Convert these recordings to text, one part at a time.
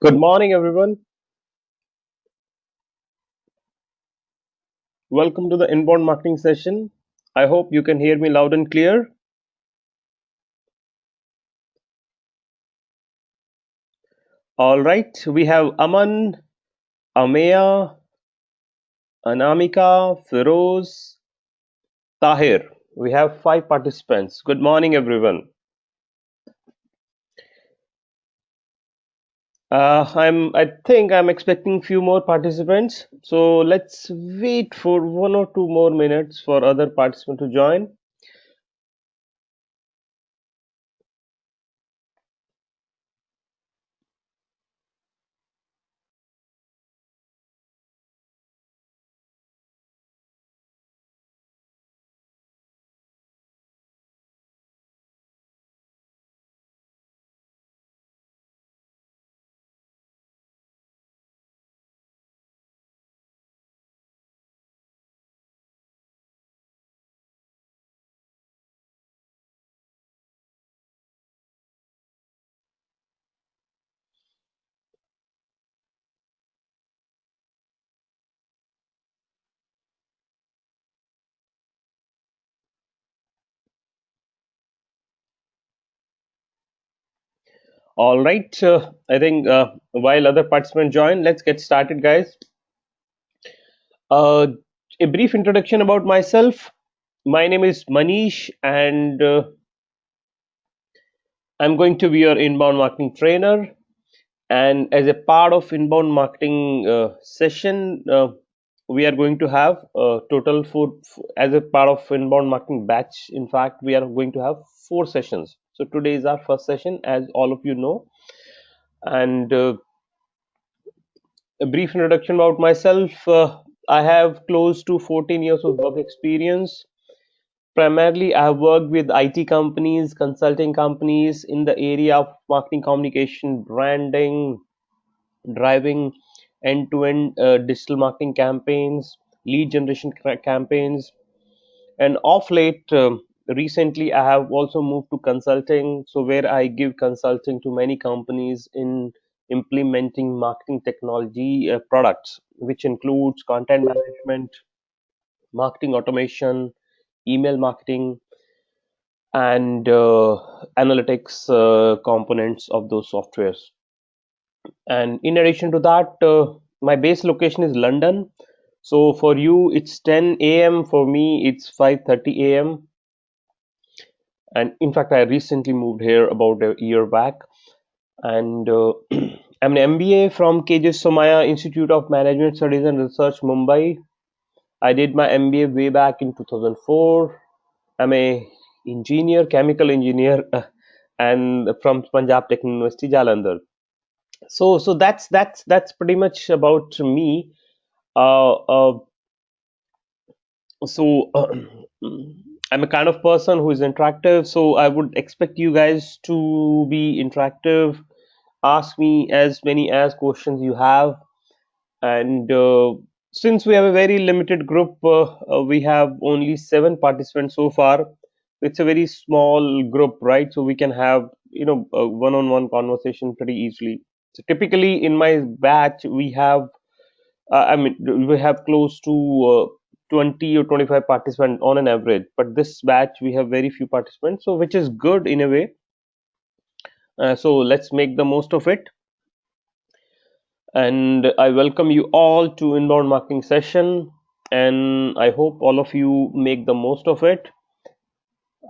Good morning, everyone. Welcome to the inbound marketing session. I hope you can hear me loud and clear. All right, we have Aman, Ameya, Anamika, Feroz, Tahir. We have five participants. Good morning, everyone. I think I'm expecting few more participants. So let's wait for 1 or 2 more minutes for other participants to join. All right, I think while other participants join, let's get started, guys. Uh, a brief introduction about myself. My name is Manish, and I'm going to be your inbound marketing trainer. And as a part of inbound marketing session, we are going to have total four, as a part of inbound marketing batch. In fact, we are going to have 4 sessions. So today is our first session, as all of you know. And a brief introduction about myself. I have close to 14 years of work experience. Primarily, I have worked with IT companies, consulting companies in the area of marketing communication, branding, driving end-to-end digital marketing campaigns, lead generation campaigns, and of late, recently, I have also moved to consulting. So, where I give consulting to many companies in implementing marketing technology products, which includes content management, marketing automation, email marketing, and analytics components of those softwares. And in addition to that, my base location is London. So for you, it's 10 a.m. For me, it's 5:30 a.m. And in fact, I recently moved here about a year back. And I'm an MBA from KJ Somaya Institute of Management Studies and Research, Mumbai. I did my MBA way back in 2004. I'm a engineer, chemical engineer, and from Punjab Technical University, Jalandhar. So that's pretty much about me. Uh, uh, so I'm a kind of person who is interactive. So I would expect you guys to be interactive. Ask me as many as questions you have, and since we have a very limited group, we have only 7 participants so far. It's a very small group, right? So we can have a one-on-one conversation pretty easily. So typically in my batch we have I mean, we have close to 20 or 25 participants on an average, but this batch we have very few participants, so which is good in a way. So let's make the most of it. And I welcome you all to inbound marketing session, and I hope all of you make the most of it.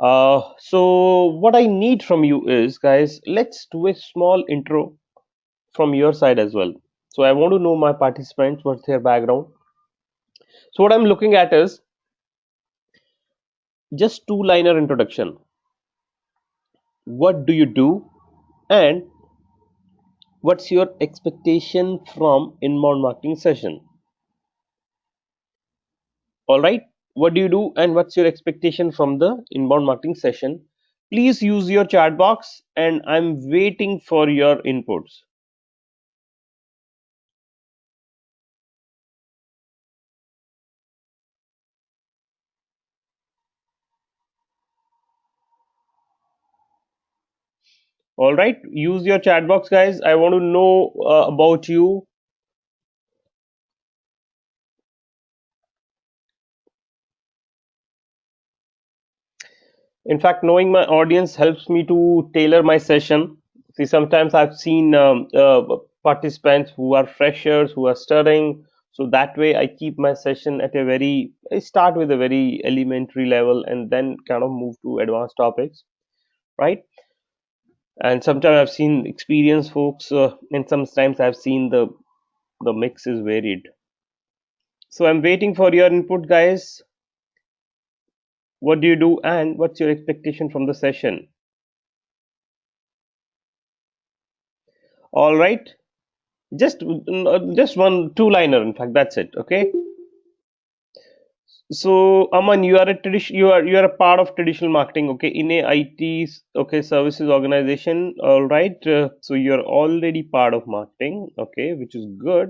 So what I need from you is, guys, let's do a small intro from your side as well. So I want to know my participants, what's their background. So what I'm looking at is just two-liner introduction. What do you do, and what's your expectation from inbound marketing session? All right, what do you do and what's your expectation from the inbound marketing session? Please use your chat box, and I'm waiting for your inputs. All right, use your chat box, guys. I want to know about you. In fact, knowing my audience helps me to tailor my session. See, sometimes I've seen participants who are freshers, who are studying. So that way, I keep my session at a very, I start with a very elementary level and then kind of move to advanced topics, right? And sometimes I've seen experienced folks, and sometimes I've seen the mix is varied. So I'm waiting for your input, guys. What do you do, and what's your expectation from the session? All right. Just one two-liner. In fact, that's it. Okay. So, Aman, you are a part of traditional marketing. Okay, in a IT okay services organization. All right. So you're already part of marketing. Okay, which is good.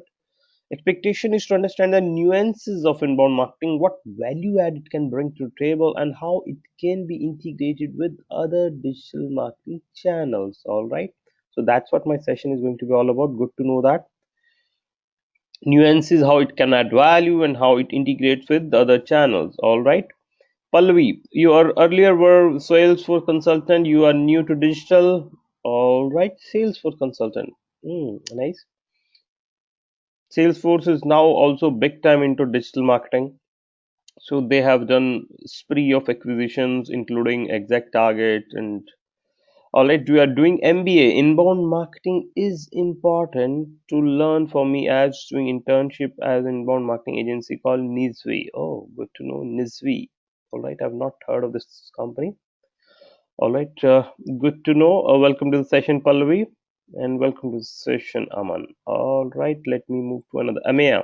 Expectation is to understand the nuances of inbound marketing, what value add it can bring to the table, and how it can be integrated with other digital marketing channels. All right. So that's what my session is going to be all about. Good to know that. Nuances, how it can add value and how it integrates with the other channels. All right. Pallavi, you are earlier were Salesforce consultant. You are new to digital. All right. Salesforce consultant. Nice. Salesforce is now also big time into digital marketing. So they have done spree of acquisitions, including Exact Target and all right. We are doing MBA. Inbound marketing is important to learn for me as doing internship as inbound marketing agency called Nizvi. Oh, good to know Nizvi. All right. I've not heard of this company. All right. Good to know. Welcome to the session, Pallavi, and welcome to the session, Aman. All right. Let me move to another. Amaya,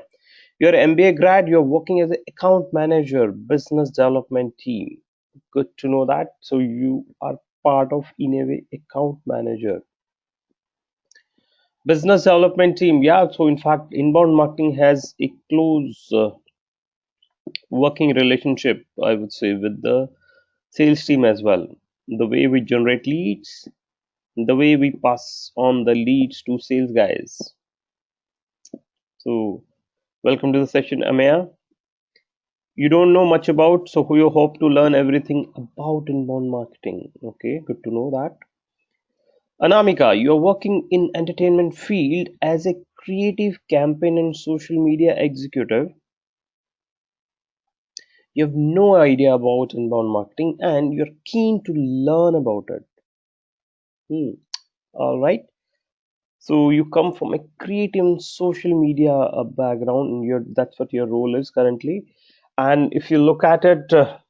you're an MBA grad. You're working as an account manager, business development team. Good to know that. So you are part of in a way account manager, business development team. Yeah. So in fact, inbound marketing has a close working relationship, I would say, with the sales team as well. The way we generate leads, the way we pass on the leads to sales guys. So welcome to the session, Amaya. You don't know much about, so you hope to learn everything about inbound marketing. Okay, good to know that. Anamika, you're working in entertainment field as a creative campaign and social media executive. You have no idea about inbound marketing and you're keen to learn about it. All right. So you come from a creative and social media background, and that's what your role is currently. And if you look at it, the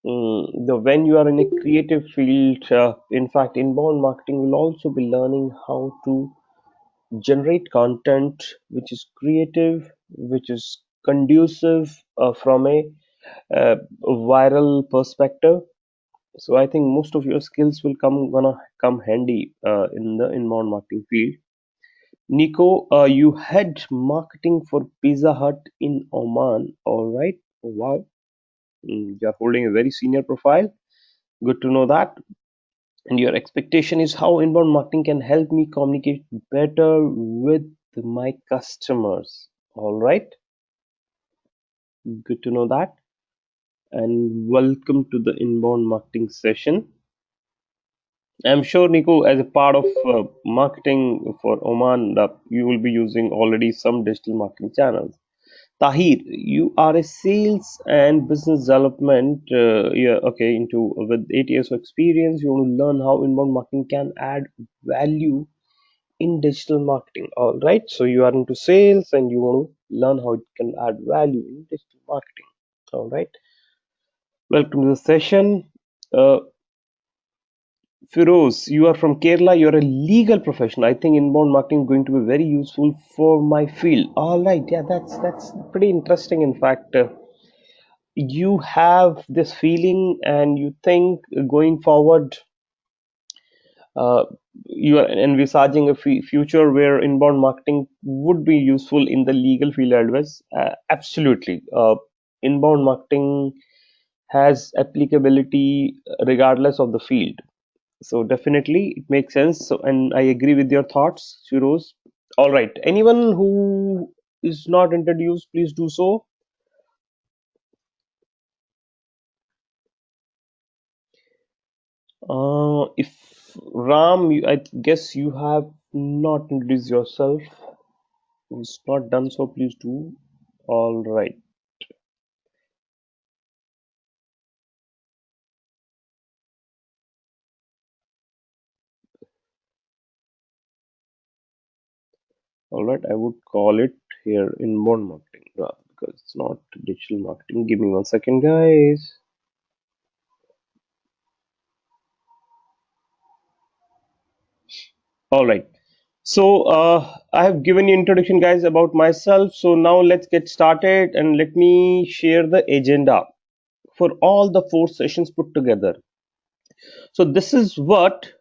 when you are in a creative field, in fact, inbound marketing will also be learning how to generate content which is creative, which is conducive from a viral perspective. So I think most of your skills will gonna come handy in the inbound marketing field. Nico, you head marketing for Pizza Hut in Oman. All right. Wow. You're holding a very senior profile. Good to know that. And your expectation is how inbound marketing can help me communicate better with my customers. All right. Good to know that. And welcome to the inbound marketing session. I'm sure, Nico, as a part of marketing for Oman, you will be using already some digital marketing channels. Tahir, you are a sales and business development, yeah, okay, into with 8 years of experience. You want to learn how inbound marketing can add value in digital marketing. All right, so you are into sales and you want to learn how it can add value in digital marketing. All right, welcome to the session. Uh, Firoz, you are from Kerala. You are a legal professional. I think inbound marketing is going to be very useful for my field. All right, yeah, that's pretty interesting. In fact. You have this feeling and you think going forward uh, you are envisaging a future where inbound marketing would be useful in the legal field advice. Absolutely. Inbound marketing has applicability regardless of the field. So definitely it makes sense. So, and I agree with your thoughts, Shiroz. All right. Anyone who is not introduced, please do so. If Ram, I guess you have not introduced yourself. It's not done so, please do. All right. All right. I would call it here inbound marketing because it's not digital marketing. Give me 1 second, guys. All right. So I have given you introduction, guys, about myself. So now let's get started and let me share the agenda for all the 4 sessions put together. So this is what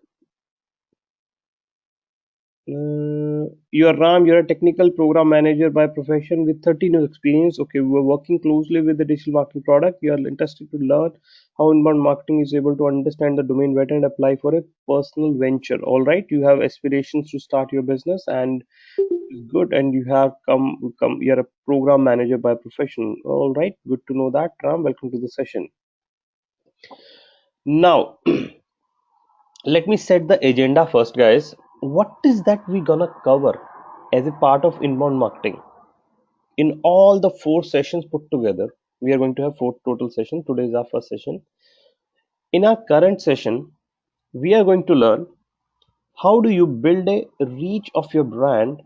you are Ram. You're a technical program manager by profession with 13 years experience. Okay, we are working closely with the digital marketing product. You are interested to learn how inbound marketing is able to understand the domain better and apply for a personal venture. All right, you have aspirations to start your business and is good, and you have come you're a program manager by profession. All right, good to know that. Ram, welcome to the session. Now let me set the agenda first, guys. What is that we gonna cover as a part of inbound marketing in all the 4 sessions put together? We are going to have 4 total sessions. Today is our first session. In our current session, we are going to learn how do you build a reach of your brand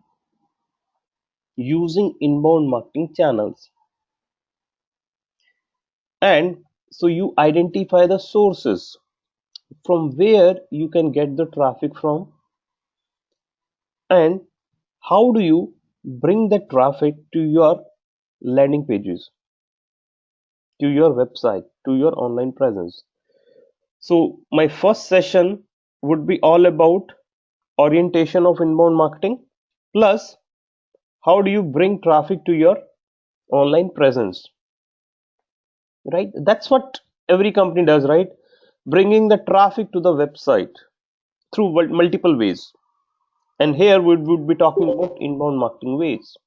using inbound marketing channels. And so you identify the sources from where you can get the traffic from, and how do you bring the traffic to your landing pages, to your website, to your online presence. So my first session would be all about orientation of inbound marketing, plus how do you bring traffic to your online presence, right? That's what every company does, right? Bringing the traffic to the website through multiple ways. And here we would be talking about inbound marketing ways.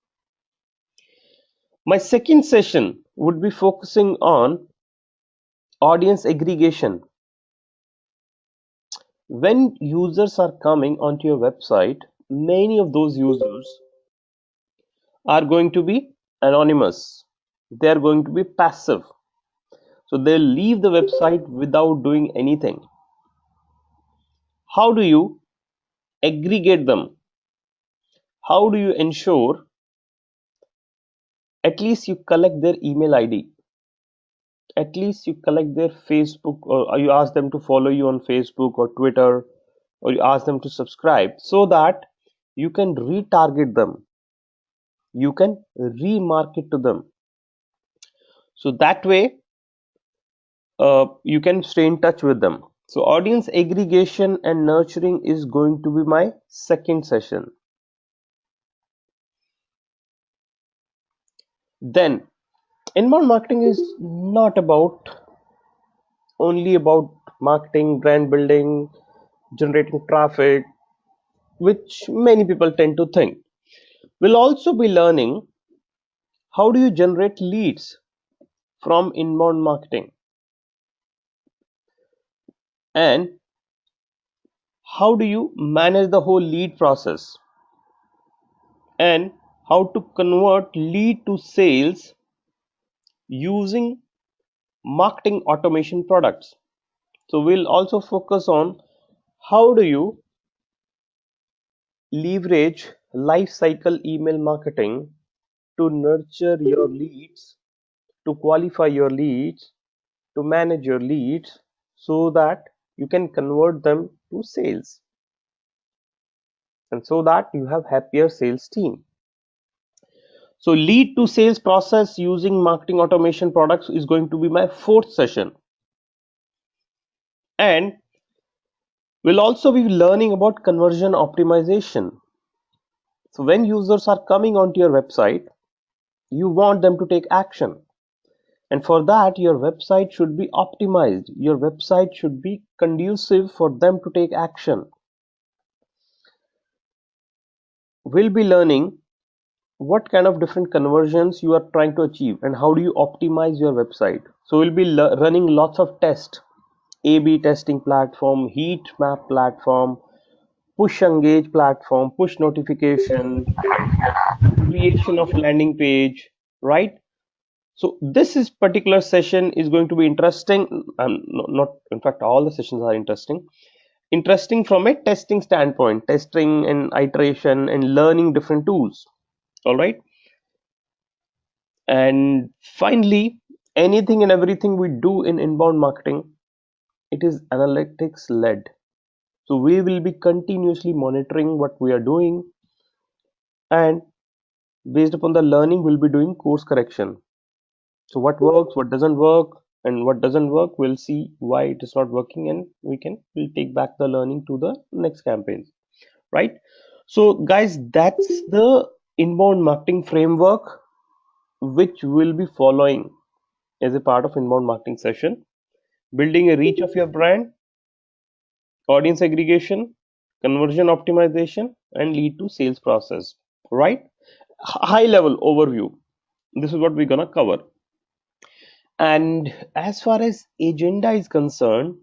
My second session would be focusing on audience aggregation. When users are coming onto your website, many of those users are going to be anonymous. They are going to be passive. So they'll leave the website without doing anything. How do you aggregate them? How do you ensure at least you collect their email ID? At least you collect their Facebook, or you ask them to follow you on Facebook or Twitter, or you ask them to subscribe, so that you can retarget them, you can remarket to them. So that way you can stay in touch with them. So audience aggregation and nurturing is going to be my second session. Then inbound marketing is not about only about marketing, brand building, generating traffic, which many people tend to think. We'll also be learning how do you generate leads from inbound marketing, and how do you manage the whole lead process, and how to convert lead to sales using marketing automation products. So we'll also focus on how do you leverage life cycle email marketing to nurture your leads, to qualify your leads, to manage your leads so that you can convert them to sales, and so that you have happier sales team. So lead to sales process using marketing automation products is going to be my fourth session. And we'll also be learning about conversion optimization. So when users are coming onto your website, you want them to take action. And for that, your website should be optimized. Your website should be conducive for them to take action. We'll be learning what kind of different conversions you are trying to achieve and how do you optimize your website. So we'll be running lots of tests, A/B testing platform, heat map platform, push engage platform, push notification, creation of landing page, right? So this is particular session is going to be interesting. Not in fact, all the sessions are interesting. Interesting from a testing standpoint, testing and iteration and learning different tools. All right. And finally, anything and everything we do in inbound marketing, it is analytics led. So we will be continuously monitoring what we are doing, and based upon the learning, we'll be doing course correction. So what works, what doesn't work, and what doesn't work, we'll see why it is not working, and we'll take back the learning to the next campaigns, right? So guys, that's the inbound marketing framework which we'll be following as a part of inbound marketing session. Building a reach of your brand, audience aggregation, conversion optimization, and lead to sales process, right? High level overview. This is what we're gonna cover. And as far as agenda is concerned,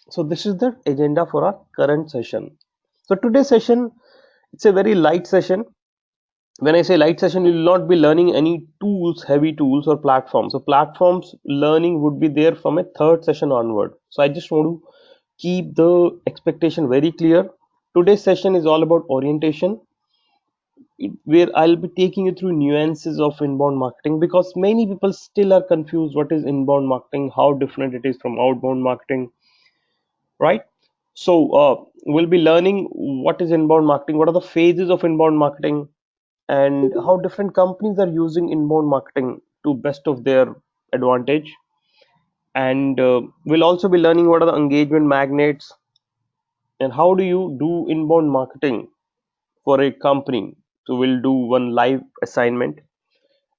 so this is the agenda for our current session. So today's session, it's a very light session. When I say light session, you will not be learning any tools, heavy tools or platforms. So platforms learning would be there from a third session onward. So I just want to keep the expectation very clear. Today's session is all about orientation, where I'll be taking you through nuances of inbound marketing, because many people still are confused what is inbound marketing, how different it is from outbound marketing, right? So we'll be learning what is inbound marketing, what are the phases of inbound marketing, and how different companies are using inbound marketing to best of their advantage. And we'll also be learning what are the engagement magnets and how do you do inbound marketing for a company. So we'll do one live assignment,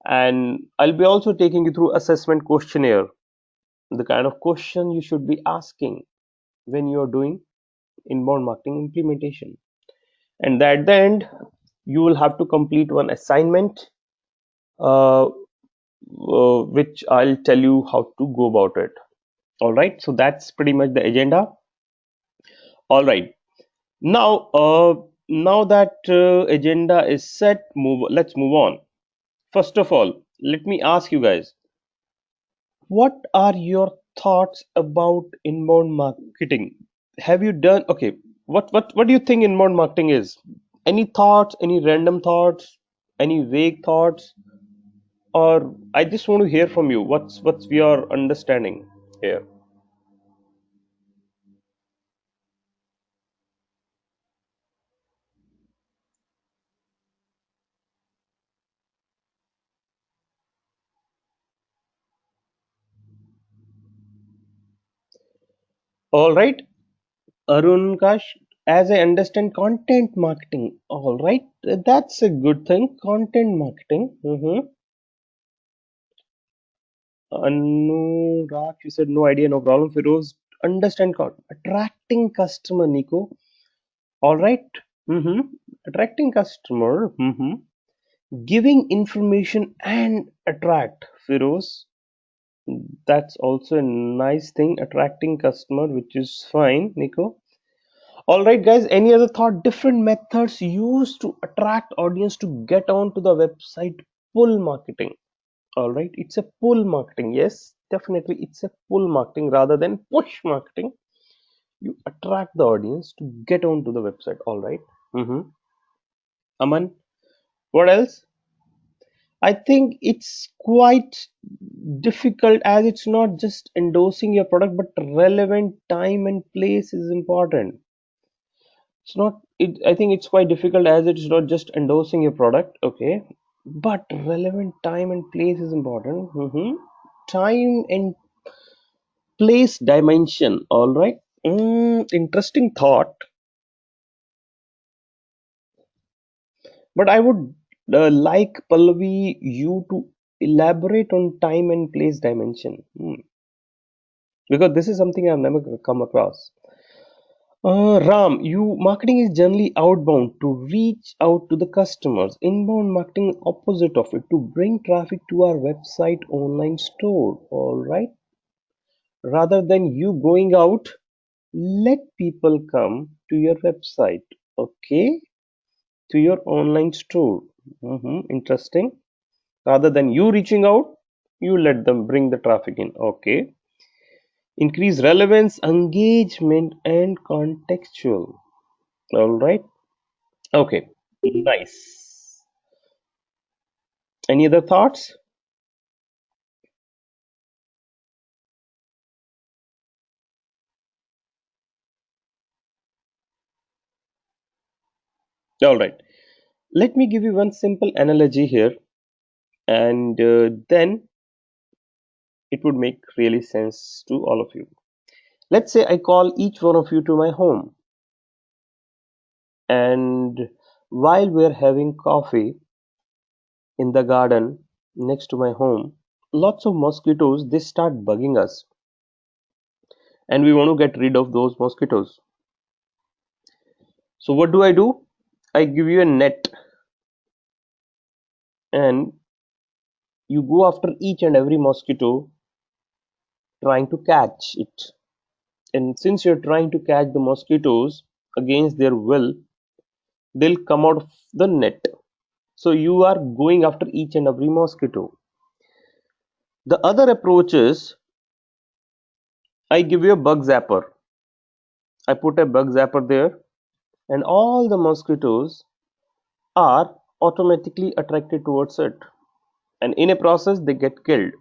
and I'll be also taking you through assessment questionnaire, the kind of question you should be asking when you're doing inbound marketing implementation. And at the end, you will have to complete one assignment, which I'll tell you how to go about it. All right, so that's pretty much the agenda. All right, now that agenda is set, let's move on. First of all, let me ask you guys, what are your thoughts about inbound marketing? Have you done okay? What do you think inbound marketing is? Any thoughts? Any random thoughts? Any vague thoughts? Or I just want to hear from you. What's your understanding here? All right, Arun Kash, as I understand, content marketing. All right, that's a good thing. Content marketing. Anurag, you said no idea, no problem. Firoz, understand attracting customer, Nico. All right. Mm-hmm. Attracting customer. Giving information and attract, Firoz. That's also a nice thing. Attracting customer, which is fine, Nico. All right, guys. Any other thought? Different methods used to attract audience to get onto the website. Pull marketing. All right, it's a pull marketing. Yes, definitely, it's a pull marketing rather than push marketing. You attract the audience to get onto the website. All right. Mm-hmm. Aman, what else? I think it's quite difficult, as it's not just endorsing your product, but relevant time and place is important. It's not. I think it's quite difficult as it's not just endorsing your product. Okay, but relevant time and place is important. Time and place dimension. All right. Interesting thought. But I would like Pallavi you to Elaborate on time and place dimension. Because this is something I've never come across. Ram, you marketing is generally outbound to reach out to the customers. Inbound marketing opposite of it to bring traffic to our website online store. All right. Rather than you going out, let people come to your website. Okay, to your online store. Interesting. Rather than you reaching out, you let them bring the traffic in. Okay. Increase relevance, engagement, and contextual. All right. Okay. Nice. Any other thoughts? All right. Let me give you one simple analogy here, and then it would make really sense to all of you. Let's say I call each one of you to my home, and while we're having coffee in the garden next to my home, lots of mosquitoes they start bugging us, and we want to get rid of those mosquitoes. So what do? I give you a net, and you go after each and every mosquito trying to catch it. And since you're trying to catch the mosquitoes against their will, they'll come out of the net. So you are going after each and every mosquito. The other approach is I give you a bug zapper. I put a bug zapper there, and all the mosquitoes are automatically attracted towards it. And in a process, they get killed.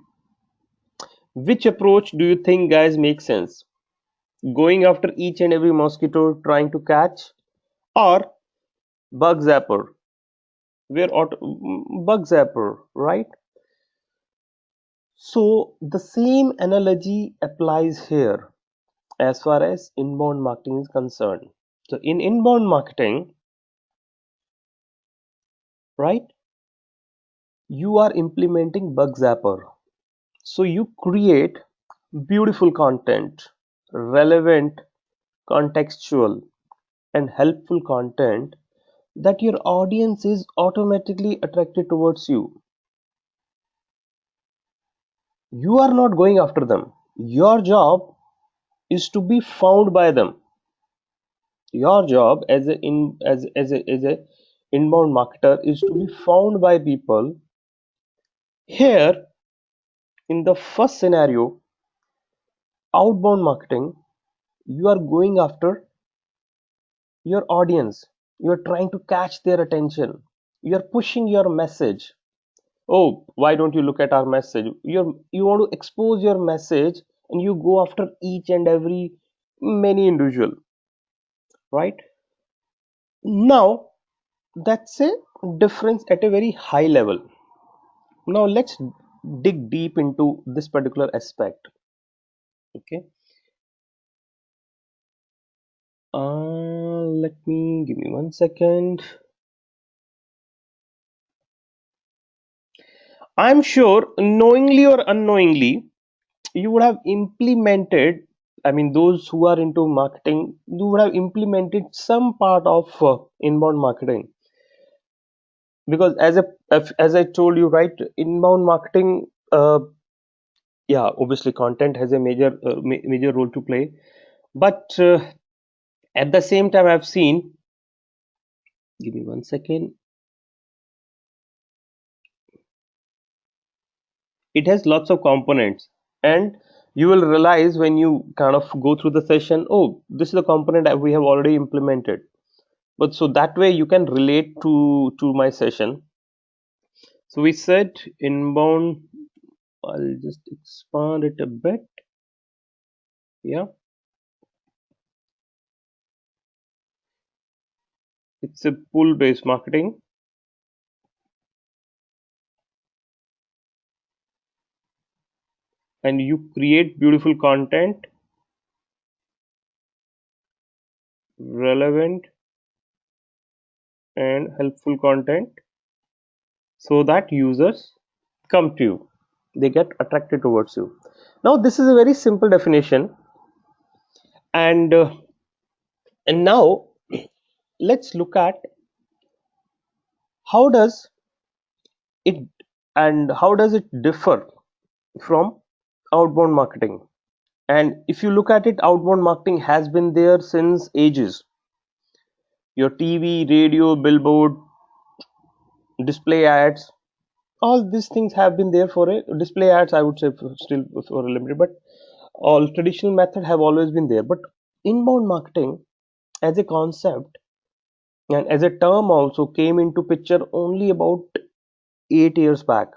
Which approach do you think, guys, makes sense? Going after each and every mosquito trying to catch, or bug zapper? Bug zapper, right? So the same analogy applies here as far as inbound marketing is concerned. So in inbound marketing, right, you are implementing bug zapper. So you create beautiful content, relevant, contextual, and helpful content that your audience is automatically attracted towards you. You are not going after them. Your job is to be found by them. Your job as a inbound marketer is to be found by people. Here, in the first scenario, outbound marketing, you are going after your audience. You are trying to catch their attention. You are pushing your message. Oh, why don't you look at our message? You want to expose your message, and you go after each and every many individual, right? Now that's a difference at a very high level. Now let's dig deep into this particular aspect. Okay. Let me give me 1 second. I'm sure, knowingly or unknowingly, you would have implemented. I mean, those who are into marketing, you would have implemented some part of inbound marketing, because as I told you, right, inbound marketing. Yeah, obviously, content has a major role to play, but at the same time, I've seen. Give me 1 second. It has lots of components, and you will realize when you kind of go through the session, oh, this is the component that we have already implemented. But so that way you can relate to my session. So we said inbound. I'll just expand it a bit. Yeah, it's a pull based marketing, and you create beautiful content, relevant and helpful content, so that users come to you. They get attracted towards you. Now, this is a very simple definition, and now let's look at how does it how does it differ from outbound marketing. And if you look at it, outbound marketing has been there since ages. Your TV, radio, billboard, display ads, all these things have been there for a display ads. I would say still for a limited, but all traditional method have always been there. But inbound marketing as a concept and as a term also came into picture only about 8 years back,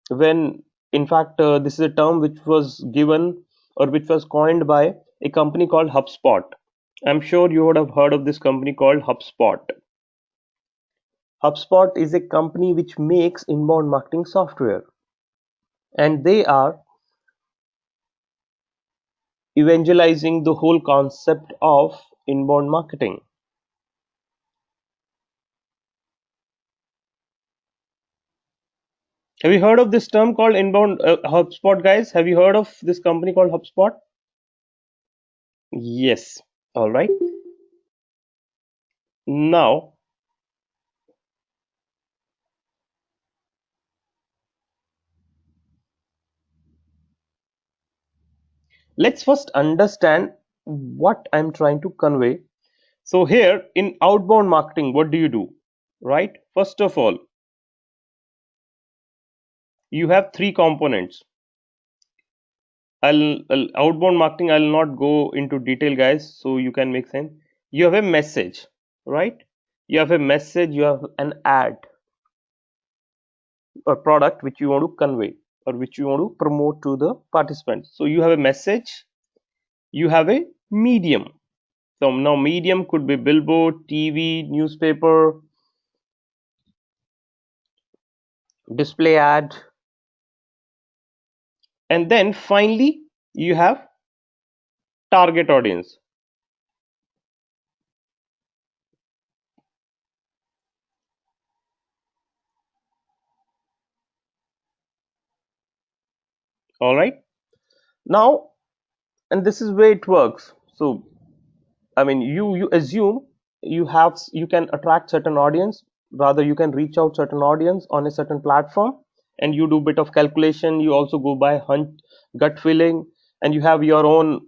when in fact this is a term which was given or which was coined by a company called HubSpot. I'm sure you would have heard of this company called HubSpot. HubSpot is a company which makes inbound marketing software, and they are evangelizing the whole concept of inbound marketing. Have you heard of this term called inbound HubSpot, guys? Have you heard of this company called HubSpot? Yes. All right. Now, let's first understand what I'm trying to convey. So, here in outbound marketing, what do you do? Right? First of all, you have three components. I'll outbound marketing, I'll not go into detail, guys, so you can make sense. You have a message, right? You have a message, you have an ad or product which you want to convey or which you want to promote to the participants. So you have a message, you have a medium. So now medium could be billboard, TV, newspaper, display ad, and then finally you have target audience. All right. Now, and this is where it works. So I mean, you assume you can attract certain audience, rather you can reach out certain audience on a certain platform, and you do bit of calculation. You also go by hunt, gut feeling, and you have your own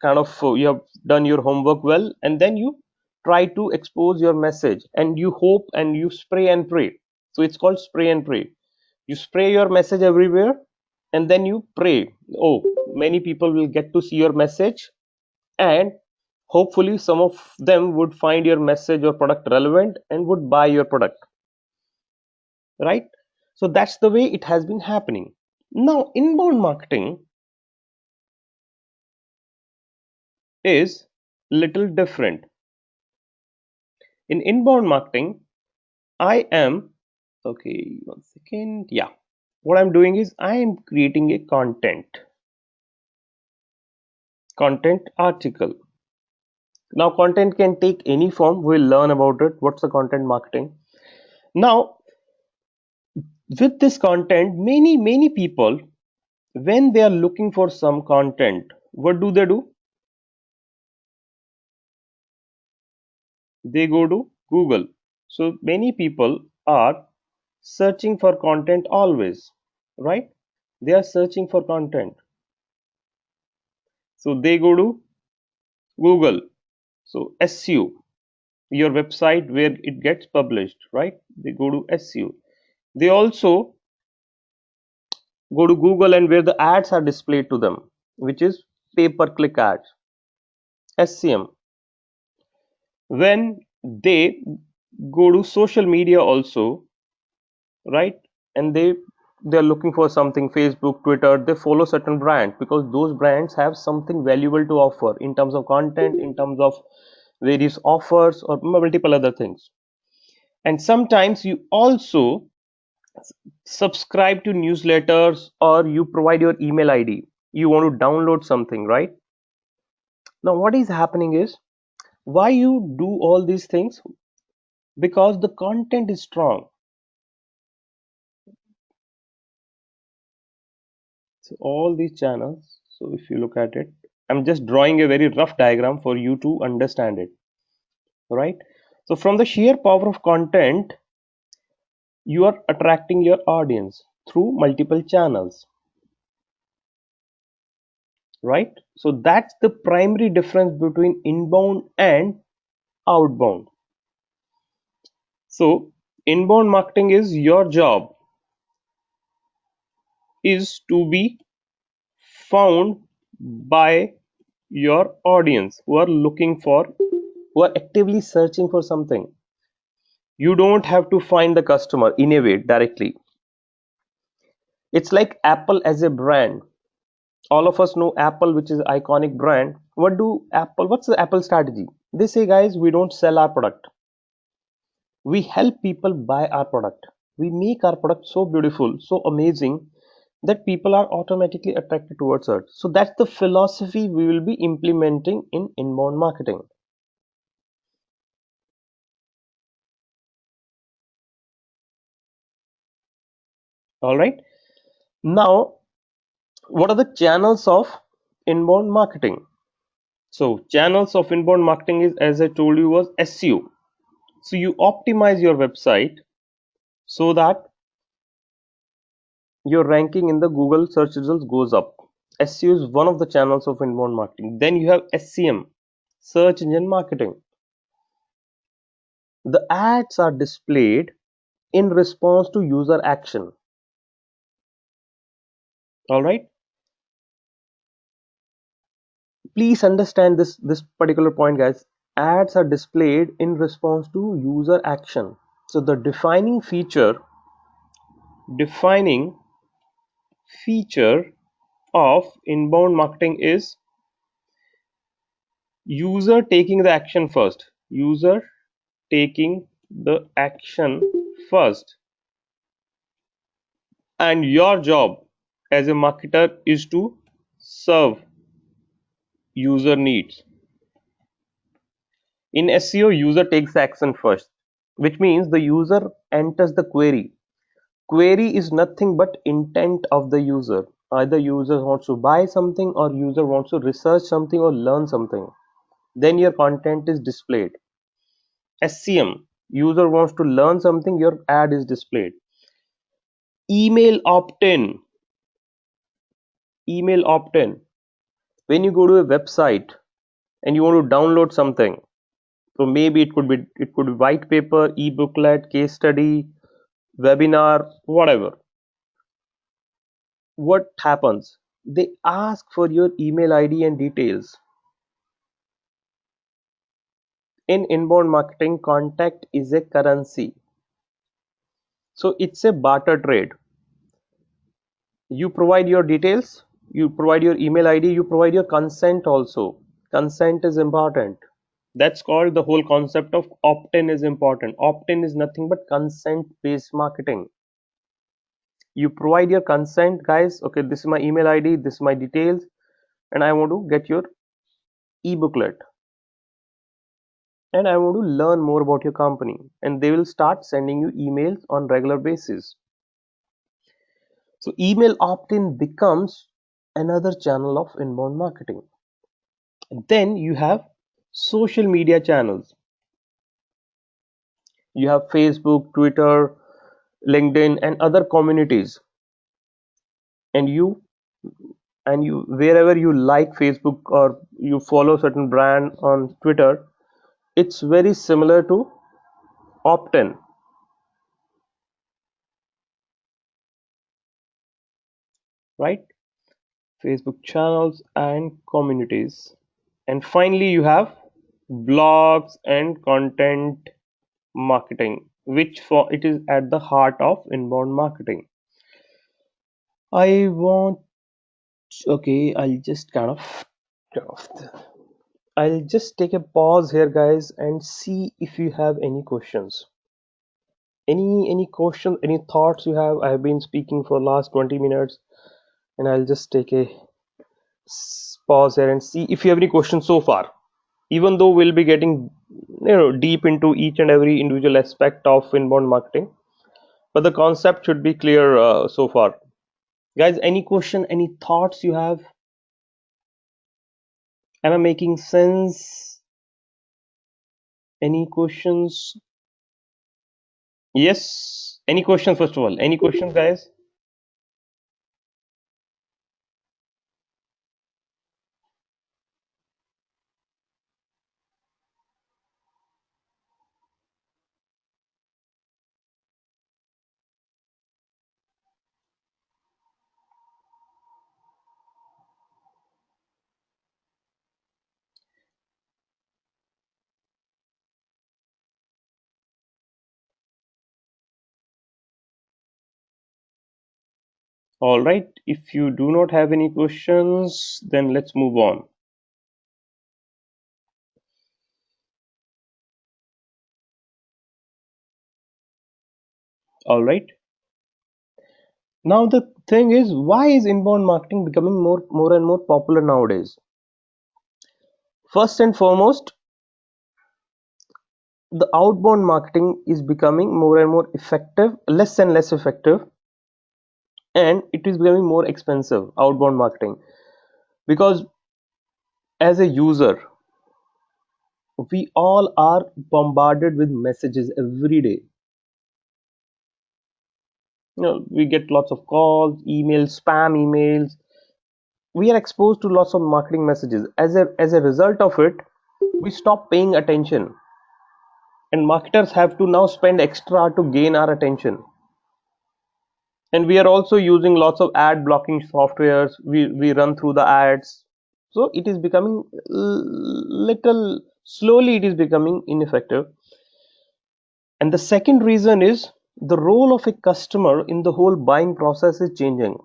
kind of you have done your homework well, and then you try to expose your message, and you hope and you spray and pray. So it's called spray and pray. You spray your message everywhere, and then you pray. Oh, many people will get to see your message, and hopefully some of them would find your message or product relevant and would buy your product, right? So that's the way it has been happening. Now inbound marketing is little different. In inbound marketing, I am okay, one second, yeah, what I'm doing is I am creating a content article. Now content can take any form, we'll learn about it, what's the content marketing. Now with this content, many people, when they are looking for some content, what do? They go to Google. So many people are searching for content always, right? They are searching for content. So they go to Google. So SEO, your website where it gets published, right? They go to SEO. They also go to Google and where the ads are displayed to them, which is pay per click ads, SCM. When they go to social media also, right, and they're looking for something, Facebook, Twitter, they follow certain brands because those brands have something valuable to offer in terms of content, in terms of various offers or multiple other things. And sometimes you also subscribe to newsletters or you provide your email ID, you want to download something, right? Now what is happening is, why you do all these things? Because the content is strong. So all these channels, so if you look at it, I'm just drawing a very rough diagram for you to understand it. Right? So from the sheer power of content, you are attracting your audience through multiple channels, right? So that's the primary difference between inbound and outbound. So inbound marketing is your job is to be found by your audience who are looking for, who are actively searching for something. You don't have to find the customer in a way directly. It's like Apple as a brand. All of us know Apple, which is an iconic brand. What's the Apple strategy? They say, guys, we don't sell our product. We help people buy our product. We make our product so beautiful, so amazing that people are automatically attracted towards it. So that's the philosophy we will be implementing in inbound marketing. All right. Now, what are the channels of inbound marketing? So, channels of inbound marketing is, as I told you, was SEO. So you optimize your website so that your ranking in the Google search results goes up. SEO is one of the channels of inbound marketing. Then you have SEM, search engine marketing. The ads are displayed in response to user action. All right. Please understand this particular point, guys. Ads are displayed in response to user action. So the defining feature of inbound marketing is user taking the action first. User taking the action first. And your job as a marketer is to serve user needs. In SEO, user takes the action first, which means the user enters the query. Query is nothing but intent of the user. Either user wants to buy something or user wants to research something or learn something. Then your content is displayed. SCM, user wants to learn something, your ad is displayed. Email opt-in. Email opt-in. When you go to a website and you want to download something, so maybe it could be white paper, e-booklet, case study, webinar, whatever. What happens? They ask for your email ID and details. In inbound marketing, contact is a currency. So it's a barter trade. You provide your details, you provide your email ID, you provide your consent also. Consent is important. That's called the whole concept of opt-in is important. Opt-in is nothing but consent-based marketing. You provide your consent, guys. Okay, this is my email ID, this is my details, and I want to get your e-booklet. And I want to learn more about your company. And they will start sending you emails on regular basis. So email opt-in becomes another channel of inbound marketing. Then you have social media channels. You have Facebook, Twitter, LinkedIn, and other communities. And you wherever you like Facebook or you follow certain brand on Twitter, it's very similar to opt-in, right? Facebook channels and communities. And finally, you have blogs and content marketing, which for it is at the heart of inbound marketing. I want Okay, I'll just take a pause here, guys, and see if you have any questions. Any question, any thoughts you have? I have been speaking for last 20 minutes, and I'll just take a pause here and see if you have any questions so far. Even though we'll be getting deep into each and every individual aspect of inbound marketing, but the concept should be clear so far. Guys, any question, any thoughts you have? Am I making sense? Any questions? Yes. Any questions, first of all? Any questions, guys? All right. If you do not have any questions, then let's move on. All right. Now the thing is, why is inbound marketing becoming more and more popular nowadays? First and foremost, the outbound marketing is becoming more and more effective, less and less effective, and it is becoming more expensive, outbound marketing, because as a user, we all are bombarded with messages every day. We get lots of calls, emails, spam emails. We are exposed to lots of marketing messages. As a result of it, we stop paying attention, and marketers have to now spend extra to gain our attention. And we are also using lots of ad blocking softwares. We run through the ads, so it is becoming little slowly, it is becoming ineffective. And the second reason is the role of a customer in the whole buying process is changing.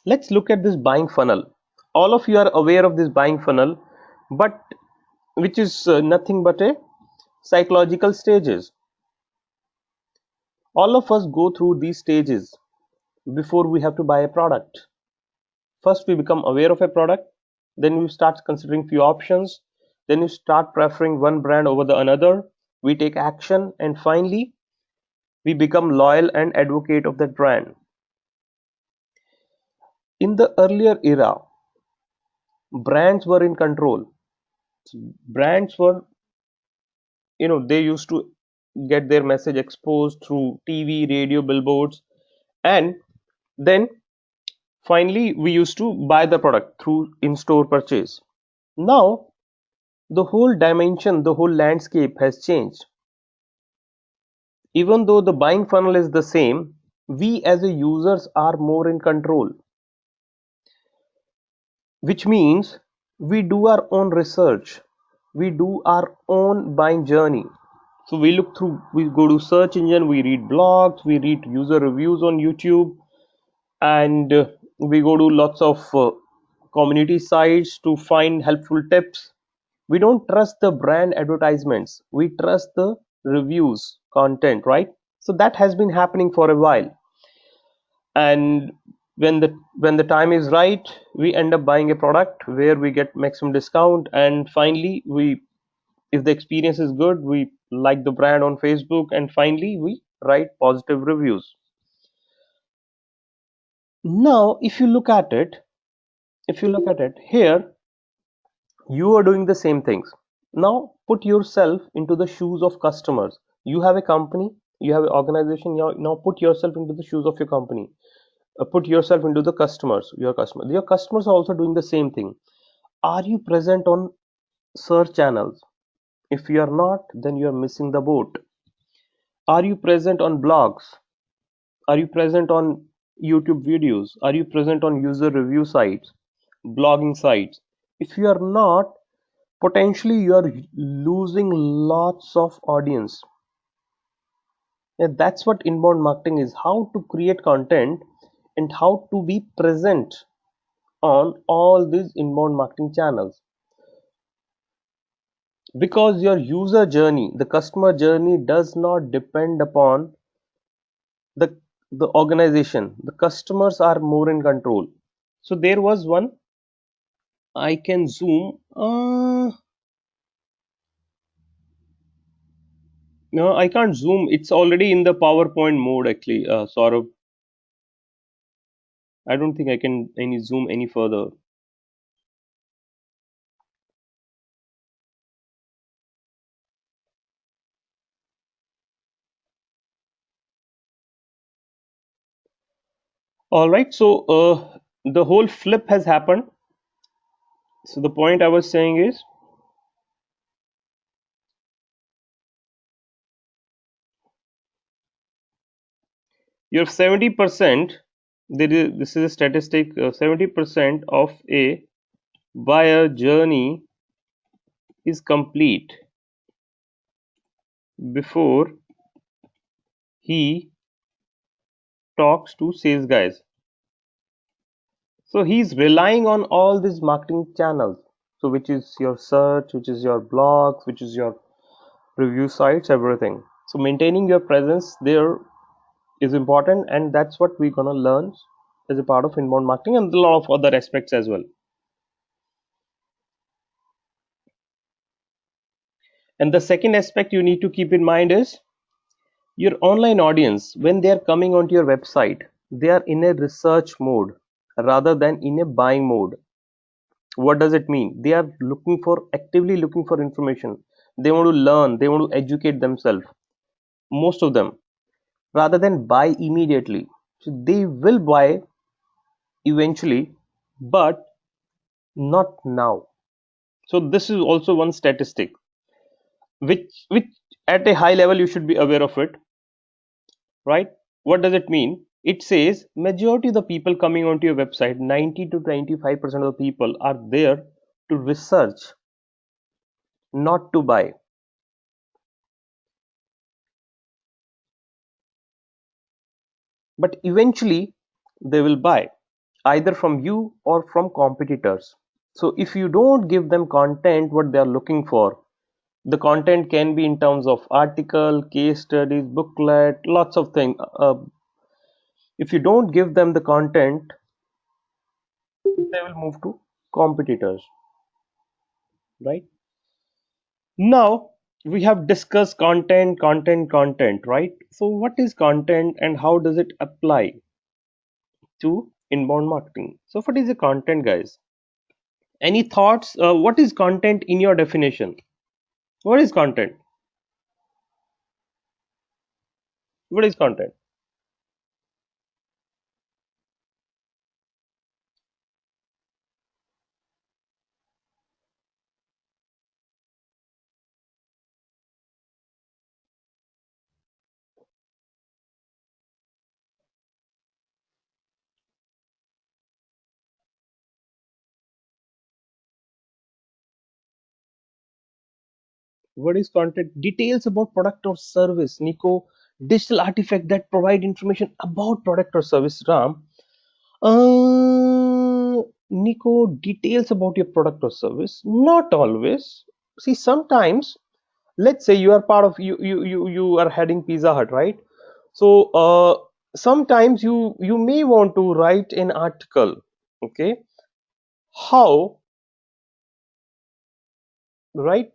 Let's look at this buying funnel. All of you are aware of this buying funnel, but which is nothing but a psychological stages. All of us go through these stages before we have to buy a product. First, we become aware of a product, then we start considering few options, then we start preferring one brand over the another, we take action, and finally we become loyal and advocate of that brand. In the earlier era, brands were in control. Brands were, they used to get their message exposed through TV, radio, billboards, and then finally we used to buy the product through in-store purchase. Now the whole dimension, the whole landscape has changed. Even though the buying funnel is the same, we as a users are more in control, which means we do our own research, we do our own buying journey. So we look through, we go to search engine, we read blogs, we read user reviews on YouTube, and we go to lots of community sites to find helpful tips. We don't trust the brand advertisements, we trust the reviews content, right? So that has been happening for a while, and when the time is right, we end up buying a product where we get maximum discount, and finally we, if the experience is good, we like the brand on Facebook, and finally we write positive reviews. Now if you look at it here, you are doing the same things. Now put yourself into the shoes of customers. You have a company, you have an organization. Now put yourself into the shoes of your company. Put yourself into the customers, your customers are also doing the same thing. Are you present on search channels? If you are not, then you are missing the boat. Are you present on blogs? Are you present on YouTube videos? Are you present on user review sites, blogging sites? If you are not, potentially you are losing lots of audience. And that's what inbound marketing is: how to create content and how to be present on all these inbound marketing channels. Because your user journey, the customer journey, does not depend upon the the organization. The customers are more in control. So there was one, I can zoom. No, I can't zoom. It's already in the PowerPoint mode actually, Saurabh. I don't think I can any zoom any further. All right, so the whole flip has happened. So the point I was saying is you have 70%. This is a statistic. 70% of a buyer journey is complete before he talks to sales guys. So he's relying on all these marketing channels. So which is your search, which is your blogs, which is your review sites, everything. So maintaining your presence there is important, and that's what we're gonna learn as a part of inbound marketing and a lot of other aspects as well. And the second aspect you need to keep in mind is your online audience, when they are coming onto your website, they are in a research mode rather than in a buying mode. What does it mean? They are looking for actively looking for information. They want to learn, they want to educate themselves, most of them, rather than buy immediately. So they will buy eventually, but not now. So this is also one statistic which at a high level you should be aware of it, right? What does it mean? It says majority of the people coming onto your website, 90 to 95% of the people are there to research, not to buy. But eventually they will buy either from you or from competitors. So if you don't give them content what they are looking for, the content can be in terms of article, case studies, booklet, lots of things. If you don't give them the content, they will move to competitors, right? Now we have discussed content, right? So what is content and how does it apply to inbound marketing? So what is the content, guys? Any thoughts? What is content in your definition? What is content? What is content? What is content? Details about product or service. Nico, digital artifact that provide information about product or service. Ram, Nico, details about your product or service. Not always. See, sometimes, let's say you are part of you are heading Pizza Hut, right? So sometimes you may want to write an article, okay? How, right?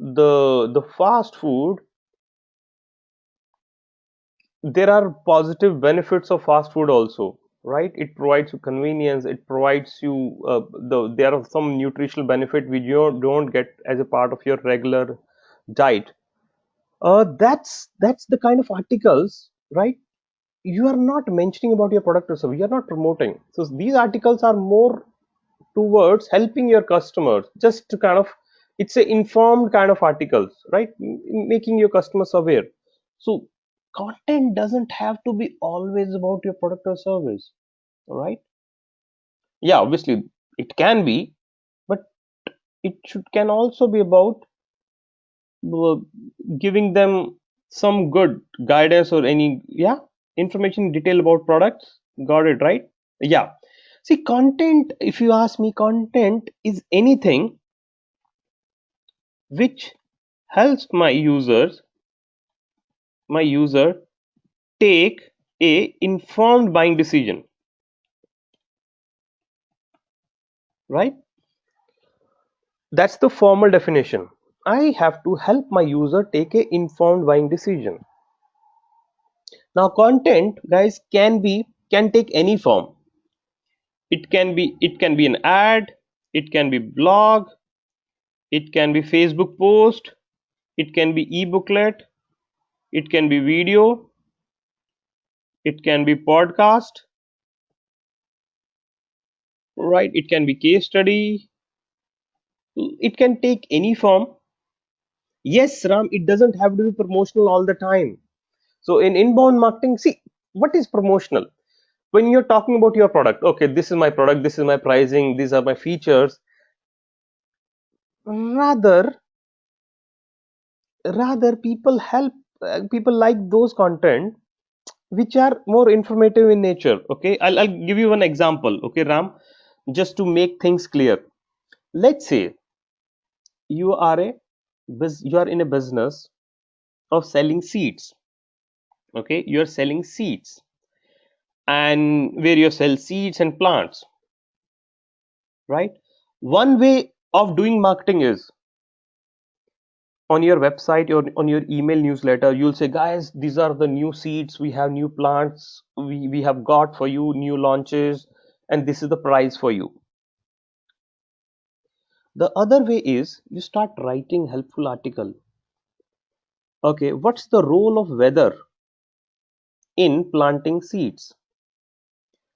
The fast food, there are positive benefits of fast food also, right? It provides you convenience, it provides you there are some nutritional benefit which you don't get as a part of your regular diet. That's the kind of articles, right? You are not mentioning about your product or service, you are not promoting. So these articles are more towards helping your customers, just to kind of, it's a informed kind of articles, right? Making your customers aware. So content doesn't have to be always about your product or service, all right? Yeah, obviously it can be, but it should can also be about uh, giving them some good guidance or any, yeah, information in detail about products. Got it, right? Yeah. See, content, if you ask me, content is anything which helps my user take a informed buying decision, right? That's the formal definition. I have to help my user take a informed buying decision. Now content, guys, can be can take any form. It can be an ad, it can be blog, it can be Facebook post, it can be e-booklet, it can be video, it can be podcast, right? It can be case study. It can take any form. Yes, Ram, it doesn't have to be promotional all the time. So in inbound marketing, see, what is promotional? When you're talking about your product, okay, this is my product, this is my pricing, these are my features. Rather, rather people like those content which are more informative in nature. Okay, I'll give you one example. Okay, Ram, just to make things clear. Let's say you are you are in a business of selling seeds. Okay, you're selling seeds, and where you sell seeds and plants, right? One way of doing marketing is on your website or on your email newsletter. You'll say, guys, these are the new seeds, we have new plants, we have got for you new launches, and this is the price for you. The other way is you start writing helpful article. Okay, what's the role of weather in planting seeds?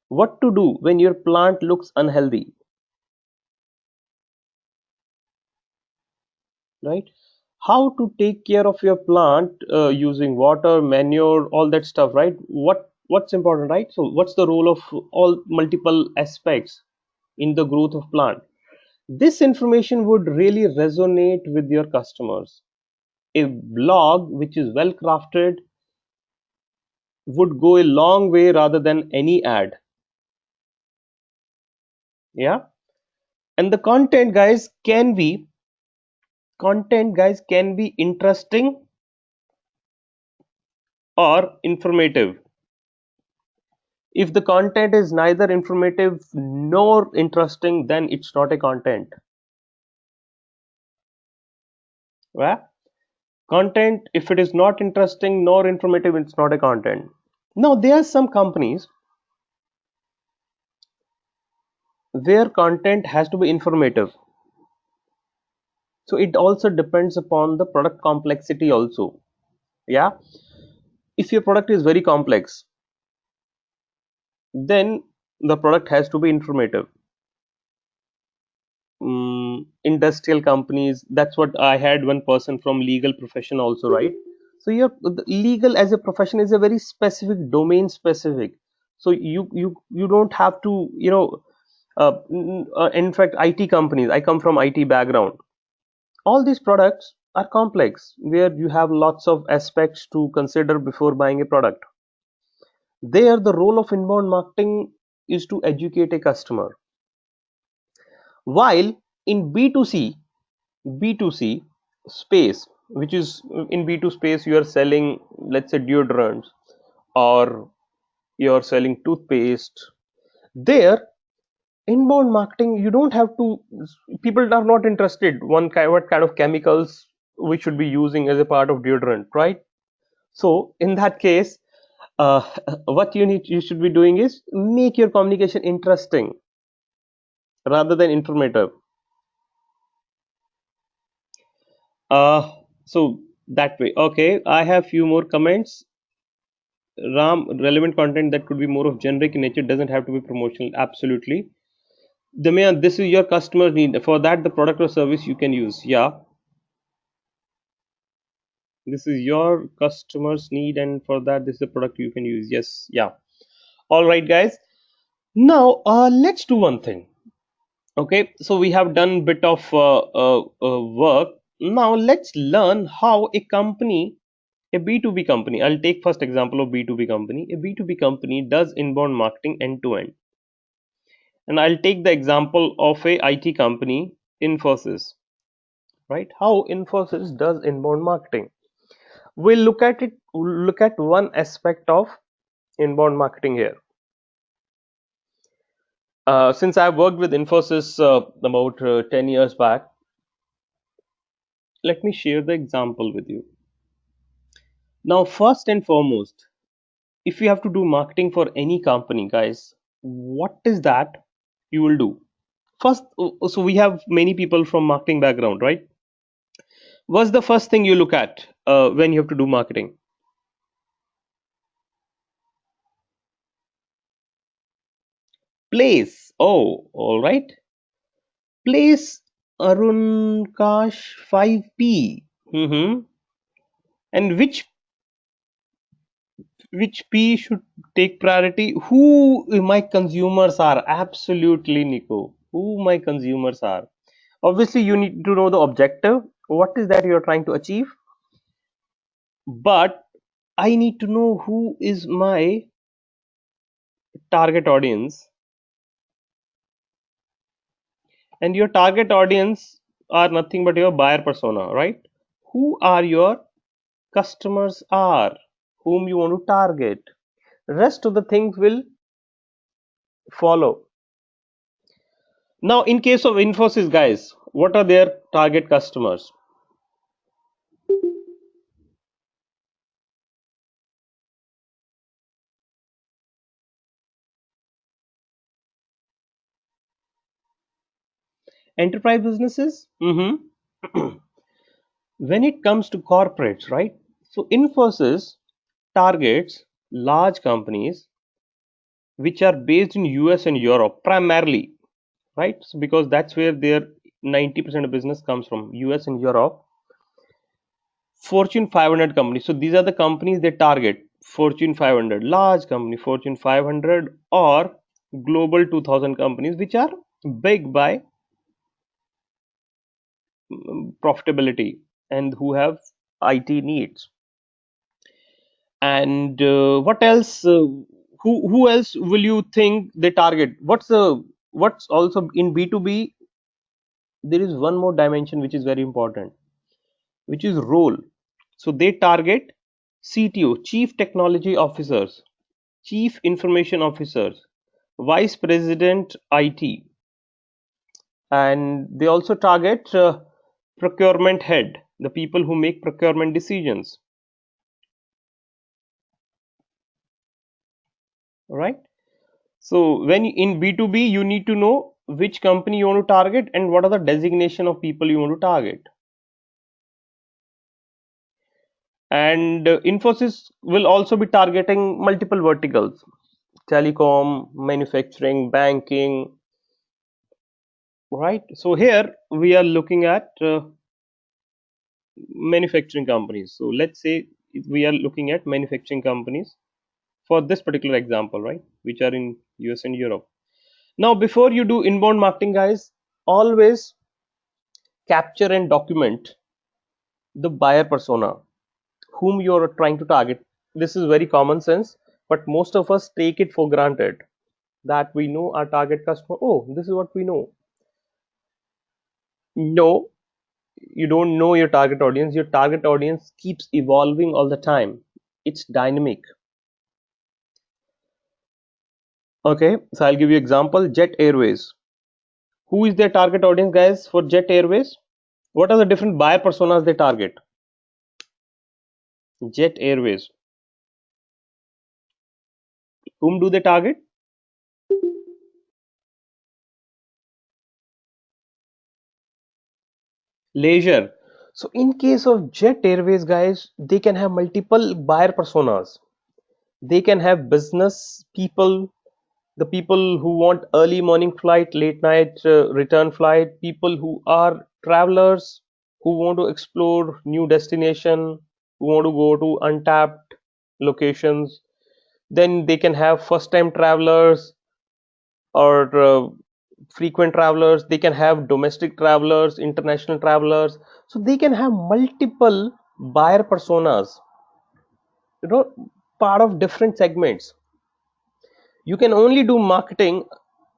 What to do when your plant looks unhealthy, right? How to take care of your plant using water, manure, all that stuff, right? What's important, right? So what's the role of all multiple aspects in the growth of plant? This information would really resonate with your customers. A blog which is well crafted would go a long way rather than any ad. Yeah, and the content guys can be interesting or informative. If the content is neither informative nor interesting, then it's not a content. Yeah? Content, if it is not interesting nor informative, it's not a content. Now, there are some companies where content has to be informative. So it also depends upon the product complexity also. Yeah. If your product is very complex, then the product has to be informative. Industrial companies, that's what I had one person from legal profession also, right? So your legal as a profession is a very specific domain specific. So you don't have to, in fact, IT companies, I come from IT background, all these products are complex where you have lots of aspects to consider before buying a product. There the role of inbound marketing is to educate a customer, while in B2C space, which is in B2 space, you are selling, let's say, deodorants, or you're selling toothpaste. There, inbound marketing, you don't have to, people are not interested what kind of chemicals we should be using as a part of deodorant, right? So in that case, uh, what you should be doing is make your communication interesting rather than informative. So that way. Okay, I have few more comments. Ram, relevant content that could be more of generic in nature doesn't have to be promotional. Absolutely. Damayan, this is your customer need. For that, the product or service you can use. Yeah, this is your customer's need, and for that, this is the product you can use. Yes, yeah. All right, guys. Now, let's do one thing. Okay, so we have done bit of work. Now, let's learn how a company, a B2B company. I'll take first example of B2B company. A B2B company does inbound marketing end to end. And I'll take the example of a IT company, Infosys, right? How Infosys does inbound marketing. We'll look at one aspect of inbound marketing here. Since I've worked with Infosys about 10 years back, let me share the example with you. Now, first and foremost, if you have to do marketing for any company, guys, what is that you will do? First, so we have many people from marketing background, right? What's the first thing you look at when you have to do marketing? Place. Oh, all right. Place Arun Kash 5P. Mm-hmm. And which P should take priority? Who my consumers are? Absolutely, Nico. Who my consumers are? Obviously, you need to know the objective. What is that you're trying to achieve? But I need to know who is my target audience, and your target audience are nothing but your buyer persona, right? Who are your customers are, whom you want to target. Rest of the things will follow. Now, in case of Infosys, guys, what are their target customers? Enterprise businesses. When it comes to corporates, right? So Infosys targets large companies which are based in US and Europe primarily, right? So because that's where their 90% of business comes from, US and Europe. Fortune 500 companies. So these are the companies they target. Fortune 500, large company, Fortune 500 or Global 2000 companies, which are big by profitability and who have IT needs. And what else? Who else will you think they target? What's also in B2B? There is one more dimension which is very important, which is role. So they target CTO, Chief Technology Officers, Chief Information Officers, Vice President IT, and they also target procurement head, the people who make procurement decisions, right? So when in B2B, you need to know which company you want to target and what are the designation of people you want to target. And Infosys will also be targeting multiple verticals: telecom, manufacturing, banking, right? So here we are looking at manufacturing companies. So let's say we are looking at manufacturing companies for this particular example, right? Which are in US and Europe. Now, before you do inbound marketing, guys, always capture and document the buyer persona whom you are trying to target. This is very common sense, but most of us take it for granted that we know our target customer. Oh, this is what we know. No, you don't know your target audience. Your target audience keeps evolving all the time. It's dynamic. Okay, so I'll give you example. Jet Airways. Who is their target audience, guys, for Jet Airways? What are the different buyer personas they target? Jet Airways. Whom do they target? Leisure. So in case of Jet Airways, guys, they can have multiple buyer personas. They can have business people, the people who want early morning flight, late night return flight, people who are travelers, who want to explore new destination, who want to go to untapped locations. Then they can have first time travelers or frequent travelers. They can have domestic travelers, international travelers. So they can have multiple buyer personas, you know, part of different segments. You can only do marketing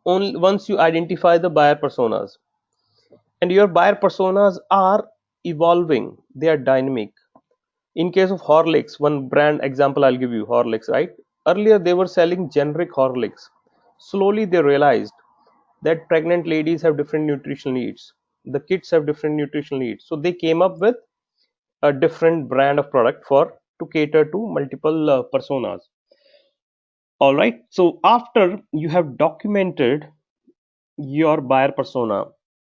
only once you identify the buyer personas, and your buyer personas are evolving, they are dynamic. In case of Horlicks, one brand example I'll give you, Horlicks, right? Earlier they were selling generic Horlicks. Slowly they realized that pregnant ladies have different nutritional needs, the kids have different nutritional needs, so they came up with a different brand of product for to cater to multiple personas. All right. So after you have documented your buyer persona,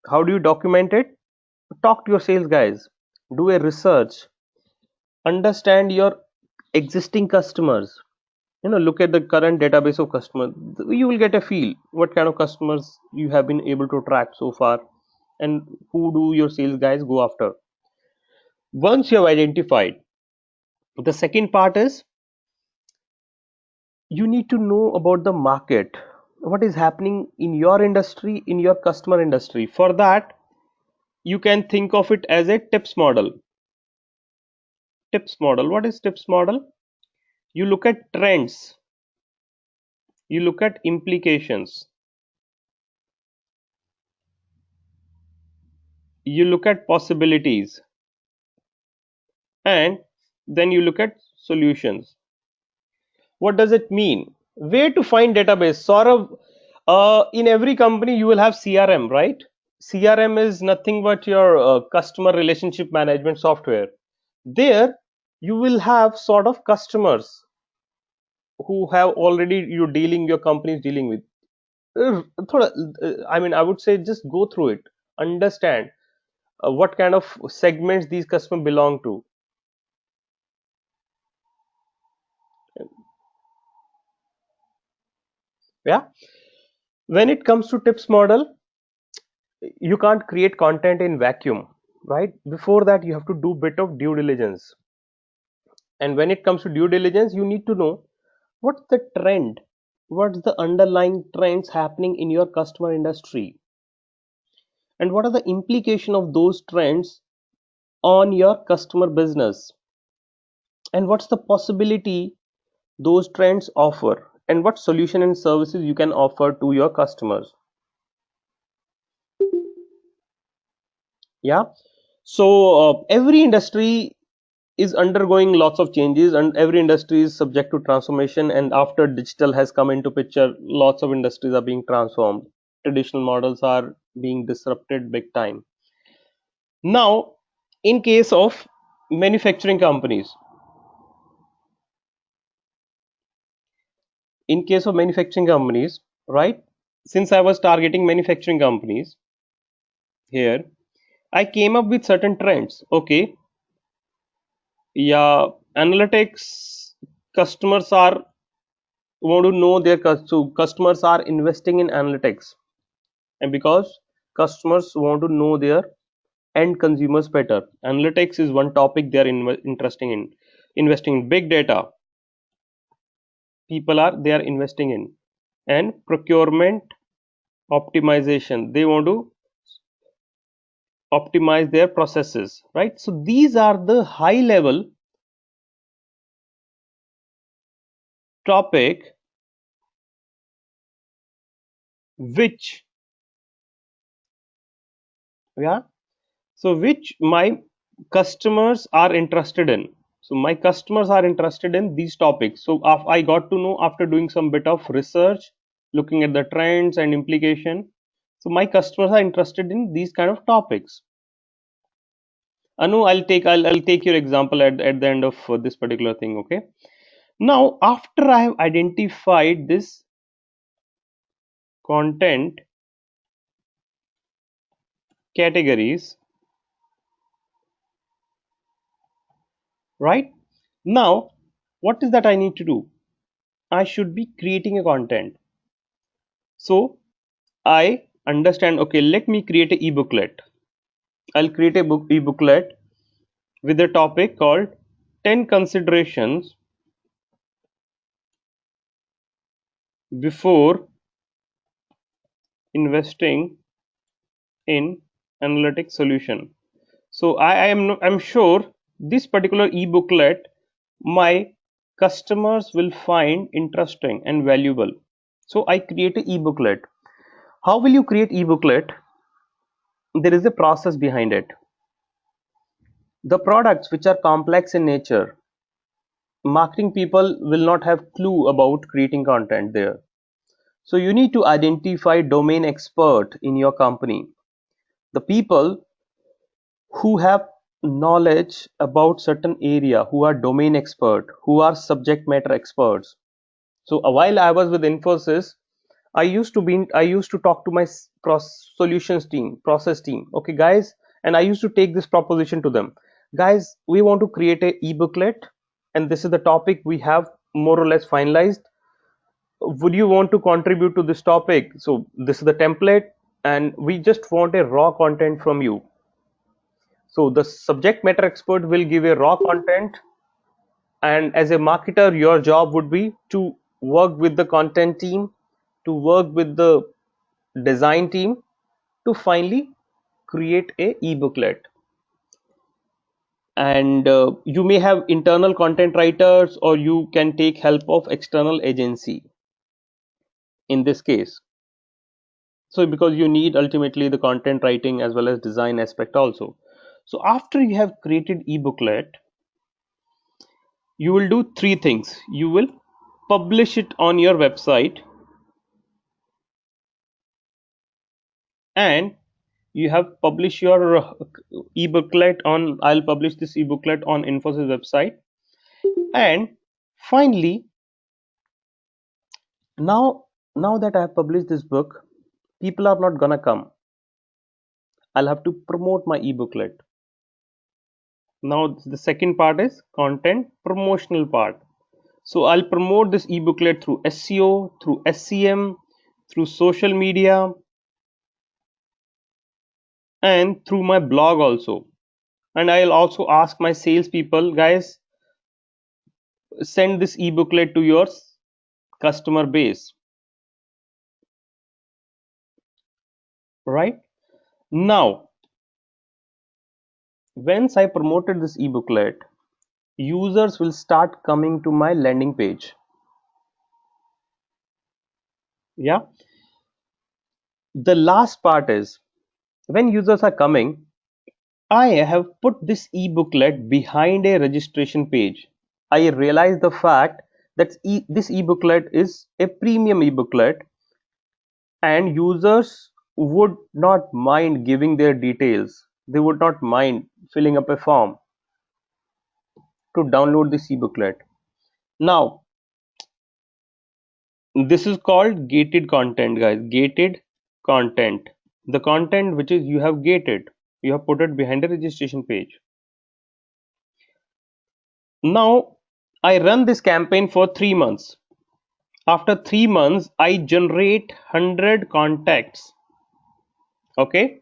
how do you document it? Talk to your sales guys, do a research, understand your existing customers. Look at the current database of customers. You will get a feel what kind of customers you have been able to attract so far, and who do your sales guys go after. Once you have identified, the second part is you need to know about the market, what is happening in your industry, in your customer industry. For that, you can think of it as a tips model. Tips model, what is tips model? You look at trends, you look at implications, you look at possibilities, and then you look at solutions. What does it mean? Where to find database? Sort of, in every company you will have CRM, right? CRM is nothing but your customer relationship management software. There you will have sort of customers who have already your company is dealing with. Thoda, I mean, I would say just go through it, understand what kind of segments these customers belong to. Yeah. When it comes to tips model, you can't create content in vacuum, right? Before that, you have to do bit of due diligence. And when it comes to due diligence, you need to know what's the trend, what's the underlying trends happening in your customer industry, and what are the implication of those trends on your customer business, and what's the possibility those trends offer, and what solution and services you can offer to your customers. Yeah. So every industry is undergoing lots of changes, and every industry is subject to transformation, and after digital has come into picture, lots of industries are being transformed. Traditional models are being disrupted big time. Now, in case of manufacturing companies, right, since I was targeting manufacturing companies here, I came up with certain trends. Okay, yeah, analytics, customers are want to know so customers are investing in analytics, and because customers want to know their end consumers better, analytics is one topic they are interesting in. Investing in big data, they are investing in, and procurement optimization, they want to optimize their processes, right? So these are the high level topic which, yeah, so which my customers are interested in. So my customers are interested in these topics. So I got to know after doing some bit of research, looking at the trends and implication. So my customers are interested in these kind of topics. Anu, I'll take your example at the end of this particular thing. Okay. Now after I have identified this content categories, right? Now what is that I need to do? I should be creating a content. So I understand, okay, let me create a e-booklet. I'll create a e-booklet with a topic called 10 considerations before investing in analytics solution. So I'm sure this particular e-booklet my customers will find interesting and valuable. So I create a e-booklet. How will you create e-booklet? There is a process behind it. The products which are complex in nature, marketing people will not have clue about creating content there. So you need to identify domain expert in your company, the people who have knowledge about certain area, who are domain expert, who are subject matter experts. So while I was with Infosys, I used to talk to my solutions team, process team. Okay, guys, and I used to take this proposition to them. Guys, we want to create a e-booklet, and this is the topic we have more or less finalized. Would you want to contribute to this topic? So this is the template, and we just want a raw content from you. So the subject matter expert will give a raw content, and as a marketer, your job would be to work with the content team, to work with the design team, to finally create a e-booklet. And you may have internal content writers, or you can take help of external agency in this case. So because you need ultimately the content writing as well as design aspect also. So after you have created e-booklet, you will do three things. You will publish it on your website, and you have published your e-booklet on, I'll publish this e-booklet on Infosys website. And finally, now that I have published this book, people are not gonna come. I'll have to promote my e-booklet. Now the second part is content promotional part. So I'll promote this e-booklet through SEO, through SCM, through social media, and through my blog also. And I'll also ask my salespeople, guys, send this e-booklet to your customer base. Right now, once I promoted this e-booklet, users will start coming to my landing page. Yeah, the last part is, when users are coming, I have put this e-booklet behind a registration page. I realized the fact that this e-booklet is a premium e-booklet, and users would not mind giving their details. They would not mind filling up a form to download this e-booklet. Now, this is called gated content, guys. Gated content. The content which is you have gated, you have put it behind the registration page. Now, I run this campaign for 3 months. After 3 months, I generate 100 contacts. Okay,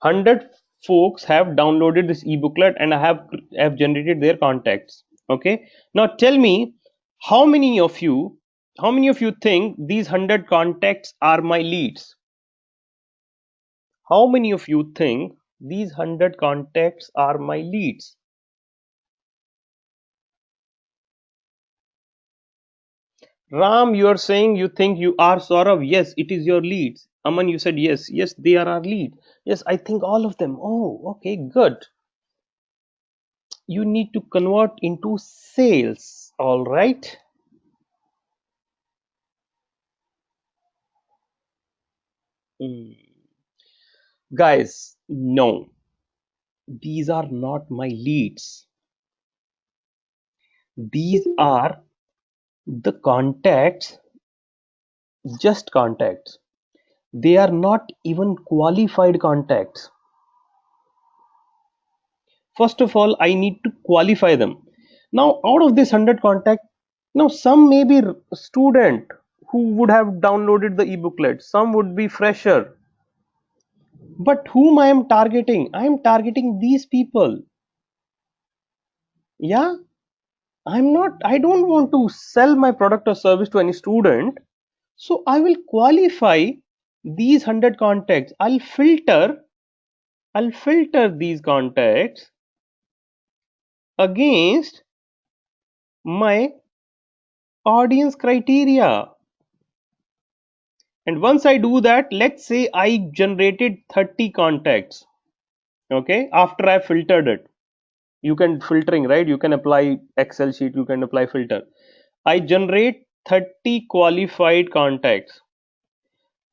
100 folks have downloaded this e-booklet, and I have generated their contacts. Okay, now tell me, how many of you how many of you think these 100 contacts are my leads? How many of you think these 100 contacts are my leads? Ram, you are saying you think you are Saurav. Yes, it is your leads. Aman, you said yes. Yes, they are our lead. Yes, I think all of them. Oh, okay, good. You need to convert into sales. All right. Hmm. Guys, no, these are not my leads. These are the contacts, just contacts. They are not even qualified contacts. First of all, I need to qualify them. Now out of this 100 contact, now some may be student who would have downloaded the e-booklet, some would be fresher, but whom I am targeting? I am targeting these people. Yeah, I don't want to sell my product or service to any student. So I will qualify these 100 contacts. I'll filter these contacts against my audience criteria. And once I do that, let's say I generated 30 contacts. Okay, after I filtered it, you can filtering, right? You can apply Excel sheet, you can apply filter. I generate 30 qualified contacts.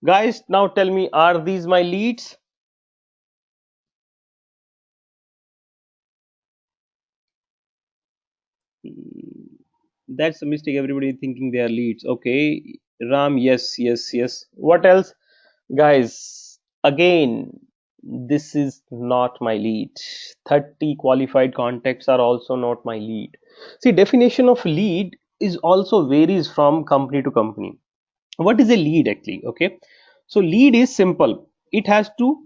Guys, now tell me, are these my leads? That's a mistake. Everybody thinking they are leads. Okay, Ram, yes, yes, yes. What else? Guys, again, this is not my lead. 30 qualified contacts are also not my lead. See, definition of lead is also varies from company to company. What is a lead actually? Okay, so lead is simple. It has to,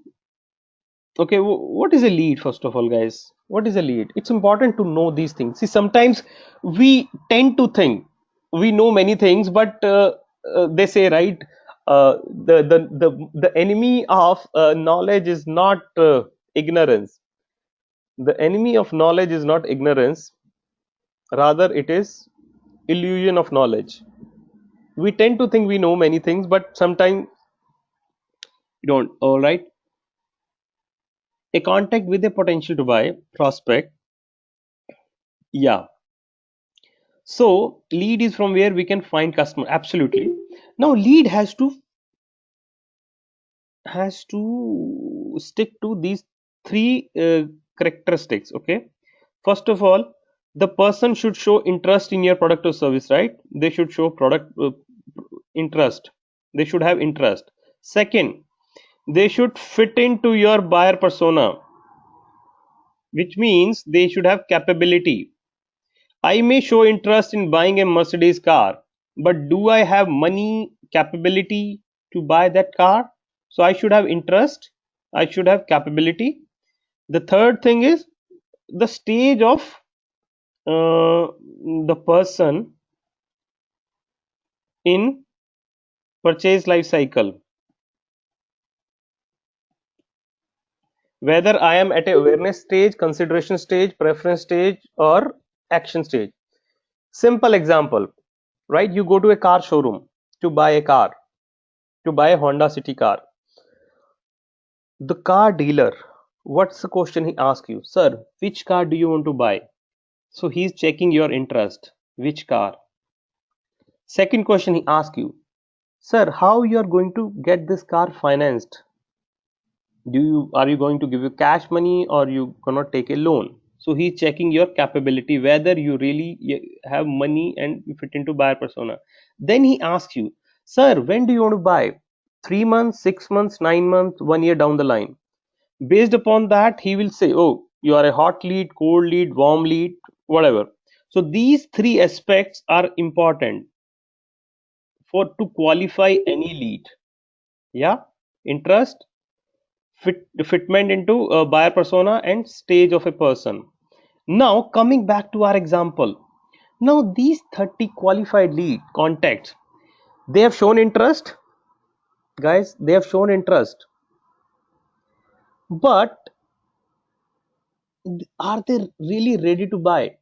okay, what is a lead first of all, guys? What is a lead? It's important to know these things. See, sometimes we tend to think we know many things, but they say, right, the enemy of knowledge is not ignorance. The enemy of knowledge is not ignorance, rather it is illusion of knowledge. We tend to think we know many things, but sometimes we don't. All right, a contact with a potential to buy prospect. Yeah, so lead is from where we can find customer. Absolutely. Now lead has to stick to these three characteristics. Okay. First of all, the person should show interest in your product or service. Right? They should show product interest. They should have interest. Second, they should fit into your buyer persona, which means they should have capability. I may show interest in buying a Mercedes car, but do I have money capability to buy that car? So I should have interest, I should have capability. The third thing is the stage of the person in purchase life cycle, whether I am at a awareness stage, consideration stage, preference stage, or action stage. Simple example, right? You go to a car showroom to buy a car, to buy a Honda City car. The car dealer, what's the question he asks you? Sir, which car do you want to buy? So he's checking your interest. Which car? Second question he asks you, sir, how you are going to get this car financed? Are you going to give you cash money or you gonna take a loan? So he's checking your capability, whether you really have money and you fit into buyer persona. Then he asks you, sir, when do you want to buy? 3 months, 6 months, 9 months, 1 year down the line. Based upon that, he will say, oh, you are a hot lead, cold lead, warm lead, whatever. So these three aspects are important for to qualify any lead. Yeah, interest, fitment into a buyer persona, and stage of a person. Now coming back to our example, now these 30 qualified lead contacts, they have shown interest, guys, they have shown interest, but are they really ready to buy?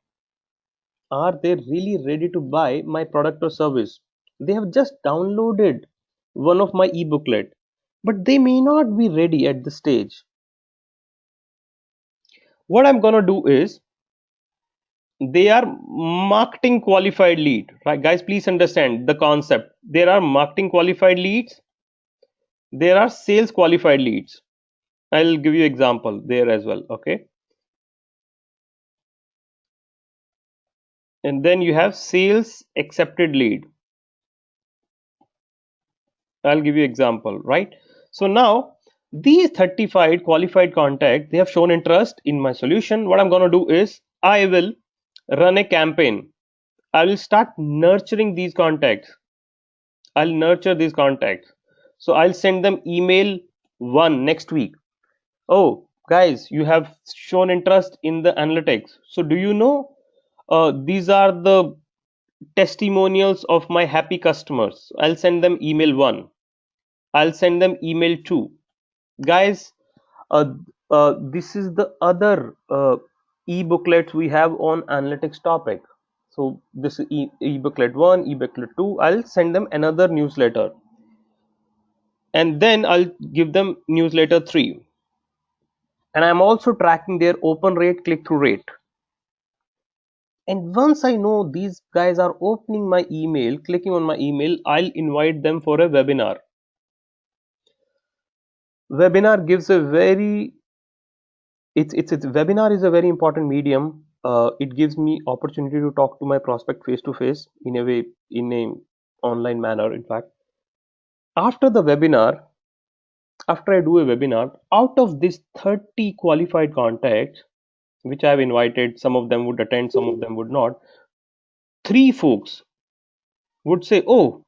Are they really ready to buy my product or service? They have just downloaded one of my e-booklet, but they may not be ready at this stage. What I'm gonna do is, they are marketing qualified lead, right? Guys, please understand the concept. There are marketing qualified leads, there are sales qualified leads. I'll give you example there as well. Okay, and then you have sales accepted lead. I'll give you example, right? So now these 35 qualified contacts, they have shown interest in my solution. What I'm going to do is I will run a campaign. I will start nurturing these contacts. I'll nurture these contacts. So I'll send them email one next week. Oh, guys, you have shown interest in the analytics. So do you know these are the testimonials of my happy customers? I'll send them email one. I'll send them email two. Guys, uh, this is the other e-booklets we have on analytics topic. So this is e-booklet 1, e-booklet 2. I'll send them another newsletter, and then I'll give them newsletter 3. And I'm also tracking their open rate, click-through rate. And once I know these guys are opening my email, clicking on my email, I'll invite them for a webinar. Webinar gives a very, it's webinar is a very important medium It gives me opportunity to talk to my prospect face to face in a way, in a online manner. In fact, after the webinar, after I do a webinar, out of these 30 qualified contacts, which I've invited, some of them would attend, some of them would not. Three folks would say, "Oh,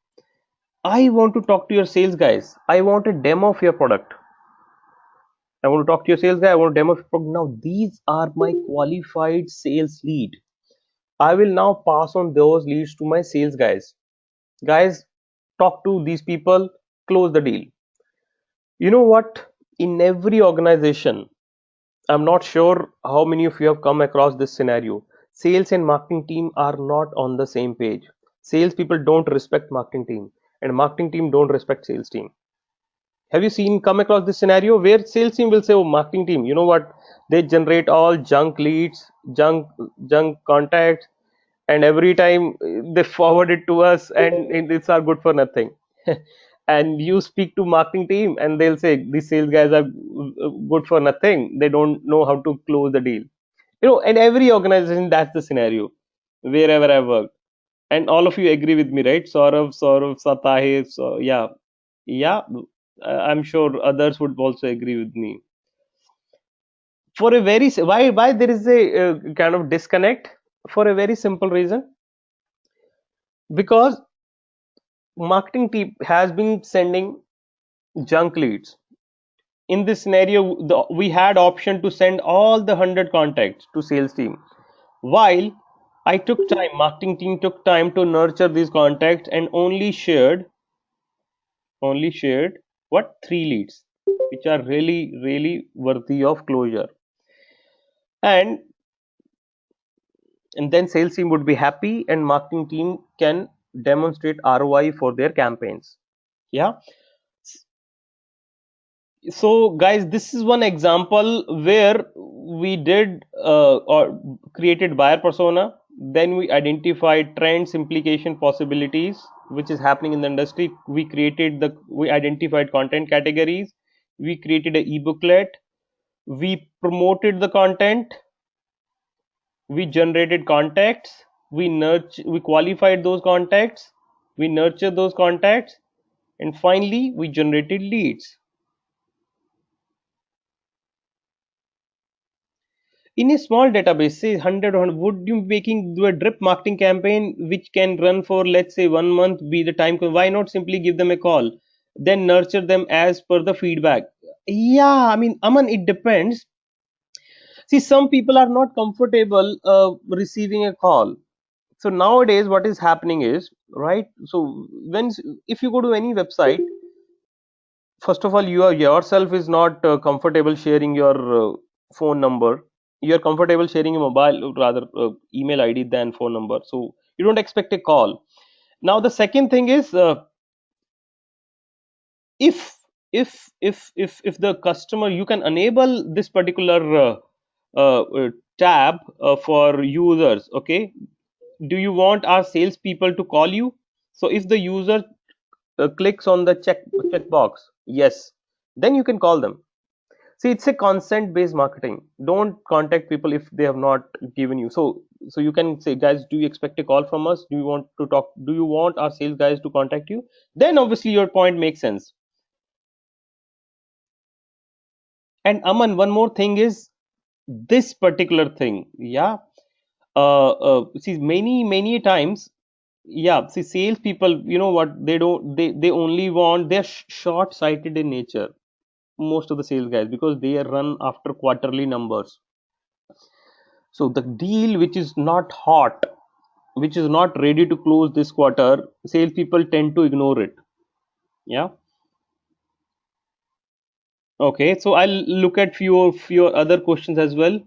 I want to talk to your sales guys. I want a demo of your product. I want to talk to your sales guy. I want a demo of your product." Now, these are my qualified sales lead. I will now pass on those leads to my sales guys. Guys, talk to these people, close the deal. You know what? In every organization, I'm not sure how many of you have come across this scenario. Sales and marketing team are not on the same page. Sales people don't respect marketing team, and marketing team don't respect sales team. Have you seen come across this scenario where sales team will say, "Oh, marketing team, you know what? They generate all junk leads, junk contacts, and every time they forward it to us, and it's are good for nothing." And you speak to marketing team, and they'll say these sales guys are good for nothing. They don't know how to close the deal. In every organization, that's the scenario wherever I work. And all of you agree with me, right? Saurav, Satahir, so yeah, yeah. I'm sure others would also agree with me. For a very why there is a kind of disconnect, for a very simple reason, because marketing team has been sending junk leads. In this scenario, we had option to send all the 100 contacts to sales team, while I took time, marketing team took time to nurture these contacts and only shared what, three leads, which are really really worthy of closure. And and then sales team would be happy, and marketing team can demonstrate ROI for their campaigns. Yeah. So guys, this is one example where we did or created buyer persona, then we identified trends, implication, possibilities which is happening in the industry. We identified content categories, we created a e-booklet, we promoted the content, we generated contacts, we qualified those contacts, we nurtured those contacts, and finally we generated leads. In a small database, say 100, would you making do a drip marketing campaign which can run for, let's say, 1 month, be the time? Why not simply give them a call, then nurture them as per the feedback? Yeah, I mean, Aman, it depends. See, some people are not comfortable receiving a call. So nowadays, what is happening is, right? So when if you go to any website, first of all, you are yourself is not comfortable sharing your phone number. You are comfortable sharing a mobile, rather email ID than phone number. So you don't expect a call. Now the second thing is, if if the customer, you can enable this particular tab for users. Okay, do you want our salespeople to call you? So if the user clicks on the checkbox, yes, then you can call them. See, it's a consent based marketing. Don't contact people if they have not given you. So you can say, guys, do you expect a call from us? Do you want to talk? Do you want our sales guys to contact you? Then obviously your point makes sense. And Aman, one more thing is this particular thing. Yeah. See, many times, yeah. See, sales people, you know what? They don't. They only want. They're short sighted in nature. Most of the sales guys, because they run after quarterly numbers. So the deal which is not hot, which is not ready to close this quarter, salespeople tend to ignore it. Yeah. Okay. So I'll look at few of your other questions as well.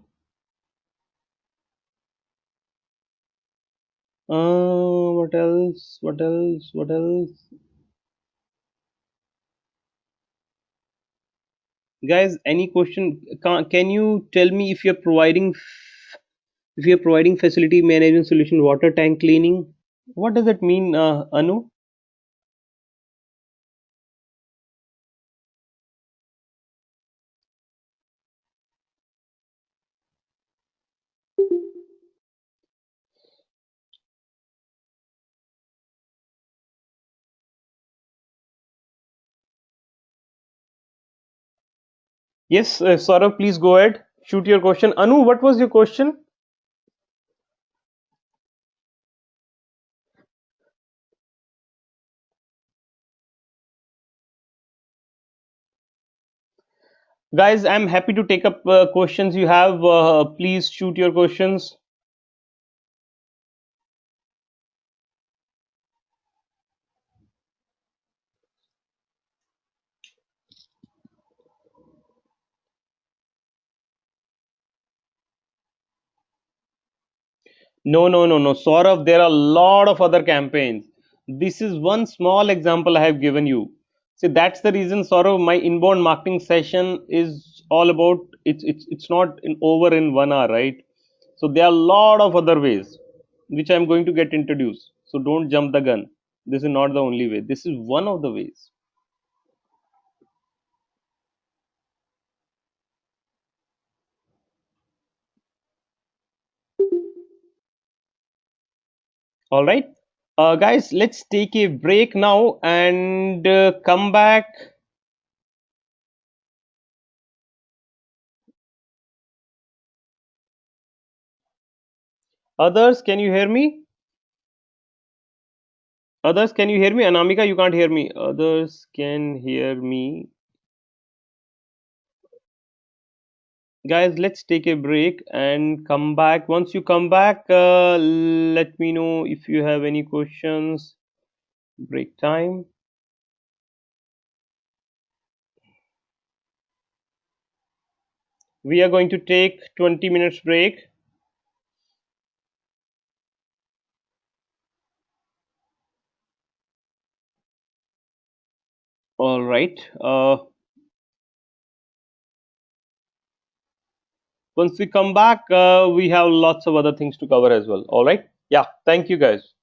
What else? What else? What else? Guys, any question? Can you tell me if you're providing facility management solution, water tank cleaning? What does it mean, Anu? Yes, Saurabh, please go ahead. Shoot your question. Anu, what was your question? Guys, I'm happy to take up questions you have. Please shoot your questions. No, no, no, no. Saurav, there are a lot of other campaigns. This is one small example I have given you. See, that's the reason, Saurav, my inbound marketing session is all about it's not over in 1 hour, right? So there are a lot of other ways which I'm going to get introduced. So don't jump the gun. This is not the only way. This is one of the ways. All right. Guys, let's take a break now and come back. Others, can you hear me? Others, can you hear me? Anamika, you can't hear me. Others can hear me. Guys, let's take a break and come back. Once you come back, let me know if you have any questions. Break time. We are going to take 20 minutes break. All right. Once we come back, we have lots of other things to cover as well. All right. Yeah. Thank you, guys.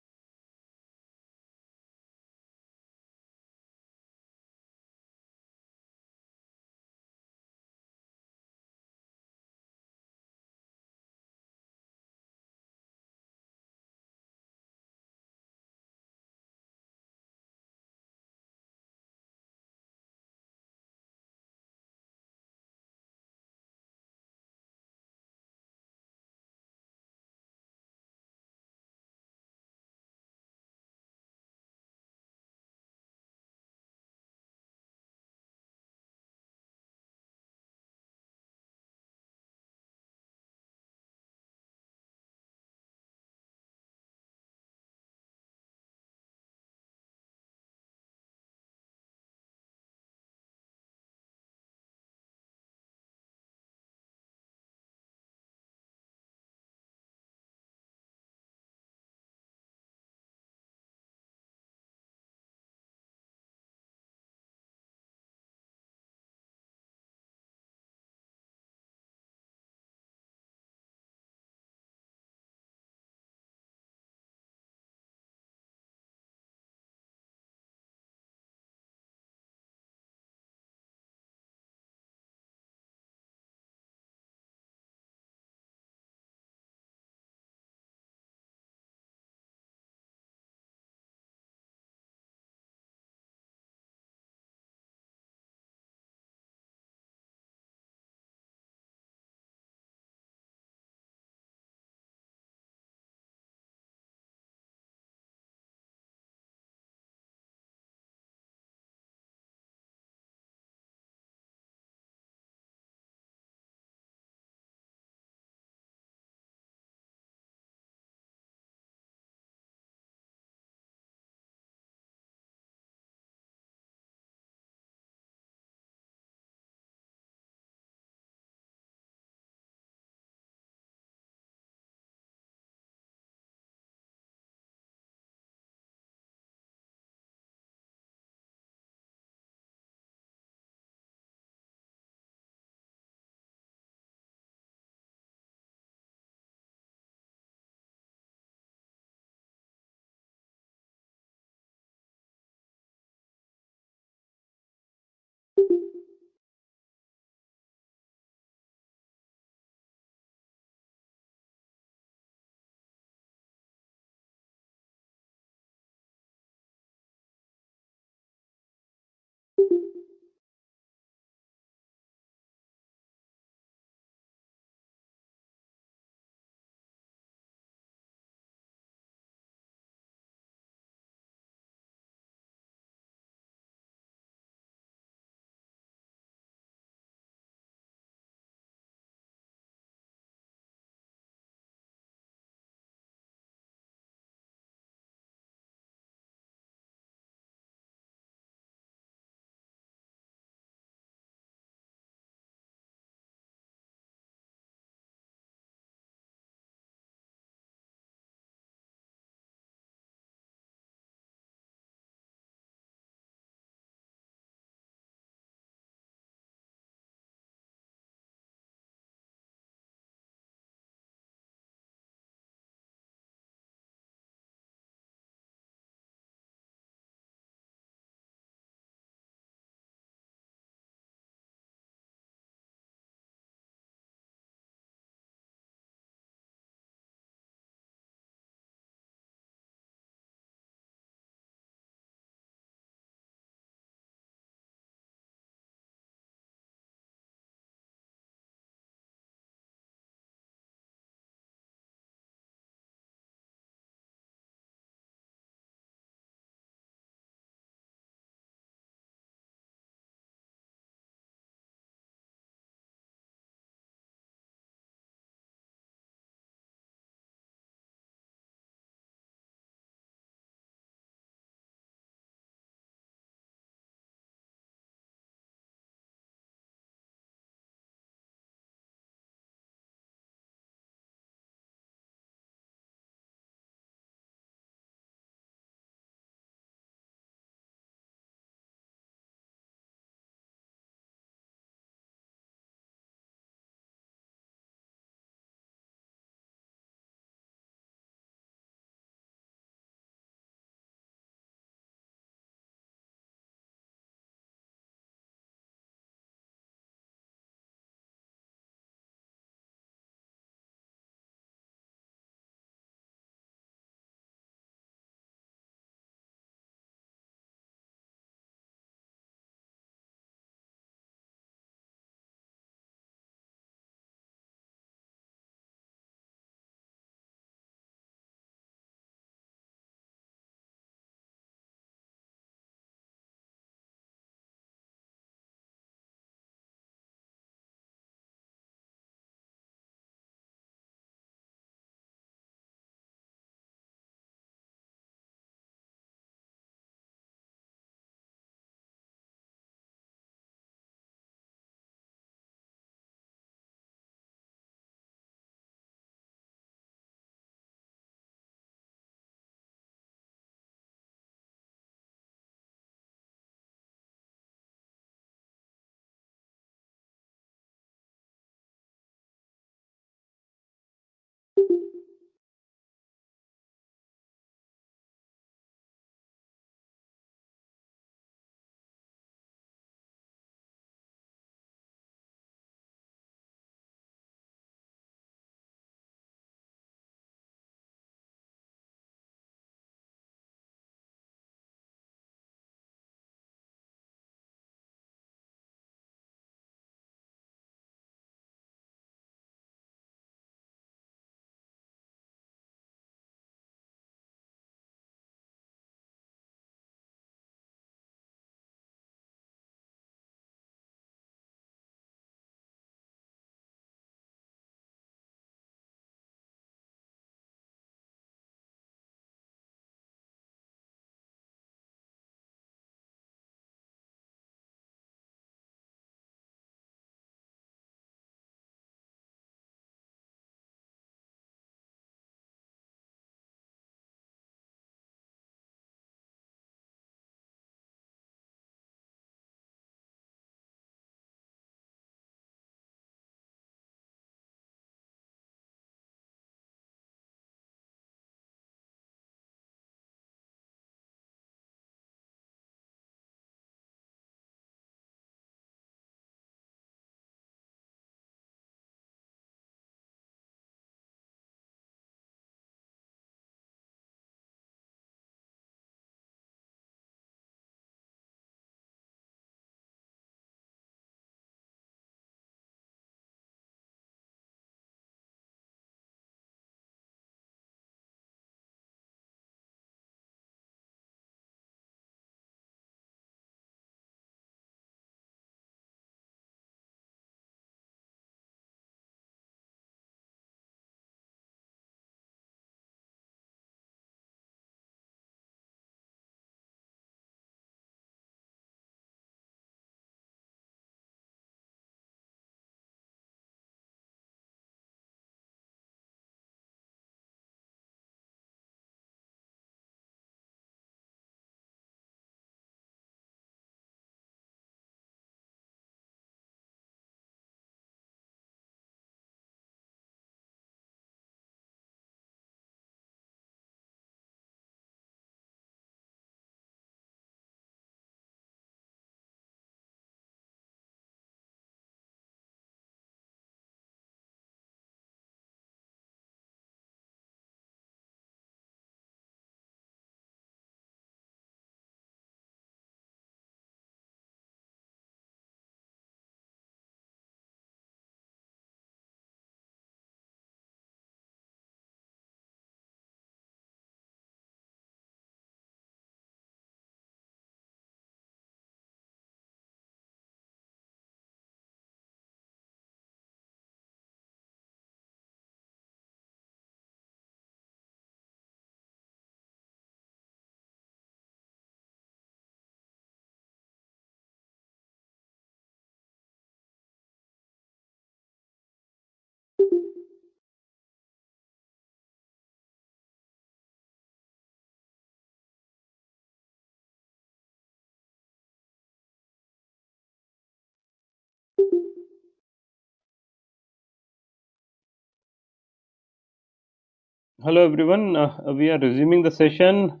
Hello everyone, we are resuming the session.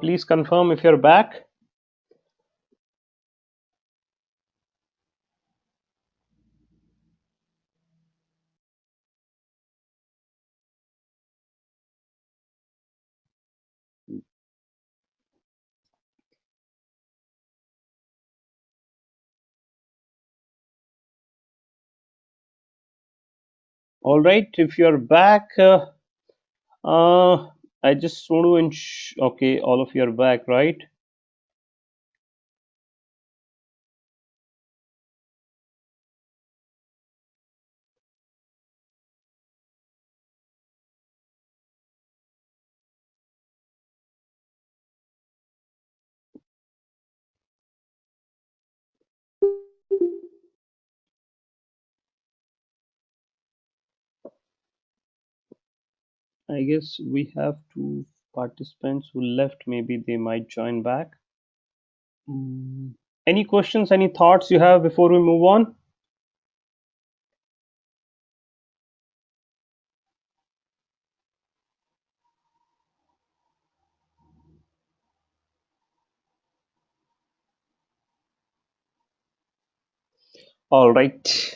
Please confirm if you're back. All right, if you're back, I just want to okay, all of you are back, right? I guess we have two participants who left. Maybe they might join back. Mm. Any questions, any thoughts you have before we move on? All right.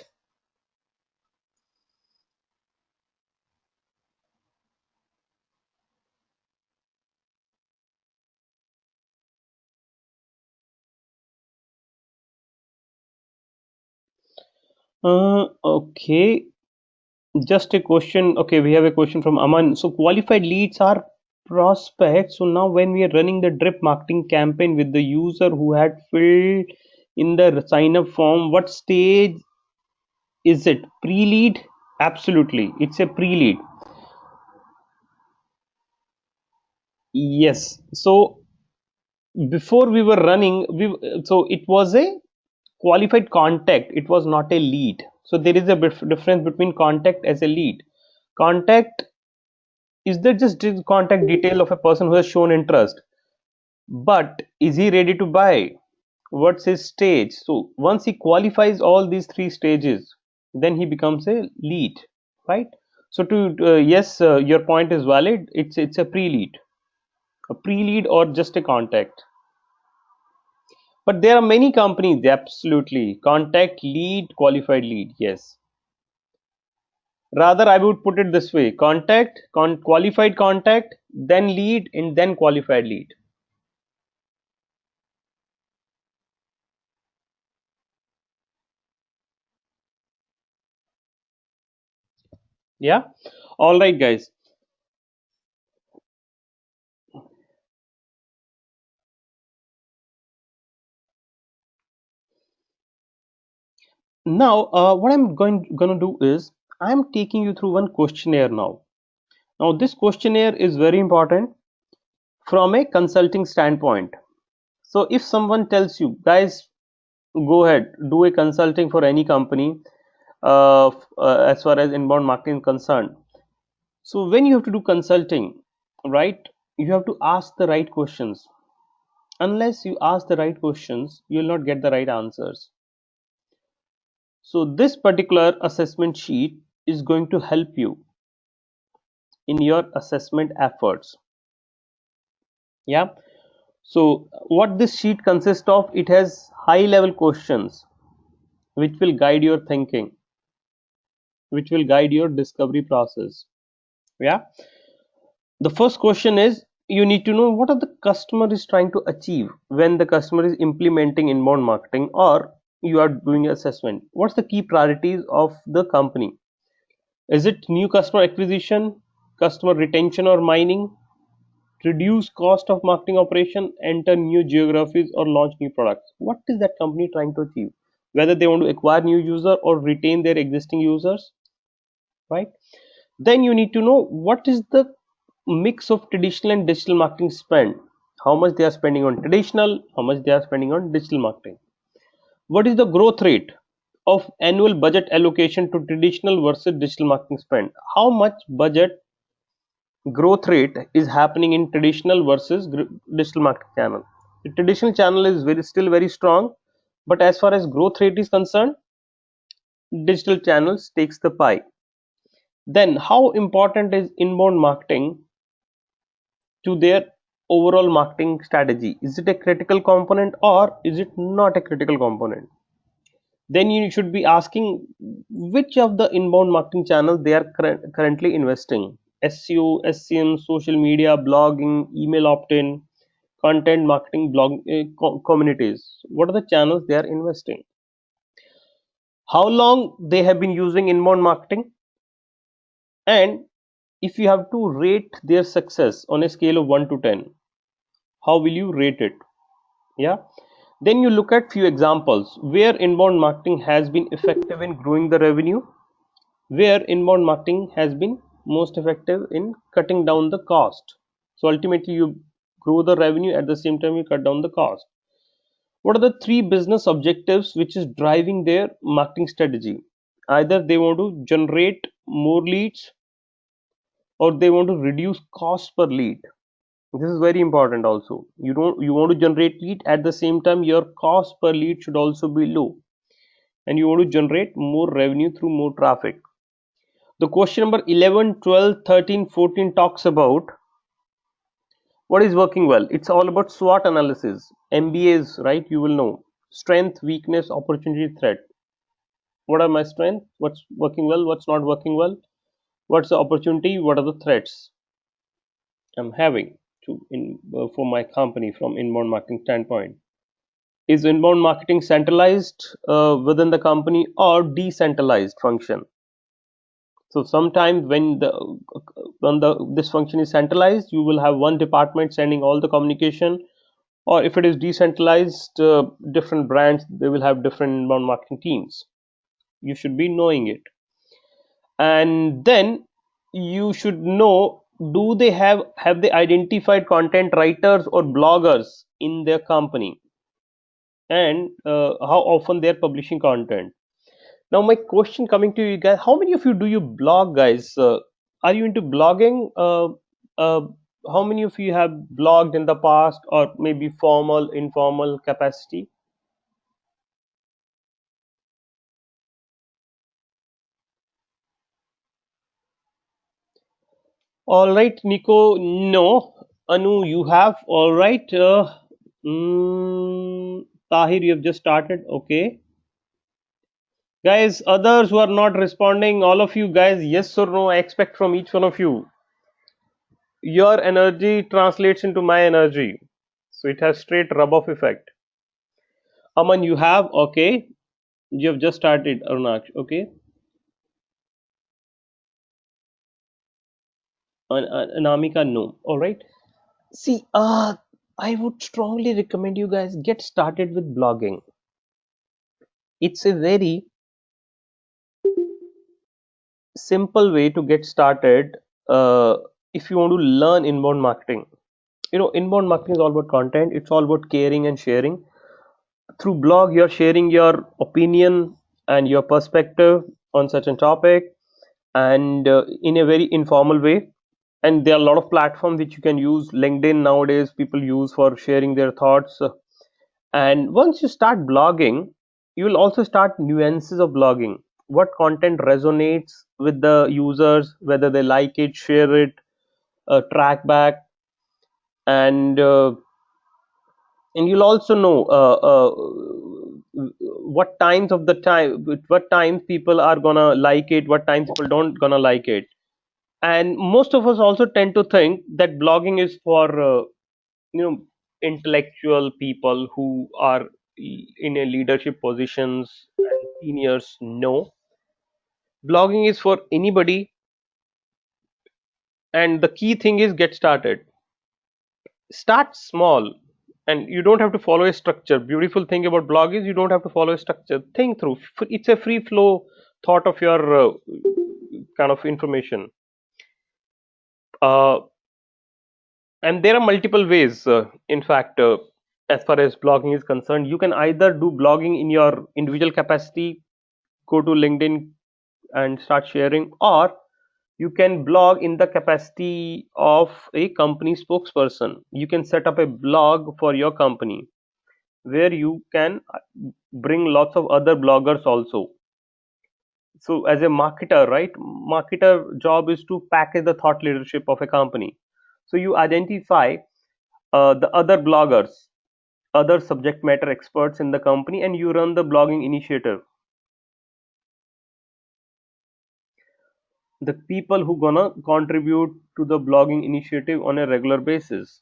Okay. Just a question. Okay, we have a question from Aman. So qualified leads are prospects. So now when we are running the drip marketing campaign with the user who had filled in the sign up form, what stage is it? Pre-lead? Absolutely. It's a pre-lead. Yes. So before we were running, so it was a qualified contact. It was not a lead. So there is a difference between contact as a lead. Contact is that just contact detail of a person who has shown interest, but is he ready to buy? What's his stage? So once he qualifies all these three stages, then he becomes a lead, right? So to yes, your point is valid. It's a pre-lead or just a contact. But there are many companies, absolutely, contact, lead, qualified lead, yes. Rather, I would put it this way: contact, qualified contact, then lead, and then qualified lead. Yeah. All right, guys. Now, what I'm gonna do is I'm taking you through one questionnaire now. Now, this questionnaire is very important from a consulting standpoint. So, if someone tells you, guys, go ahead, do a consulting for any company, as far as inbound marketing is concerned. So, when you have to do consulting, right, you have to ask the right questions. Unless you ask the right questions, you will not get the right answers. So, this particular assessment sheet is going to help you in your assessment efforts. Yeah. So what this sheet consists of, it has high level questions which will guide your thinking, which will guide your discovery process. Yeah. The first question is, you need to know what are the customer is trying to achieve when the customer is implementing inbound marketing, or you are doing assessment. What's the key priorities of the company? Is it new customer acquisition, customer retention or mining, reduce cost of marketing operation, enter new geographies, or launch new products? What is that company trying to achieve? Whether they want to acquire new user or retain their existing users, right? Then you need to know what is the mix of traditional and digital marketing spend. How much they are spending on traditional, how much they are spending on digital marketing. What is the growth rate of annual budget allocation to traditional versus digital marketing spend? How much budget growth rate is happening in traditional versus digital marketing channel? The traditional channel is still very strong, but as far as growth rate is concerned, digital channels takes the pie. Then how important is inbound marketing to their overall marketing strategy? Is it a critical component or is it not a critical component? Then you should be asking which of the inbound marketing channels they are currently investing. SEO, SCM, social media, blogging, email opt-in, content marketing, blog communities. What are the channels they are investing? How long they have been using inbound marketing, and if you have to rate their success on a scale of 1 to 10, how will you rate it? Yeah. Then you look at few examples where inbound marketing has been effective in growing the revenue, where inbound marketing has been most effective in cutting down the cost. So ultimately you grow the revenue, at the same time you cut down the cost. What are the three business objectives which is driving their marketing strategy? Either they want to generate more leads or they want to reduce cost per lead. This is very important also. You want to generate lead, at the same time your cost per lead should also be low, and you want to generate more revenue through more traffic. The question number 11, 12, 13, 14 talks about what is working well. It's all about SWOT analysis. MBAs, right? You will know strength, weakness, opportunity, threat. What are my strengths? What's working well? What's not working well? What's the opportunity? What are the threats I'm having to in for my company from inbound marketing standpoint? Is inbound marketing centralized within the company or decentralized function? So sometimes when the this function is centralized, you will have one department sending all the communication, or if it is decentralized, different brands they will have different inbound marketing teams. You should be knowing it. And then you should know, do they have they identified content writers or bloggers in their company, and how often they are publishing content. Now my question coming to you guys, how many of you do you blog, guys? Are you into blogging? Uh, how many of you have blogged in the past, or maybe formal, informal capacity? All right, Nico, no. Anu, you have. All right. Tahir, you have just started. Okay. Guys, others who are not responding, all of you guys, yes or no, I expect from each one of you. Your energy translates into my energy. So it has straight rub off effect. Aman, you have. Okay. You have just started, Arunaksh. Okay. Anamika, no. All right. See, I would strongly recommend you guys get started with blogging. It's a very simple way to get started if you want to learn inbound marketing. Inbound marketing is all about content, it's all about caring and sharing. Through blog, you're sharing your opinion and your perspective on such a topic, and in a very informal way. And there are a lot of platforms which you can use. LinkedIn nowadays people use for sharing their thoughts. And once you start blogging, you will also start nuances of blogging. What content resonates with the users, whether they like it, share it, track back, and you'll also know what times of the time, what times people are gonna like it, what times people don't gonna like it. And most of us also tend to think that blogging is for you know intellectual people who are in a leadership positions and seniors. No, blogging is for anybody, and the key thing is get started. Start small, and you don't have to follow a structure. Beautiful thing about blog is you don't have to follow a structure. Think through. It's a free flow thought of your kind of information. uh, and there are multiple ways, in fact, as far as blogging is concerned. You can either do blogging in your individual capacity, go to LinkedIn and start sharing, or you can blog in the capacity of a company spokesperson. You can set up a blog for your company where you can bring lots of other bloggers also. So as a marketer, right? Marketer job is to package the thought leadership of a company. So you identify the other bloggers, other subject matter experts in the company, and you run the blogging initiative. The people who gonna contribute to the blogging initiative on a regular basis.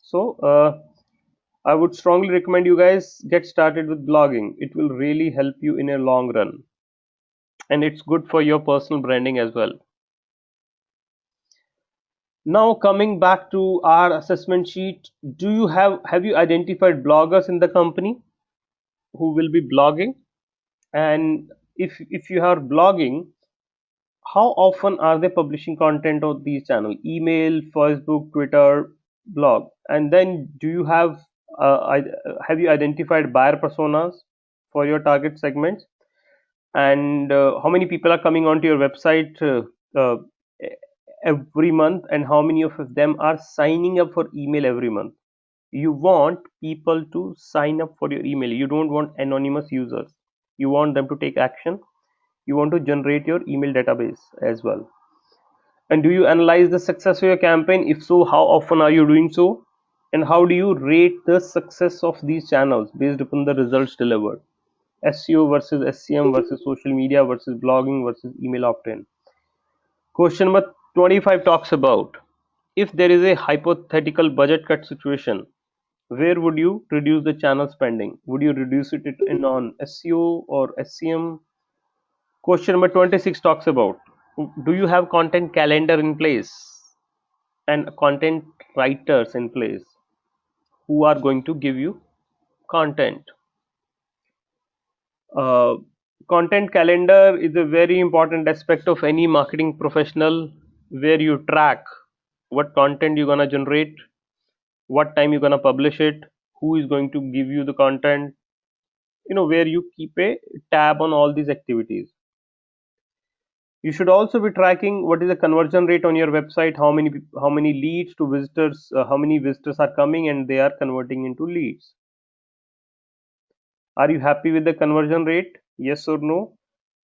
So I would strongly recommend you guys get started with blogging. It will really help you in a long run, and it's good for your personal branding as well. Now coming back to our assessment sheet, do you have you identified bloggers in the company who will be blogging? And if you are blogging, how often are they publishing content on these channels? Email, Facebook, Twitter, blog. And then do you have you identified buyer personas for your target segments? And how many people are coming onto your website every month, and how many of them are signing up for email every month? You want people to sign up for your email. You don't want anonymous users. You want them to take action. You want to generate your email database as well. And do you analyze the success of your campaign? If so, how often are you doing so? And how do you rate the success of these channels based upon the results delivered? SEO versus SCM versus social media versus blogging versus email opt-in. Question number 25 talks about, if there is a hypothetical budget cut situation, where would you reduce the channel spending? Would you reduce it in on SEO or SCM? Question number 26 talks about, do you have content calendar in place and content writers in place who are going to give you content? Uh, Content calendar is a very important aspect of any marketing professional, where you track what content you're gonna generate, what time you're gonna publish it, who is going to give you the content, where you keep a tab on all these activities. You should also be tracking what is the conversion rate on your website, how many leads to visitors, how many visitors are coming and they are converting into leads. Are you happy with the conversion rate? Yes or no?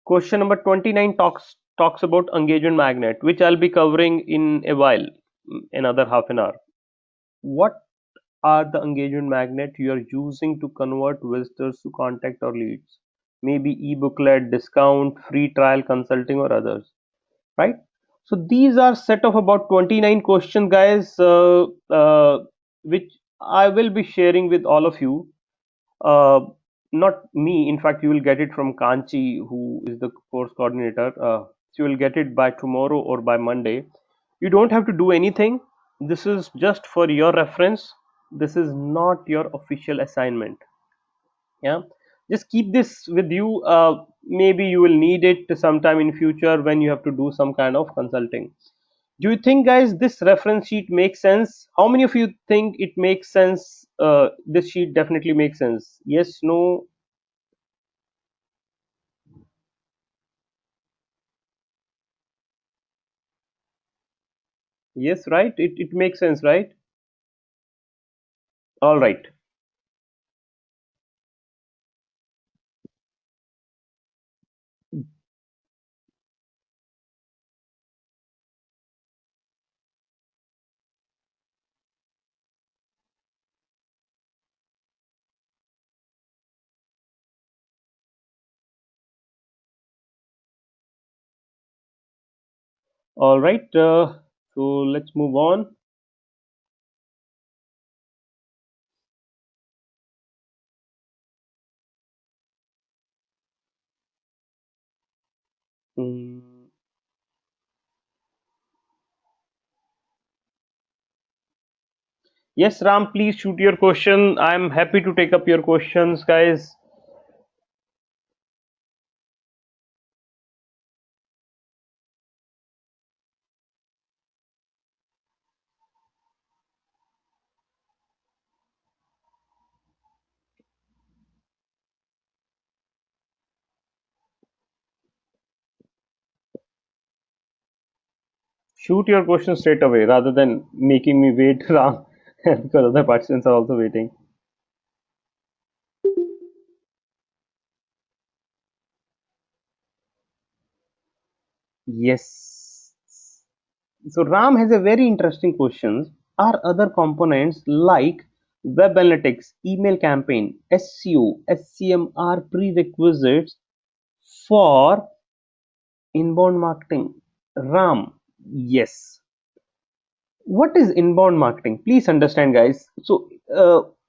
Question number 29 talks about engagement magnet, which I'll be covering in a while, another half an hour. What are the engagement magnet you are using to convert visitors to contact or leads? Maybe e-booklet, discount, free trial consulting, or others, right? So these are set of about 29 questions, guys, which I will be sharing with all of you. Uh, Not me, in fact, you will get it from Kanchi, who is the course coordinator. So you will get it by tomorrow or by Monday. You don't have to do anything. This is just for your reference. This is not your official assignment. Yeah, just keep this with you. Maybe you will need it sometime in future when you have to do some kind of consulting. Do you think, guys, this reference sheet makes sense? How many of you think it makes sense? This sheet definitely makes sense. Yes, no? Yes, right? It makes sense, right? All right. All right. So let's move on. Mm, yes, Ram, please shoot your question. I'm happy to take up your questions, guys. Shoot your question straight away rather than making me wait, Ram, because other participants are also waiting. Yes. So Ram has a very interesting question. Are other components like web analytics, email campaign, SEO, SCM are prerequisites for inbound marketing? Ram, yes. What is inbound marketing? Please understand, guys. So,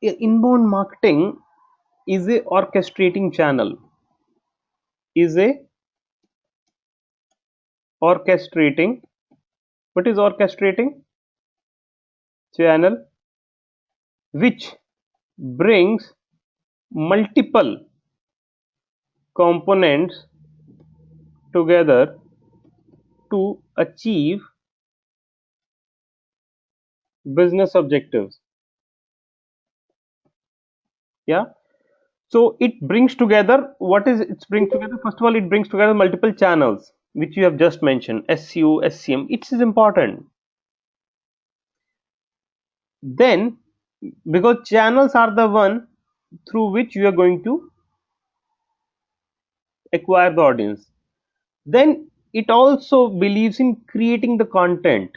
inbound marketing is a orchestrating channel. Is a orchestrating. What is orchestrating? Channel which brings multiple components together to achieve business objectives. Yeah. So it brings together, what is it brings together? First of all, it brings together multiple channels which you have just mentioned, SEO, SCM. It is important. Then, because channels are the one through which you are going to acquire the audience. Then it also believes in creating the content.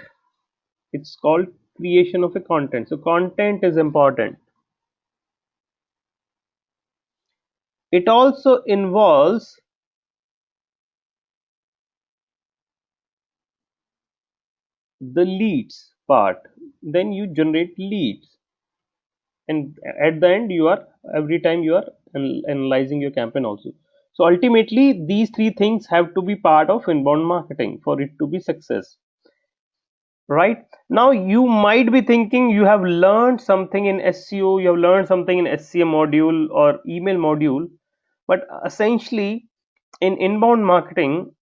It's called creation of a content. So content is important. It also involves the leads part. Then you generate leads, and at the end you are, every time you are analyzing your campaign also. So ultimately these three things have to be part of inbound marketing for it to be success. Right now you might be thinking you have learned something in SEO, you have learned something in SCM module or email module, but essentially in inbound marketing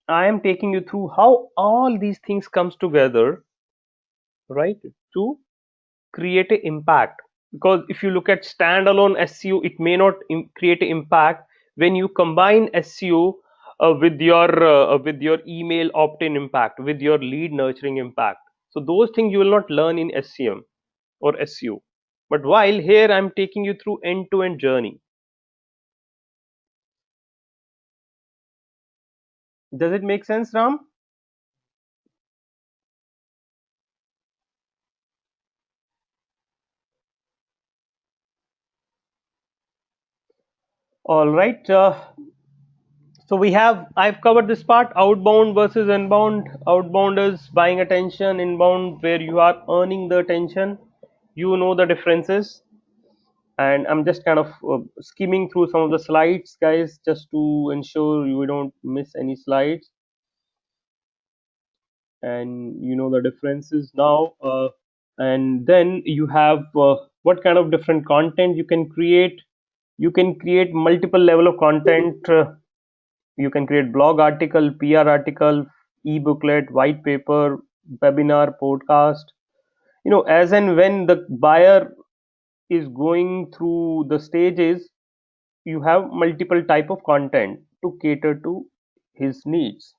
I am taking you through how all these things comes together, right, to create an impact. Because if you look at standalone SEO, it may not create an impact. When you combine SEO with your email opt-in impact, with your lead nurturing impact, so those things you will not learn in SCM or SEO. But while here I'm taking you through end-to-end journey. Does it make sense, Ram? All right. So I've covered this part, outbound versus inbound. Outbound is buying attention, inbound where you are earning the attention. You know the differences. And I'm just kind of skimming through some of the slides, guys, just to ensure you don't miss any slides. And you know the differences now. And then you have what kind of different content you can create. You can create multiple level of content. You can create blog article, PR article, e-booklet, white paper, webinar, podcast. As and when the buyer is going through the stages, you have multiple type of content to cater to his needs.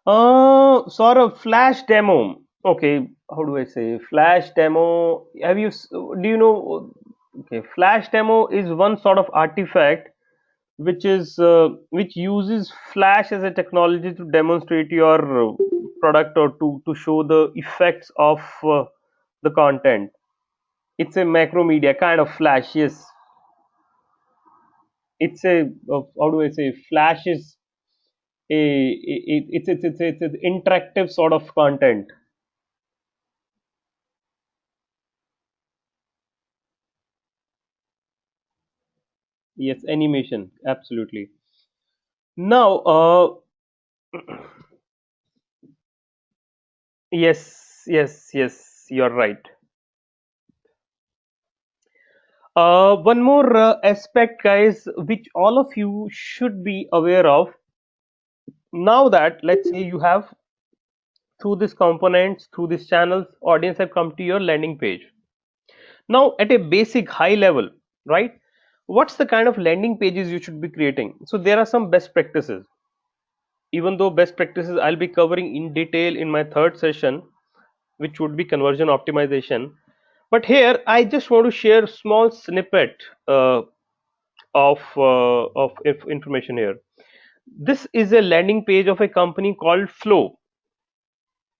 Sort of flash demo. Okay, how do I say flash demo? Do you know? Okay, flash demo is one sort of artifact which uses flash as a technology to demonstrate your product, or to show the effects of the content. It's a macro media kind of flash. Yes, it's a how do I say flash is it's an interactive sort of content. Yes, animation, absolutely. Now, yes, you're right. One more aspect, guys, which all of you should be aware of. Now that, let's say, you have, through these components, through these channels, audience have come to your landing page. Now, at a basic high level, right? What's the kind of landing pages you should be creating? So there are some best practices. even though best practices I'll be covering in detail in my third session, which would be conversion optimization. But here I just want to share small snippet of information here. This is a landing page of a company called Flow.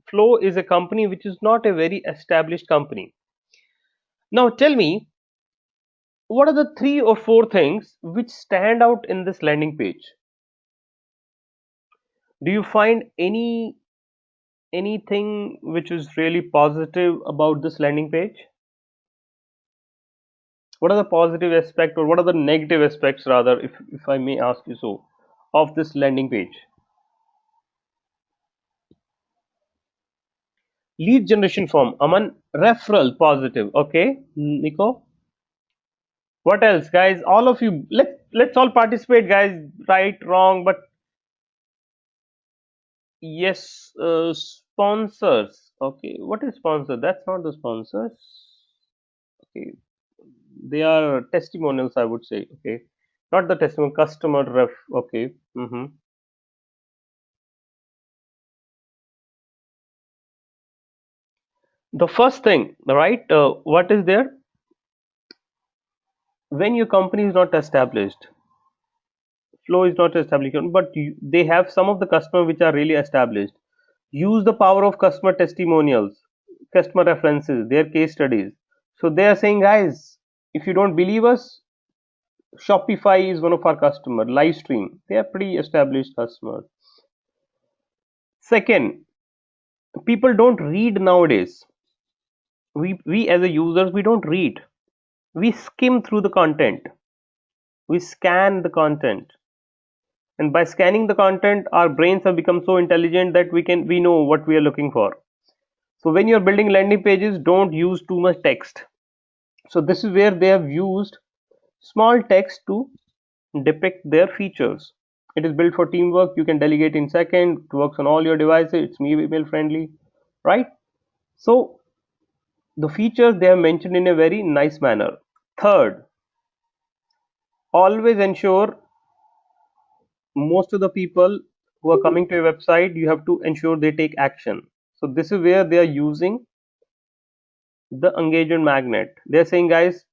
Flow is a company which is not a very established company. Now tell me, what are the three or four things which stand out in this landing page? Do you find anything which is really positive about this landing page? What are the positive aspects, or what are the negative aspects rather, if I may ask you so, of this landing page? Lead generation form, Aman. Referral, positive. Okay, Nico. What else, guys? All of you, let's all participate, guys. Right, wrong, but yes. Sponsors. Okay, what is sponsor? That's not the sponsors. Okay, they are testimonials, I would say. Okay, not the testimonial, customer ref. Okay. The first thing, right? What is there? When your company is not established, Flow is not established, but they have some of the customers which are really established. Use the power of customer testimonials, customer references, their case studies. So they are saying, guys, if you don't believe us, Shopify is one of our customer. Livestream, they are pretty established customers. Second, people don't read nowadays. We as a users, we don't read. We skim through the content. We scan the content, and by scanning the content, our brains have become so intelligent that we know what we are looking for. So when you're building landing pages, don't use too much text. So this is where they have used small text to depict their features. It is built for teamwork. You can delegate in second. It works on all your devices. It's email friendly, right? So the features they have mentioned in a very nice manner. Third, always ensure, most of the people who are coming to a website, you have to ensure they take action. So this is where they are using the engagement magnet. They're saying, guys,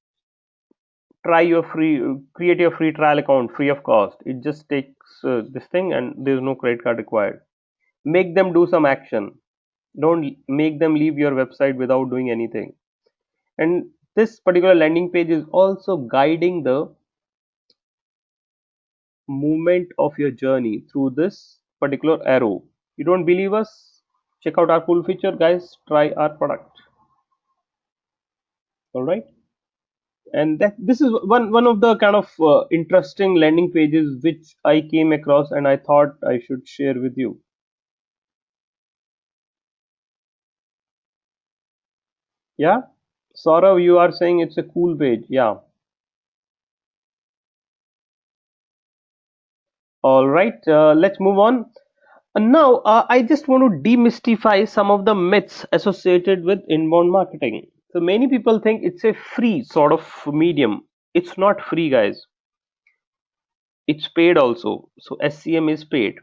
try your free create your free trial account free of cost. It just takes this thing, and there's no credit card required. Make them do some action. Don't make them leave your website without doing anything. And this particular landing page is also guiding the movement of your journey through this particular arrow. You don't believe us? Check out our cool feature, guys. Try our product. All right. And that this is one of the kind of interesting landing pages which I came across, and I thought I should share with you. Yeah, Saurav, you are saying it's a cool page. Yeah. All right. Let's move on. Now, I just want to demystify some of the myths associated with inbound marketing. So many people think it's a free sort of medium. It's not free, guys. It's paid also. So SCM is paid.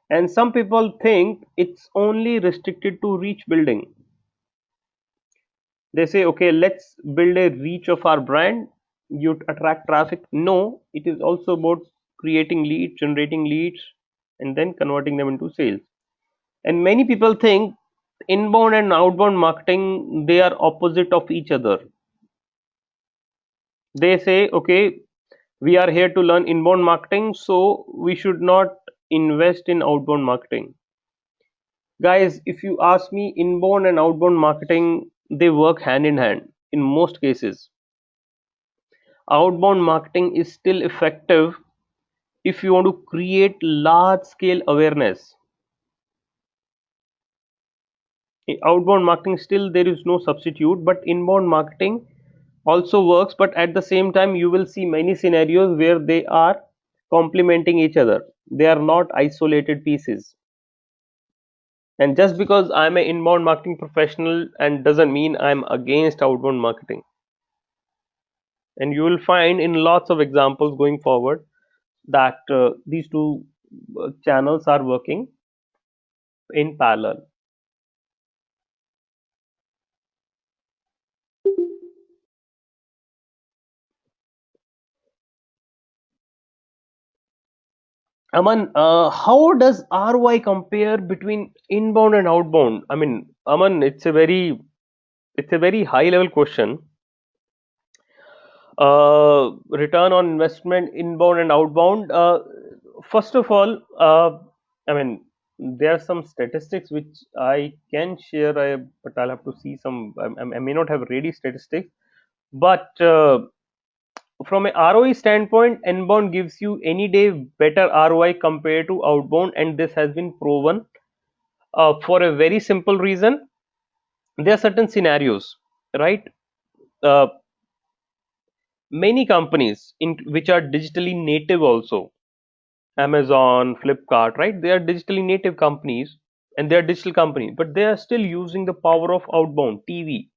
And some people think it's only restricted to reach building. They say, okay, let's build a reach of our brand. You attract traffic. No, it is also about creating leads, generating leads, and then converting them into sales. And many people think inbound and outbound marketing, they are opposite of each other. They say, okay, we are here to learn inbound marketing, so we should not invest in outbound marketing. Guys, if you ask me, inbound and outbound marketing, they work hand in hand in most cases. Outbound marketing is still effective if you want to create large scale awareness. Outbound marketing, still there is no substitute, but inbound marketing also works, but at the same time you will see many scenarios where they are complementing each other. They are not isolated pieces. And just because I'm an inbound marketing professional and doesn't mean I'm against outbound marketing. And you will find in lots of examples going forward that these two channels are working in parallel. Aman, how does ROI compare between inbound and outbound? I mean, Aman, it's a very high level question. Return on investment, inbound and outbound. First of all, I mean, there are some statistics which I can share, but I'll have to see some. I may not have ready statistics, but from a ROE standpoint, inbound gives you any day better ROI compared to outbound, and this has been proven for a very simple reason. There are certain scenarios, right? Uh, Many companies in which are digitally native also, Amazon, Flipkart, right? They are digitally native companies and they are digital companies, but they are still using the power of outbound TV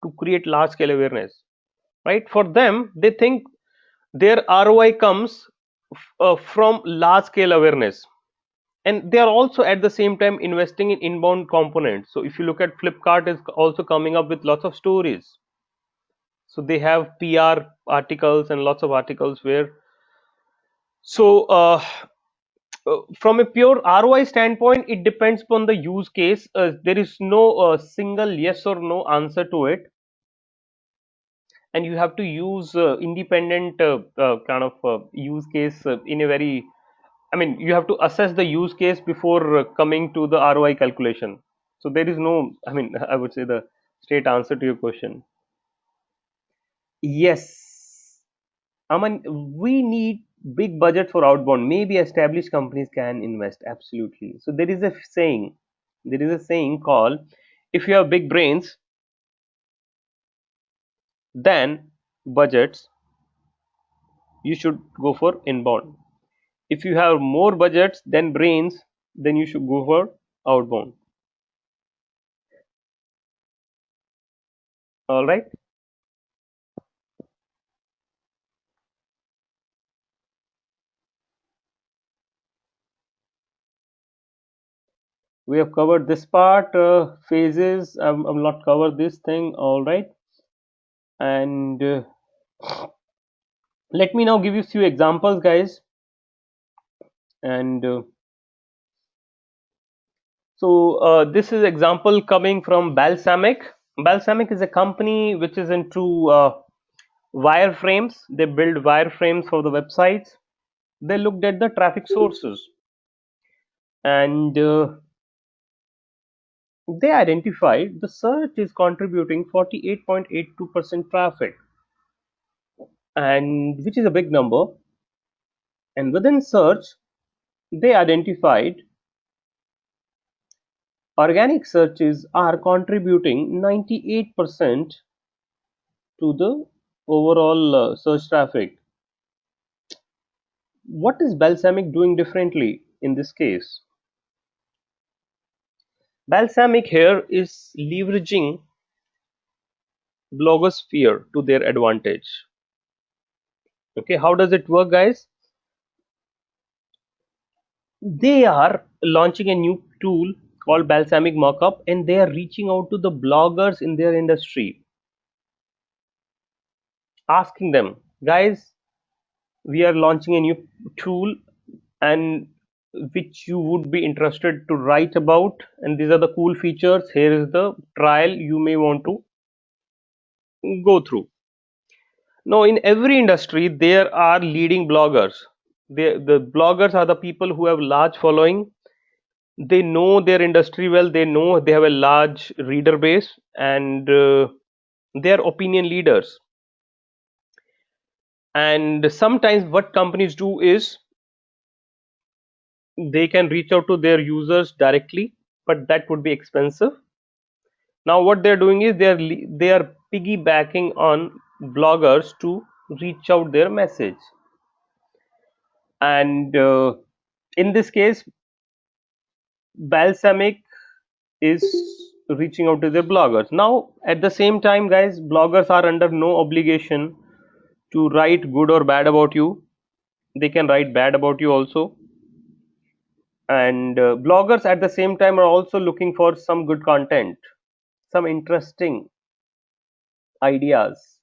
to create large scale awareness, right? For them, they think their ROI comes from large scale awareness, and they are also at the same time investing in inbound components. So if you look at Flipkart is also coming up with lots of stories. So they have PR articles and lots of articles where so from a pure ROI standpoint, it depends upon the use case. There is no single yes or no answer to it, and you have to use independent kind of use case in a very. I mean, you have to assess the use case before coming to the ROI calculation. So there is no. I mean, I would say the straight answer to your question. Yes, I mean, we need big budget for outbound. Maybe established companies can invest. Absolutely. So there is a saying. There is a saying called, if you have big brains, then budgets, you should go for inbound. If you have more budgets than brains, then you should go for outbound. All right. We have covered this part, phases. I've not covered this thing. All right. And let me now give you few examples, guys. And so this is example coming from Balsamic. Balsamic is a company which is into wireframes. They build wireframes for the websites. They looked at the traffic sources and they identified the search is contributing 48.82% traffic, and which is a big number. And within search, they identified organic searches are contributing 98% to the overall search traffic. What is Balsamic doing differently in this case? Balsamic here is leveraging blogosphere to their advantage. Okay, how does it work, guys? They are launching a new tool called Balsamic Mockup, and they are reaching out to the bloggers in their industry, asking them, guys, we are launching a new tool and which you would be interested to write about, and these are the cool features. Here is the trial you may want to go through. Now, in every industry, there are leading bloggers. The bloggers are the people who have large following. They know their industry well. They know they have a large reader base, and they are opinion leaders. And sometimes, what companies do is they can reach out to their users directly, but that would be expensive. Now, what they're doing is they are piggybacking on bloggers to reach out their message, and in this case, Balsamic is reaching out to their bloggers. Now, at the same time, guys, bloggers are under no obligation to write good or bad about you. They can write bad about you also. And bloggers at the same time are also looking for some good content, some interesting ideas.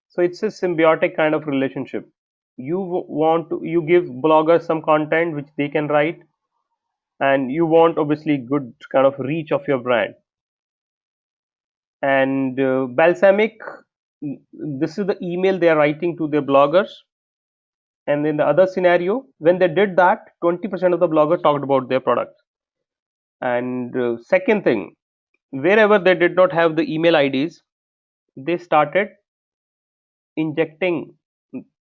So it's a symbiotic kind of relationship. You give bloggers some content which they can write, and you want obviously good kind of reach of your brand. And balsamic, this is the email they are writing to their bloggers. And in the other scenario, when they did that, 20% of the bloggers talked about their product. And second thing, wherever they did not have the email IDs, they started injecting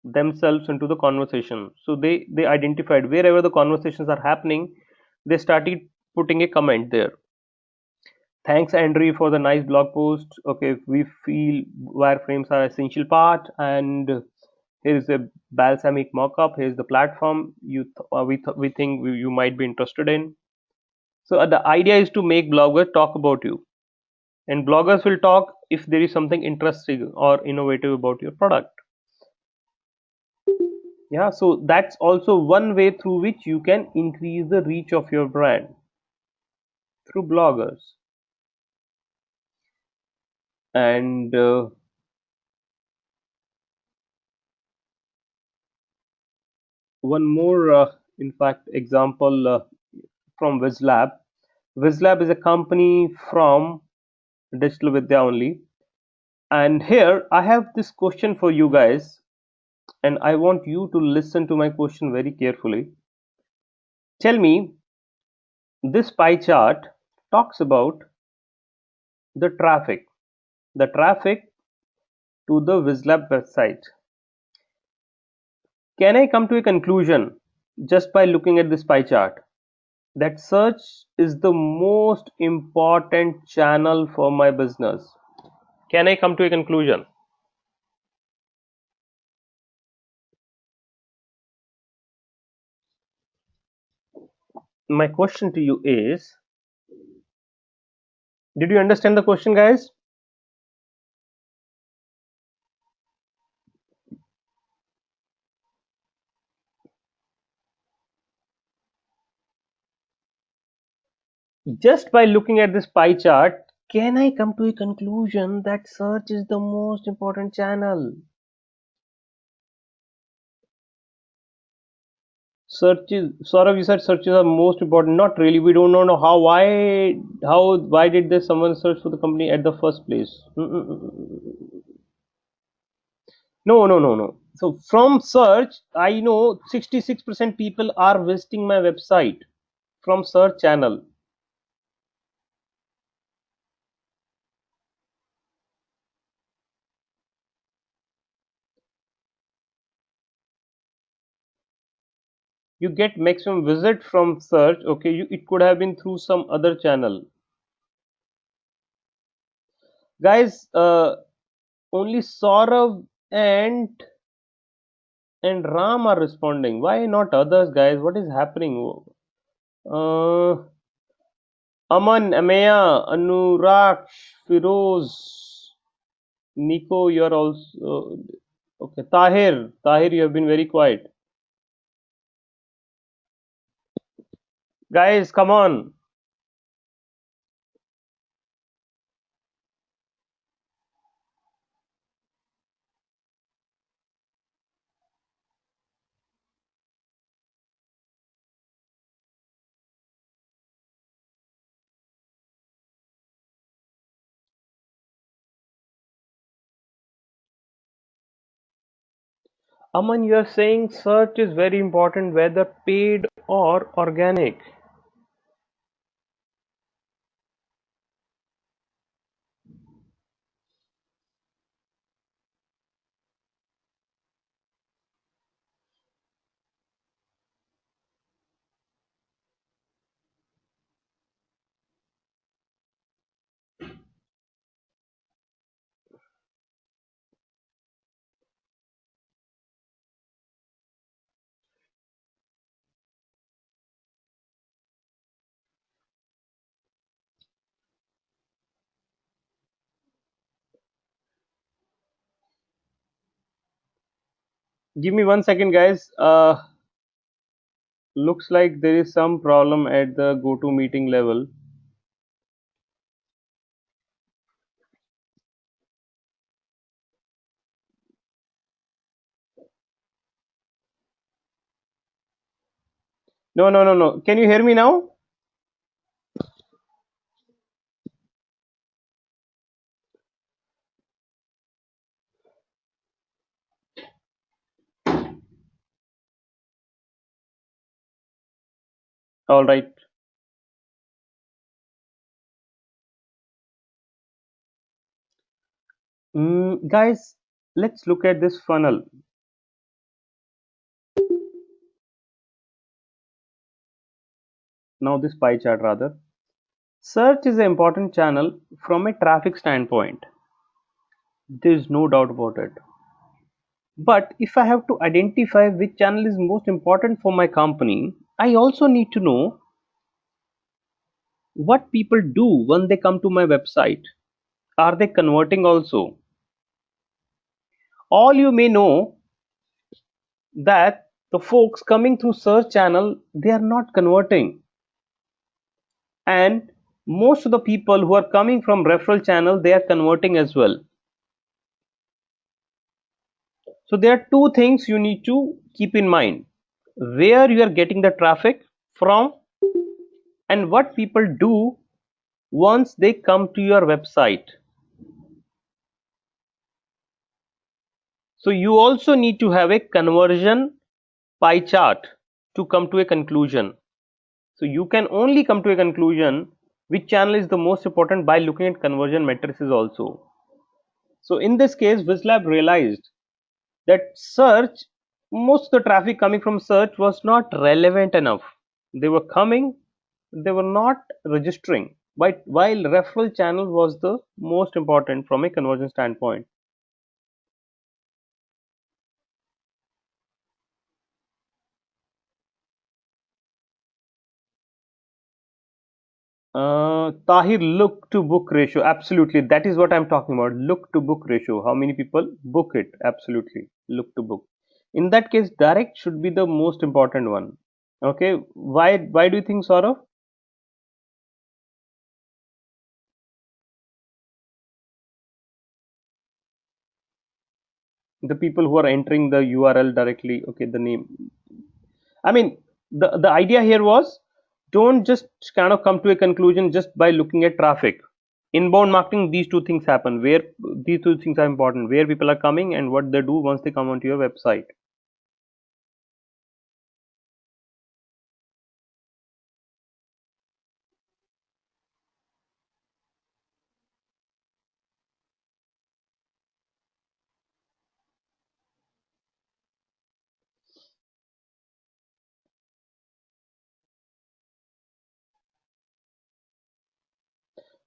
themselves into the conversation. So they identified wherever the conversations are happening, they started putting a comment there. Thanks, Andre, for the nice blog post. Okay, we feel wireframes are essential part, and here is a balsamic mockup. Here's the platform we think you might be interested in. So the idea is to make bloggers talk about you, and bloggers will talk if there is something interesting or innovative about your product. Yeah, so that's also one way through which you can increase the reach of your brand through bloggers. And one more, in fact, example from WizLab. WizLab is a company from Digital Vidya only. And here I have this question for you guys, and I want you to listen to my question very carefully. Tell me, this pie chart talks about the traffic to the WizLab website. Can I come to a conclusion just by looking at this pie chart that search is the most important channel for my business? Can I come to a conclusion? My question to you is, did you understand the question, guys? Just by looking at this pie chart, can I come to a conclusion that search is the most important channel? Searches, Saurav, you said searches are most important. Not really. We don't know how, why did this someone search for the company at the first place? No, no, no, no. So from search, I know 66% people are visiting my website from search channel. You get maximum visit from search. Okay, it could have been through some other channel. Guys, only Saurav and Ram are responding. Why not others, guys? What is happening? Uh, Aman, Ameya, Anurag, Firoz, Nico, you're also okay. Tahir, you have been very quiet. Guys, come on. Aman, you are saying search is very important, whether paid or organic. Give me 1 second, guys. Looks like there is some problem at the go-to meeting level. No, no, no, no. Can you hear me now? All right. Guys, let's look at this funnel. Now, this pie chart rather. Search is an important channel from a traffic standpoint. There's no doubt about it. But if I have to identify which channel is most important for my company, I also need to know what people do when they come to my website. Are they converting also? All you may know that the folks coming through search channel, they are not converting, and most of the people who are coming from referral channel, they are converting as well. So there are two things you need to keep in mind: where you are getting the traffic from and what people do once they come to your website. So you also need to have a conversion pie chart to come to a conclusion. So you can only come to a conclusion which channel is the most important by looking at conversion matrices also. So in this case, Wizlab realized that search, most of the traffic coming from search was not relevant enough. They were coming, they were not registering. But while referral channel was the most important from a conversion standpoint. Tahir, look to book ratio. Absolutely. That is what I'm talking about. Look to book ratio. How many people book it? Absolutely. Look to book. In that case, direct should be the most important one. Okay. Why do you think, Saurav? The people who are entering the URL directly, okay, the name. I mean, the idea here was, don't just kind of come to a conclusion just by looking at traffic. Inbound marketing, these two things happen. Where these two things are important: where people are coming and what they do once they come onto your website.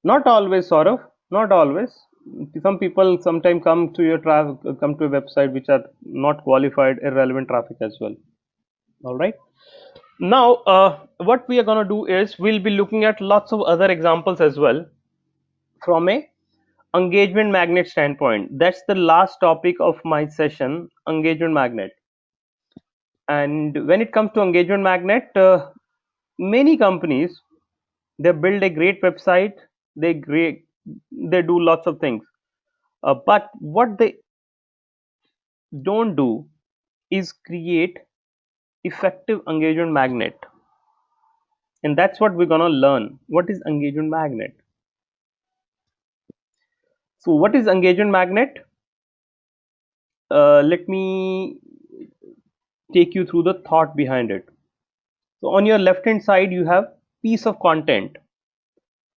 Not always, sort of. Not always. Some people sometimes come to your traffic, come to a website which are not qualified, irrelevant traffic as well. All right. Now, what we are going to do is we'll be looking at lots of other examples as well from a engagement magnet standpoint. That's the last topic of my session, engagement magnet. And when it comes to engagement magnet, many companies, they build a great website, they do lots of things, but what they don't do is create effective engagement magnet, and that's what we're gonna learn. What is engagement magnet? So what is engagement magnet? Let me take you through the thought behind it. So on your left hand side you have piece of content,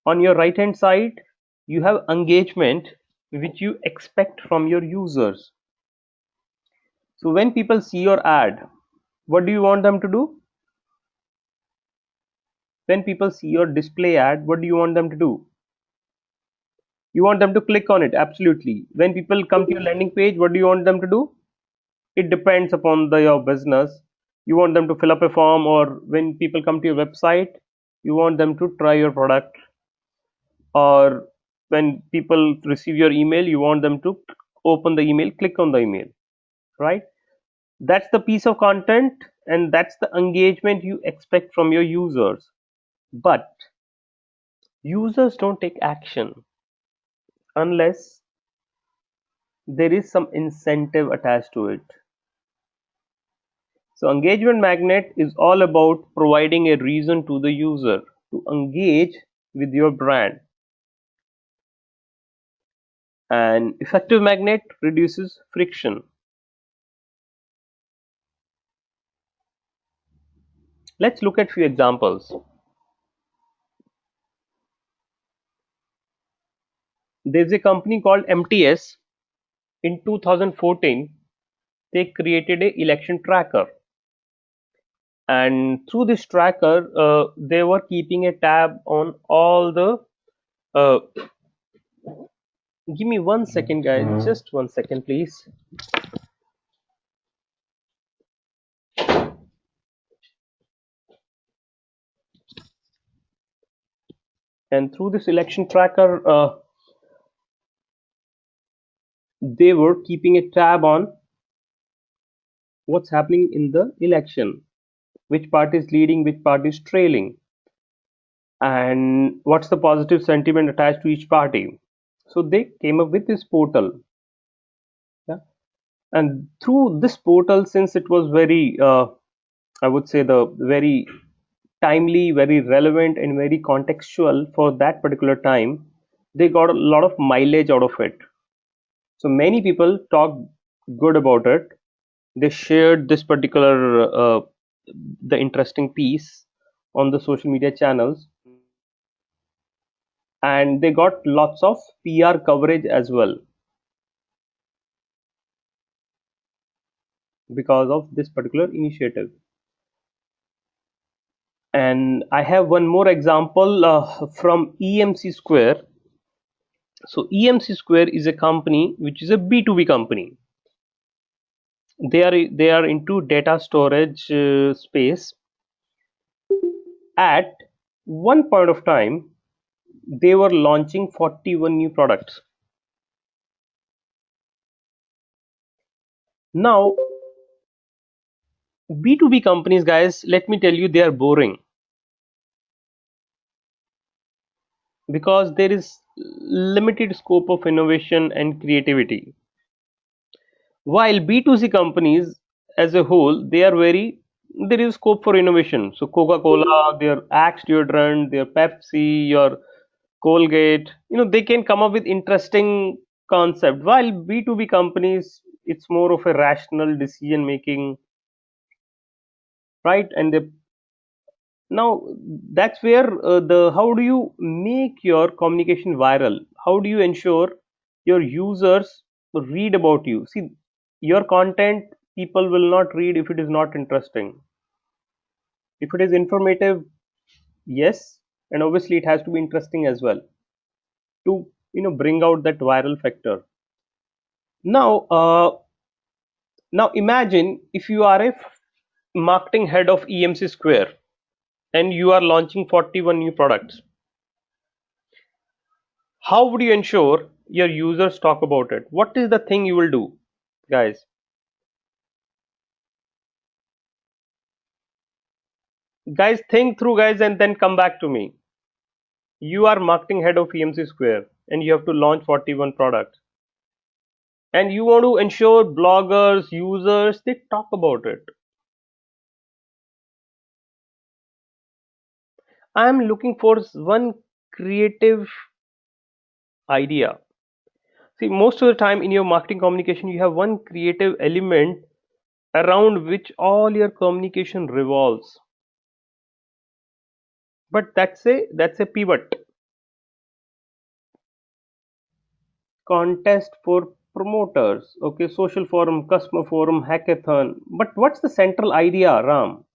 on your right hand side you have engagement which you expect from your users. So when people see your ad, what do you want them to do? When people see your display ad, what do you want them to do? You want them to click on it. Absolutely. When people come to your landing page, what do you want them to do? It depends upon your business. You want them to fill up a form, or when people come to your website, you want them to try your product, or when people receive your email, you want them to open the email, click on the email, right? That's the piece of content and that's the engagement you expect from your users. But users don't take action unless there is some incentive attached to it. So engagement magnet is all about providing a reason to the user to engage with your brand. And effective magnet reduces friction. Let's look at few examples. There's a company called MTS. In 2014, they created a election tracker, and through this tracker, they were keeping a tab on all the. Uh, Give me 1 second, guys. Just 1 second, please. And through this election tracker, they were keeping a tab on what's happening in the election, which party is leading, which party is trailing, and what's the positive sentiment attached to each party. So they came up with this portal. Yeah? And through this portal, since it was very, I would say, the very timely, very relevant, and very contextual for that particular time, they got a lot of mileage out of it. So many people talked good about it. They shared this particular the interesting piece on the social media channels, and they got lots of PR coverage as well because of this particular initiative. And I have one more example from EMC Square. So EMC Square is a company which is a B2B company. They are into data storage space. At one point of time, they were launching 41 new products. Now, B2B companies, guys, let me tell you, they are boring because there is limited scope of innovation and creativity. While B2C companies as a whole, they are very, there is scope for innovation. So Coca-Cola, their Axe deodorant, their Pepsi, your Colgate, they can come up with interesting concept. While B2B companies, it's more of a rational decision making, right? And they now that's where the how do you make your communication viral? How do you ensure your users read about you? See, your content people will not read if it is not interesting. If it is informative, yes, and obviously it has to be interesting as well to bring out that viral factor. Now, now imagine if you are a marketing head of EMC Square and you are launching 41 new products. How would you ensure your users talk about it? What is the thing you will do, guys? Guys, think through, guys, and then come back to me. You are marketing head of EMC Square and you have to launch 41 products. And you want to ensure bloggers, users, they talk about it. I am looking for one creative idea. See, most of the time in your marketing communication, you have one creative element around which all your communication revolves. But that's a pivot. Contest for promoters, okay, social forum, customer forum, hackathon. But what's the central idea, Ram?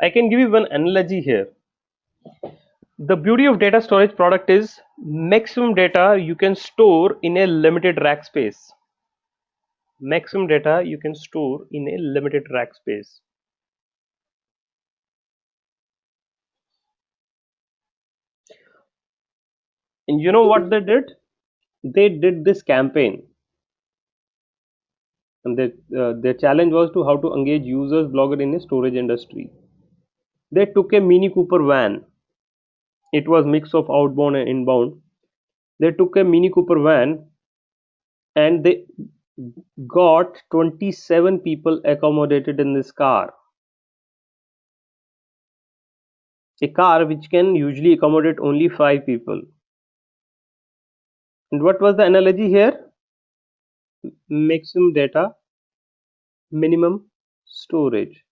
I can give you one analogy here. The beauty of data storage product is Maximum data you can store in a limited rack space. Maximum data you can store in a limited rack space. And you know what they did? They did this campaign, and their challenge was to how to engage users blogger in a storage industry. They took a Mini Cooper van. It was mix of outbound and inbound. They took a Mini Cooper van and they got 27 people accommodated in this car. A car which can usually accommodate only 5 people. And what was the analogy here? Maximum data, minimum storage.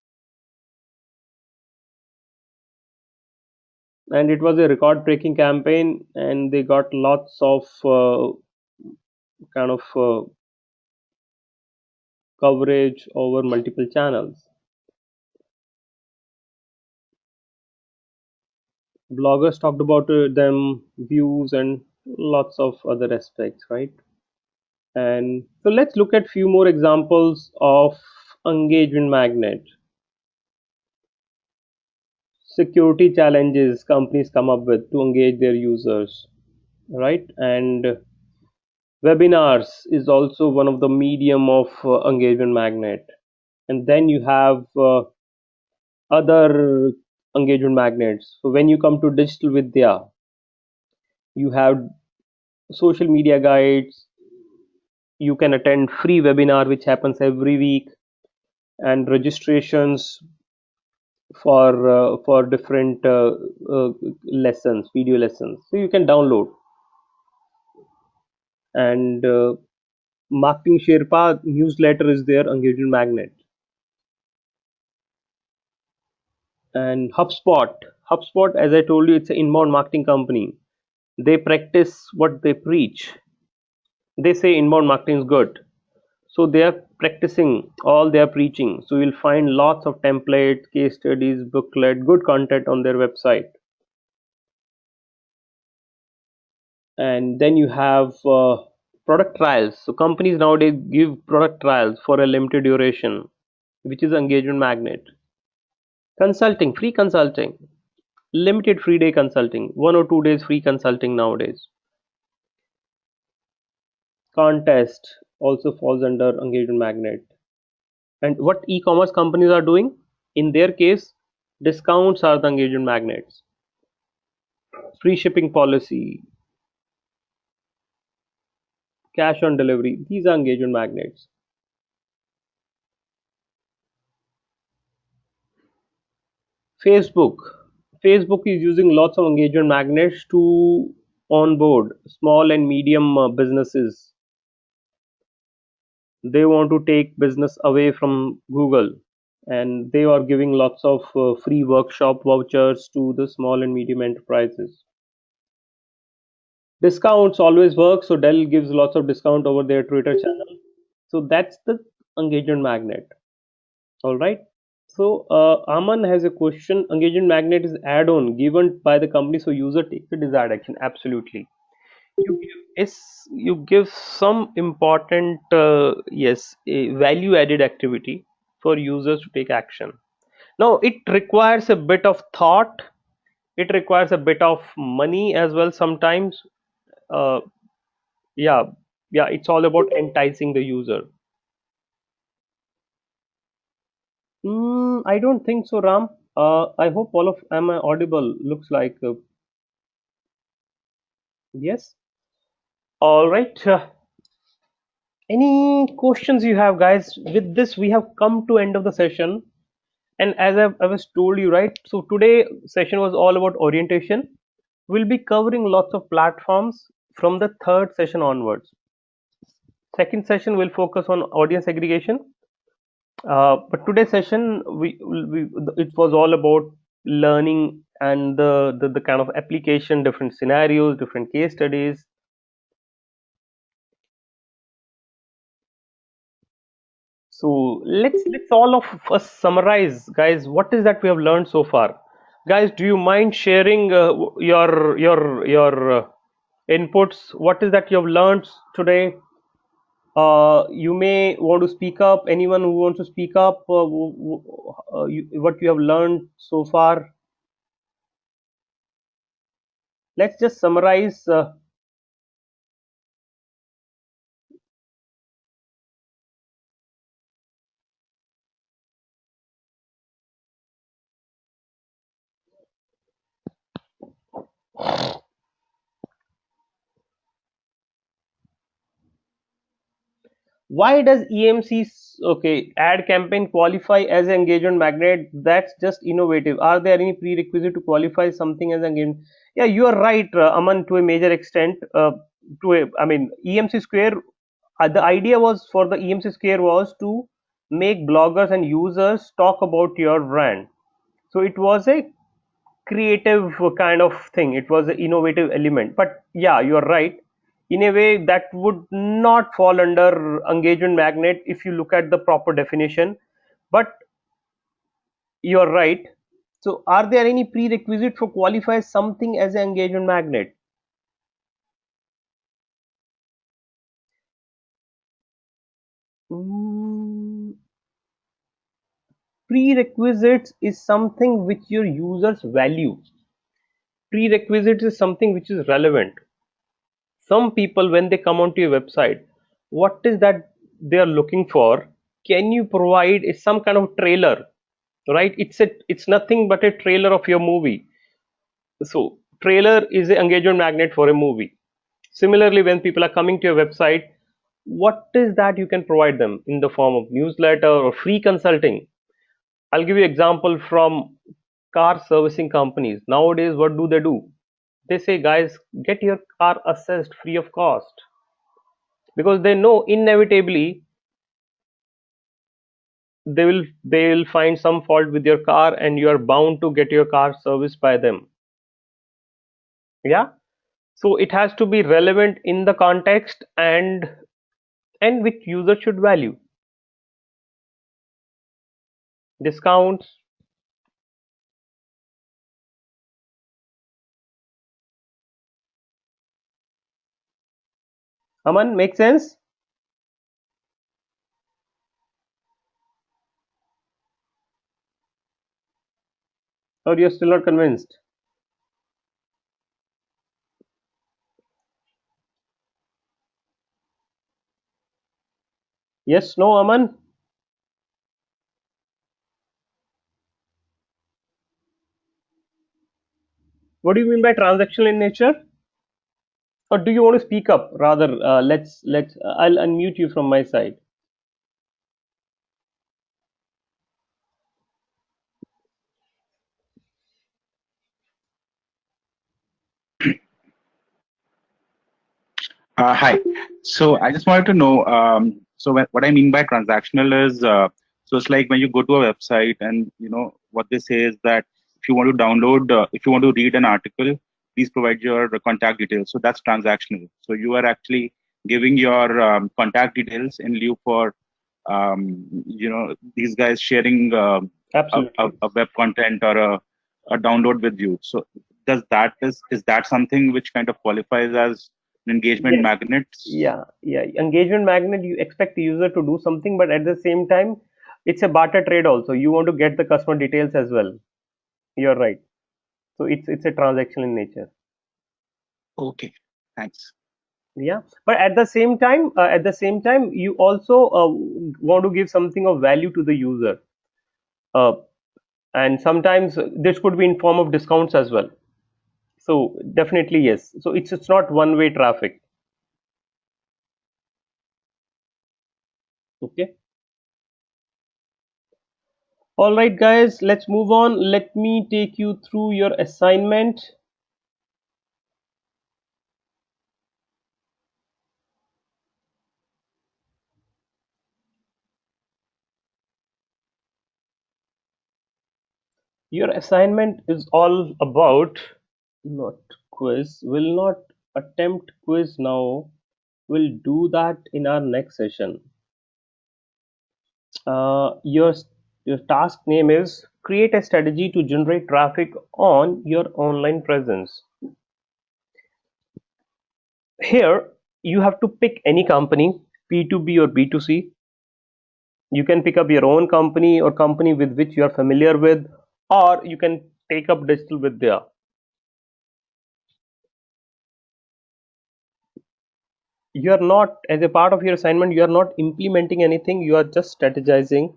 And it was a record breaking campaign, and they got lots of kind of coverage over multiple channels. Bloggers talked about them, views, and lots of other aspects, right? And so let's look at few more examples of engagement magnet. Security challenges companies come up with to engage their users, right? And webinars is also one of the medium of engagement magnet. And then you have other engagement magnets. So when you come to digital vidya, you have social media guides. You can attend free webinar which happens every week, and registrations for different uh, lessons, video lessons. So you can download. And marketing Sherpa newsletter is their engagement magnet. And HubSpot, as I told you, it's an inbound marketing company. They practice what they preach. They say inbound marketing is good, so they are practicing all they are preaching. So you'll find lots of templates, case studies, booklet, good content on their website. And then you have product trials. So companies nowadays give product trials for a limited duration, which is engagement magnet. Consulting, free consulting, limited free day consulting, 1 or 2 days free consulting nowadays. Contest also falls under engagement magnet. And what e-commerce companies are doing? In their case, discounts are the engagement magnets. Free shipping policy, cash on delivery, these are engagement magnets. Facebook. Facebook is using lots of engagement magnets to onboard small and medium businesses. They want to take business away from Google, and they are giving lots of free workshop vouchers to the small and medium enterprises. Discounts always work, so Dell gives lots of discount over their Twitter channel. So that's the engagement magnet. All right. So Aman has a question. Engagement magnet is add-on given by the company, so user takes the desired action. Absolutely. You give some important yes, a value added activity for users to take action. Now it requires a bit of thought. It requires a bit of money as well sometimes. Uh, yeah, yeah. It's all about enticing the user. I don't think so, Ram. I hope all of am I audible? Looks like yes. All right. Any questions you have, guys? With this, we have come to end of the session. And as I was told you, right? So today session was all about orientation. We'll be covering lots of platforms from the third session onwards. Second session will focus on audience aggregation. But today's session, it was all about learning and the kind of application, different scenarios, different case studies. So let's all of us summarize, guys. What is that we have learned so far, guys? Do you mind sharing your inputs. What is that you have learned today? You may want to speak up. Anyone who wants to speak up, what you have learned so far. Let's just summarize. Why does EMC's okay ad campaign qualify as an engagement magnet? That's just innovative. Are there any prerequisite to qualify something as an engagement? Yeah, you are right, Aman, to a major extent. I mean, EMC Square. The idea was for the EMC Square was to make bloggers and users talk about your brand. So it was a creative kind of thing. It was an innovative element. But yeah, you're right. In a way, that would not fall under engagement magnet if you look at the proper definition. But you're right. So, are there any prerequisite for qualify something as an engagement magnet? Mm, prerequisites is something which your users value. Prerequisites is something which is relevant. Some people, when they come onto your website, what is that they are looking for? Can you provide some kind of trailer, right? It's nothing but a trailer of your movie. So trailer is an engagement magnet for a movie. Similarly, when people are coming to your website, what is that you can provide them in the form of newsletter or free consulting? I'll give you example from car servicing companies. Nowadays, what do? They say, guys, get your car assessed free of cost, because they know inevitably they will find some fault with your car and you are bound to get your car serviced by them. Yeah, so it has to be relevant in the context and which user should value. Discounts. Aman, make sense? Or you're still not convinced? Yes, no, Aman? What do you mean by transactional in nature? Or do you want to speak up rather? Let's I'll unmute you from my side. Hi. So I just wanted to know. So what I mean by transactional is, so it's like when you go to a website and what they say is that if you want to download, if you want to read an article, please provide your contact details. So that's transactional. So you are actually giving your contact details in lieu for, these guys sharing Absolutely. a web content or a download with you. So is that something which kind of qualifies as engagement Yes. magnets? Yeah. Engagement magnet, you expect the user to do something, but at the same time, it's a barter trade also. You want to get the customer details as well. You're right. So it's a transaction in nature. Okay, thanks. Yeah, but at the same time, you also want to give something of value to the user, uh, and sometimes this could be in form of discounts as well. So definitely yes. So it's not one way traffic. Okay. All right, guys, let's move on. Let me take you through your assignment. Your assignment is all about not quiz. Will not attempt quiz now. We'll do that in our next session. Your task name is create a strategy to generate traffic on your online presence. Here you have to pick any company, B2B or B2C. You can pick up your own company or company with which you are familiar with, or you can take up digital vidya. You are not, as a part of your assignment, you are not implementing anything, you are just strategizing.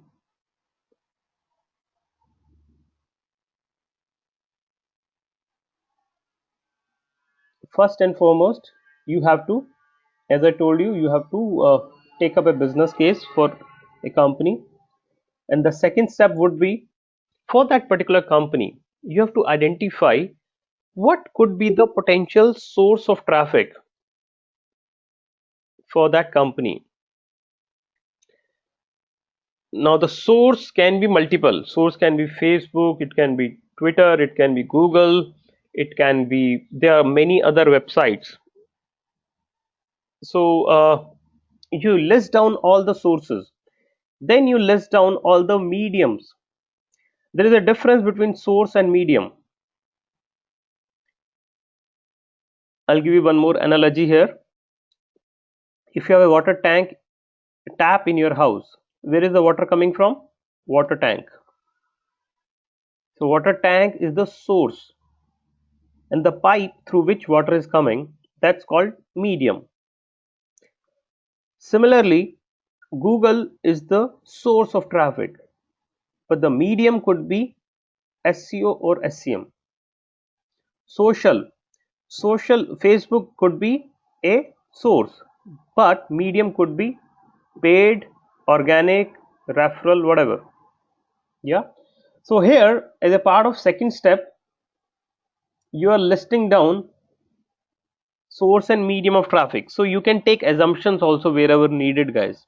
First and foremost, you have to, as I told you, you have to take up a business case for a company. And the second step would be, for that particular company, you have to identify what could be the potential source of traffic for that company. Now the source can be multiple. Source can be Facebook, it can be Twitter, it can be Google, it can be, there are many other websites. So you list down all the sources, then you list down all the mediums. There is a difference between source and medium. I'll give you one more analogy here. If you have a water tank tap in your house, where is the water coming from? Water tank. So water tank is the source, and the pipe through which water is coming, that's called medium. Similarly, Google is the source of traffic, but the medium could be SEO or SEM. Social, Facebook could be a source, but medium could be paid, organic, referral, whatever. Yeah. So here, as a part of second step, you are listing down source and medium of traffic. So you can take assumptions also wherever needed, guys.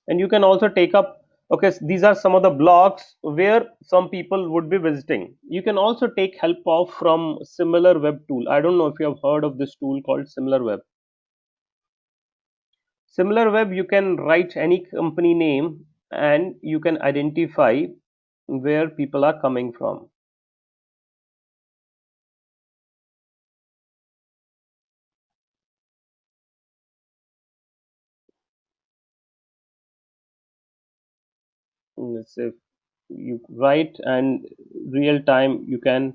And you can also take up, okay, these are some of the blogs where some people would be visiting. You can also take help of from similar web tool. I don't know if you have heard of this tool called similar web. Similar web, you can write any company name and you can identify where people are coming from. Let's say you write and real time you can,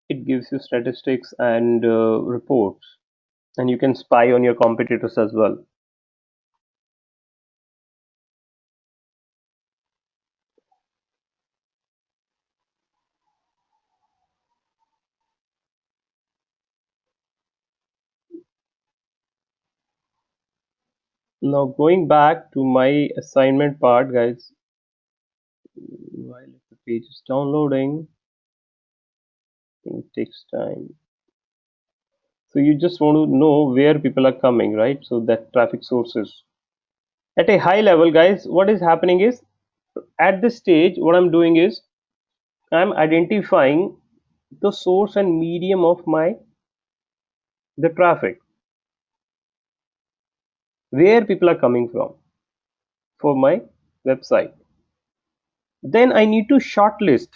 it gives you statistics and reports, and you can spy on your competitors as well. Now going back to my assignment part, guys, while the page is downloading, it takes time. So you just want to know where people are coming, right? So that traffic sources. At a high level, guys, what is happening is, at this stage, what I'm doing is I'm identifying the source and medium of my the traffic, where people are coming from for my website. Then I need to shortlist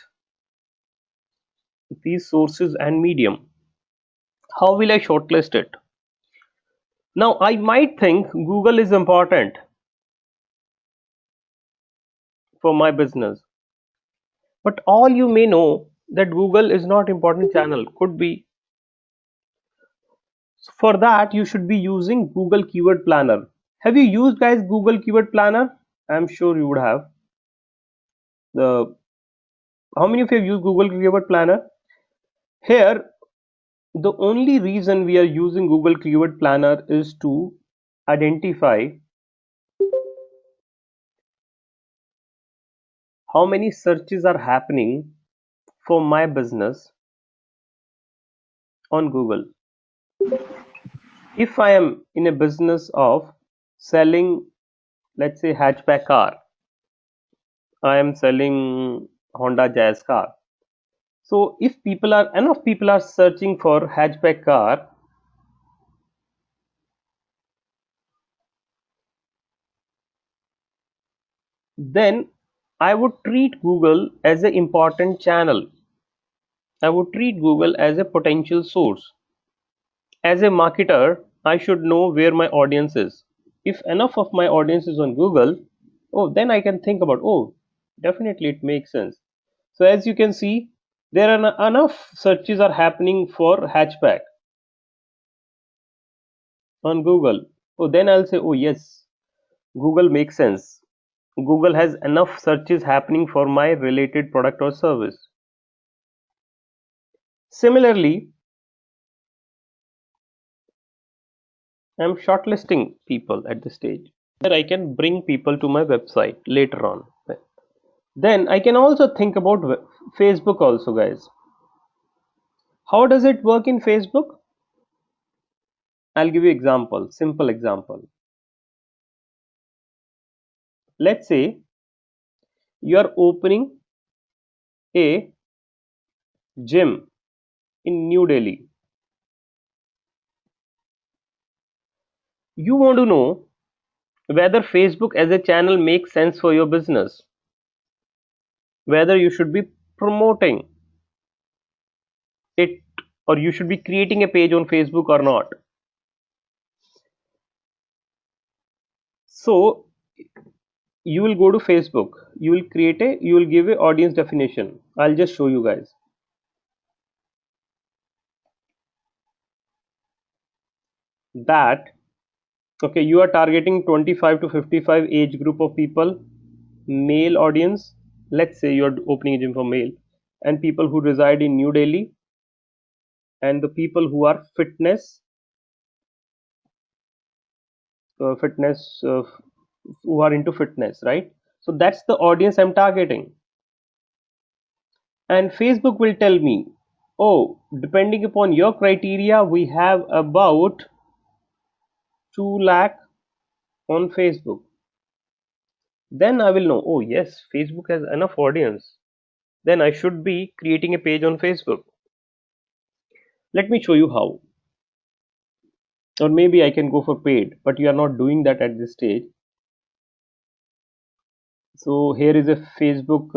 these sources and medium. How will I shortlist it? Now I might think Google is important for my business, but all you may know that Google is not important channel, could be. So for that you should be using Google Keyword Planner. Have you used, guys, Google Keyword Planner? I'm sure you would have. The How many of you have used Google Keyword Planner? Here, the only reason we are using Google Keyword Planner is to identify how many searches are happening for my business on Google. If I am in a business of selling, let's say, hatchback car, I am selling Honda Jazz car. So if people are, enough people are searching for hatchback car, then I would treat Google as an important channel. I would treat Google as a potential source. As a marketer, I should know where my audience is. If enough of my audience is on Google, oh, then I can think about, oh, definitely it makes sense. So as you can see, there are enough searches are happening for hatchback on Google. Oh, then I'll say, oh yes, Google makes sense. Google has enough searches happening for my related product or service. Similarly, I'm shortlisting people at this stage where I can bring people to my website later on. Then I can also think about Facebook also, guys. How does it work in Facebook? I'll give you example, simple example. Let's say you are opening a gym in New Delhi. You want to know whether Facebook as a channel makes sense for your business, whether you should be promoting it or you should be creating a page on Facebook or not. So you will go to Facebook, you will give a audience definition. I'll just show you guys that. Okay, you are targeting 25 to 55 age group of people, male audience. Let's say you're opening a gym for male and people who reside in New Delhi and the people who are fitness who are into fitness, right? So that's the audience I'm targeting. And Facebook will tell me, oh, depending upon your criteria, we have about 2 lakh on Facebook. Then I will know, oh yes, Facebook has enough audience. Then I should be creating a page on Facebook. Let me show you how. Or maybe I can go for paid, but you are not doing that at this stage. So here is a Facebook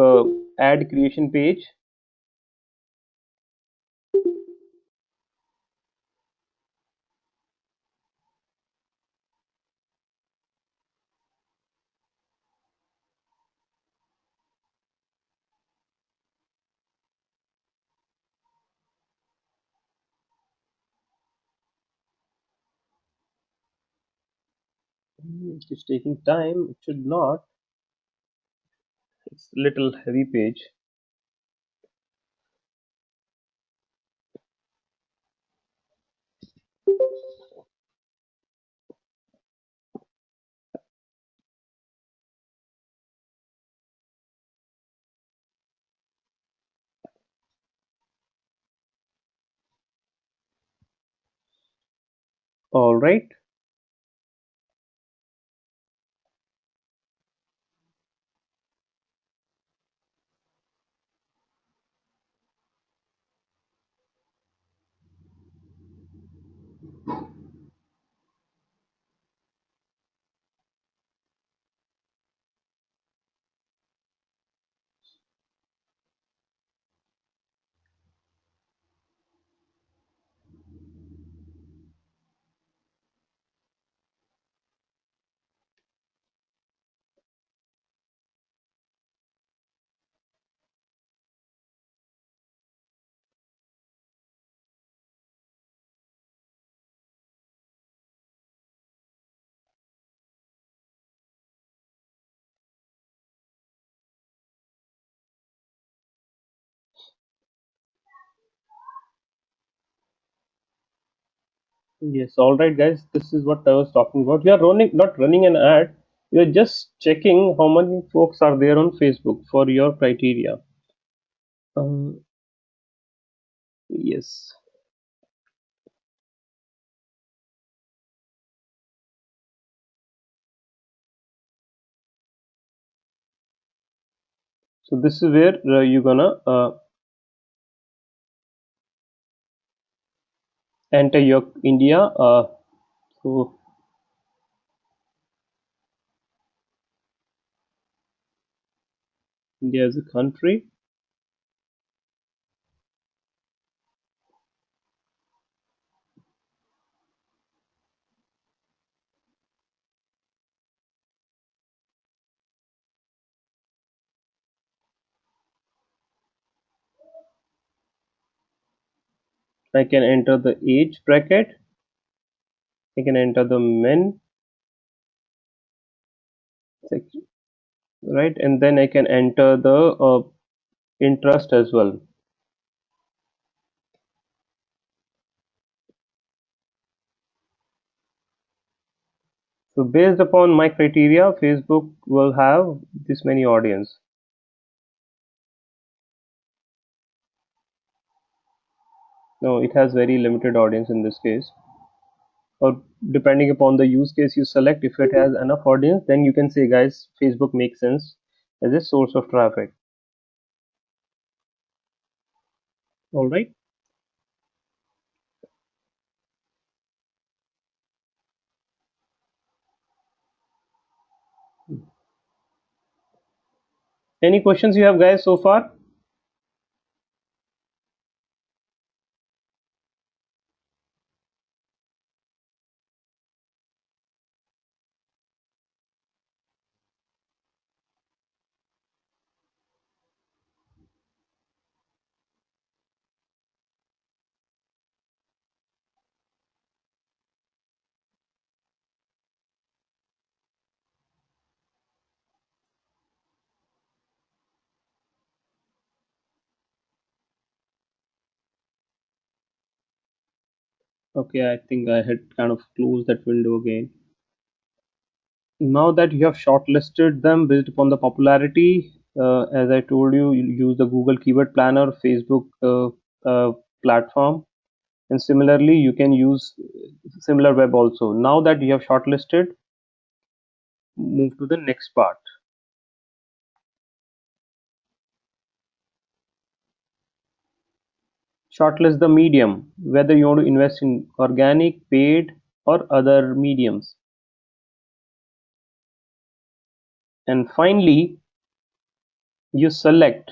ad creation page. It is taking time. It should not. It's a little heavy page. All right. Yes. All right, guys. This is what I was talking about. We are running, not running an ad. We are just checking how many folks are there on Facebook for your criteria. Um, yes. So this is where you're gonna enter your India. So India is a country. I can enter the age bracket. I can enter the men section, right? And then I can enter the interest as well. So based upon my criteria, Facebook will have this many audience. No, it has very limited audience in this case. Or depending upon the use case you select, if it has enough audience, then you can say, guys, Facebook makes sense as a source of traffic. All right. Any questions you have, guys, so far? Okay, I think I had kind of closed that window again. Now that you have shortlisted them based upon the popularity, as I told you, you use the Google Keyword Planner, Facebook platform, and similarly, you can use similar web also. Now that you have shortlisted, move to the next part. Shortlist the medium, whether you want to invest in organic, paid, or other mediums. And finally, you select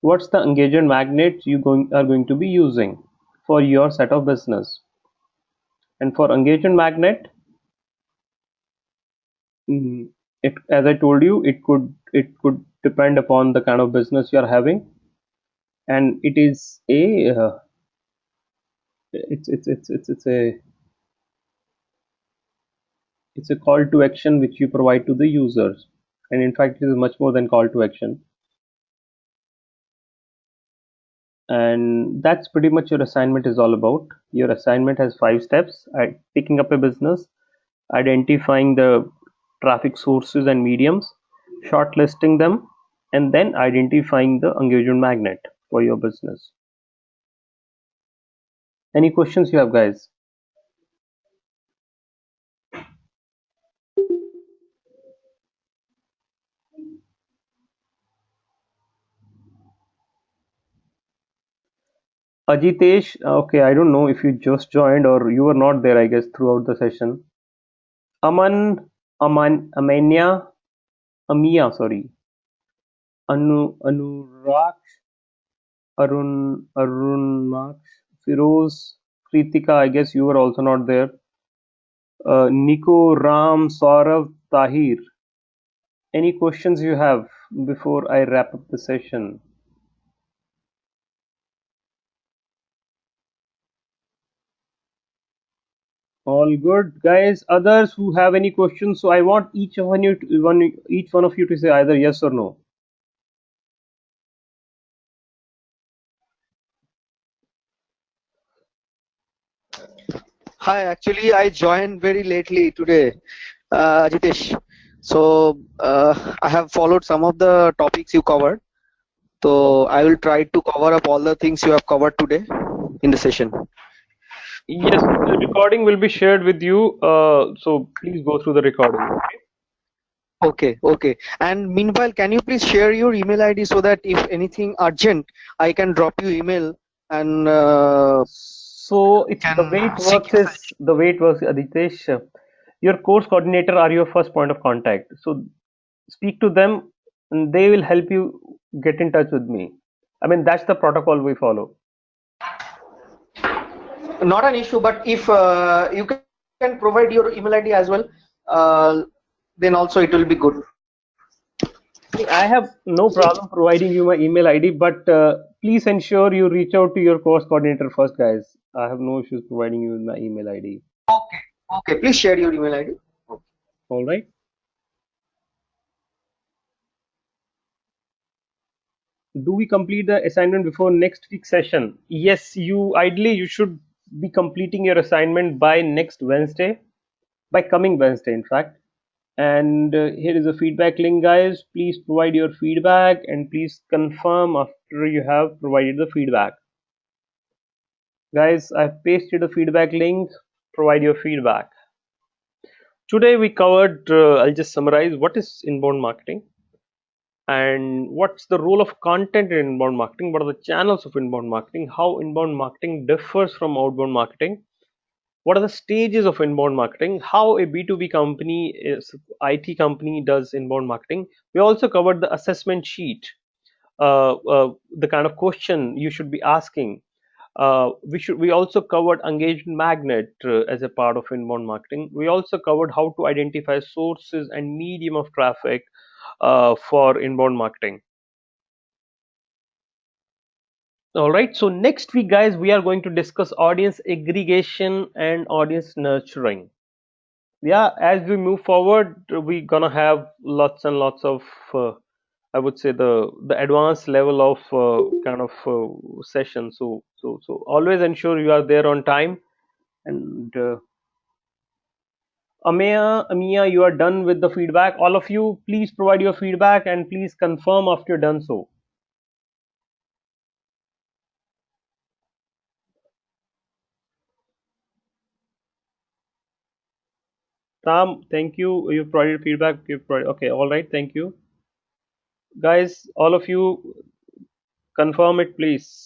what's the engagement magnet you are going to be using for your set of business. And for engagement magnet, as I told you, it could depend upon the kind of business you are having, and it is a it's a call to action which you provide to the users, and in fact, it is much more than call to action. And that's pretty much your assignment is all about. Your assignment has 5 steps: picking up a business, identifying the traffic sources and mediums, shortlisting them, and then identifying the engagement magnet for your business. Any questions you have, guys? Ajitesh, okay, I don't know if you just joined or you were not there, I guess, throughout the session. Aman, Amanya, Amia, sorry. Anuraksh, Arunaksh, Firoz, Kritika, I guess you were also not there. Nico, Ram, Saurav, Tahir. Any questions you have before I wrap up the session? All good, guys. Others who have any questions, so I want each one of you to say either yes or no. Hi, actually, I joined very lately today, Jitesh. So I have followed some of the topics you covered. So I will try to cover up all the things you have covered today in the session. Yes, the recording will be shared with you. So please go through the recording. Okay? Okay. And meanwhile, can you please share your email ID so that if anything urgent, I can drop you email and So it's the way can it seek works your is the way it works, Aditesh. Your course coordinator are your first point of contact. So speak to them, and they will help you get in touch with me. I mean, that's the protocol we follow. not an issue, but if you can provide your email ID as well, uh, then also it will be good. I have no problem providing you my email ID, but please ensure you reach out to your course coordinator first, guys. I have no issues providing you with my email ID. Okay. Okay. Please share your email ID. Okay. All right. Do we complete the assignment before next week's session? Yes, you should be completing your assignment by next Wednesday, by coming Wednesday, in fact. And here is a feedback link, guys. Please provide your feedback and please confirm after you have provided the feedback. Guys, I've pasted a feedback link. Provide your feedback. Today we covered, I'll just summarize what is inbound marketing and what's the role of content in inbound marketing, what are the channels of inbound marketing, how inbound marketing differs from outbound marketing, what are the stages of inbound marketing, how a B2B company is IT company does inbound marketing. We also covered the assessment sheet, the kind of question you should be asking. We also covered engagement magnet as a part of inbound marketing. We also covered how to identify sources and medium of traffic for inbound marketing. All right, so next week, guys, we are going to discuss audience aggregation and audience nurturing. Yeah, as we move forward, we're gonna have lots and lots of, I would say, the advanced level of kind of session. So always ensure you are there on time. And Amia, you are done with the feedback. All of you, please provide your feedback and please confirm after you're done so. Tam, thank you. You provided feedback. Okay, all right. Thank you, guys. All of you, confirm it, please.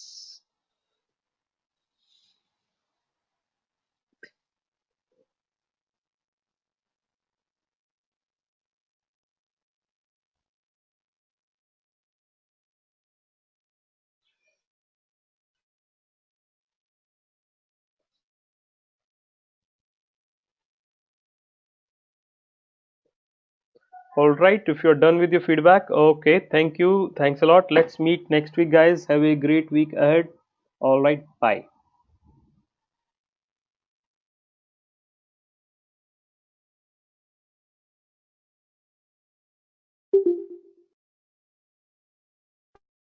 All right. If you're done with your feedback, okay. Thank you. Thanks a lot. Let's meet next week, guys. Have a great week ahead. All right. Bye.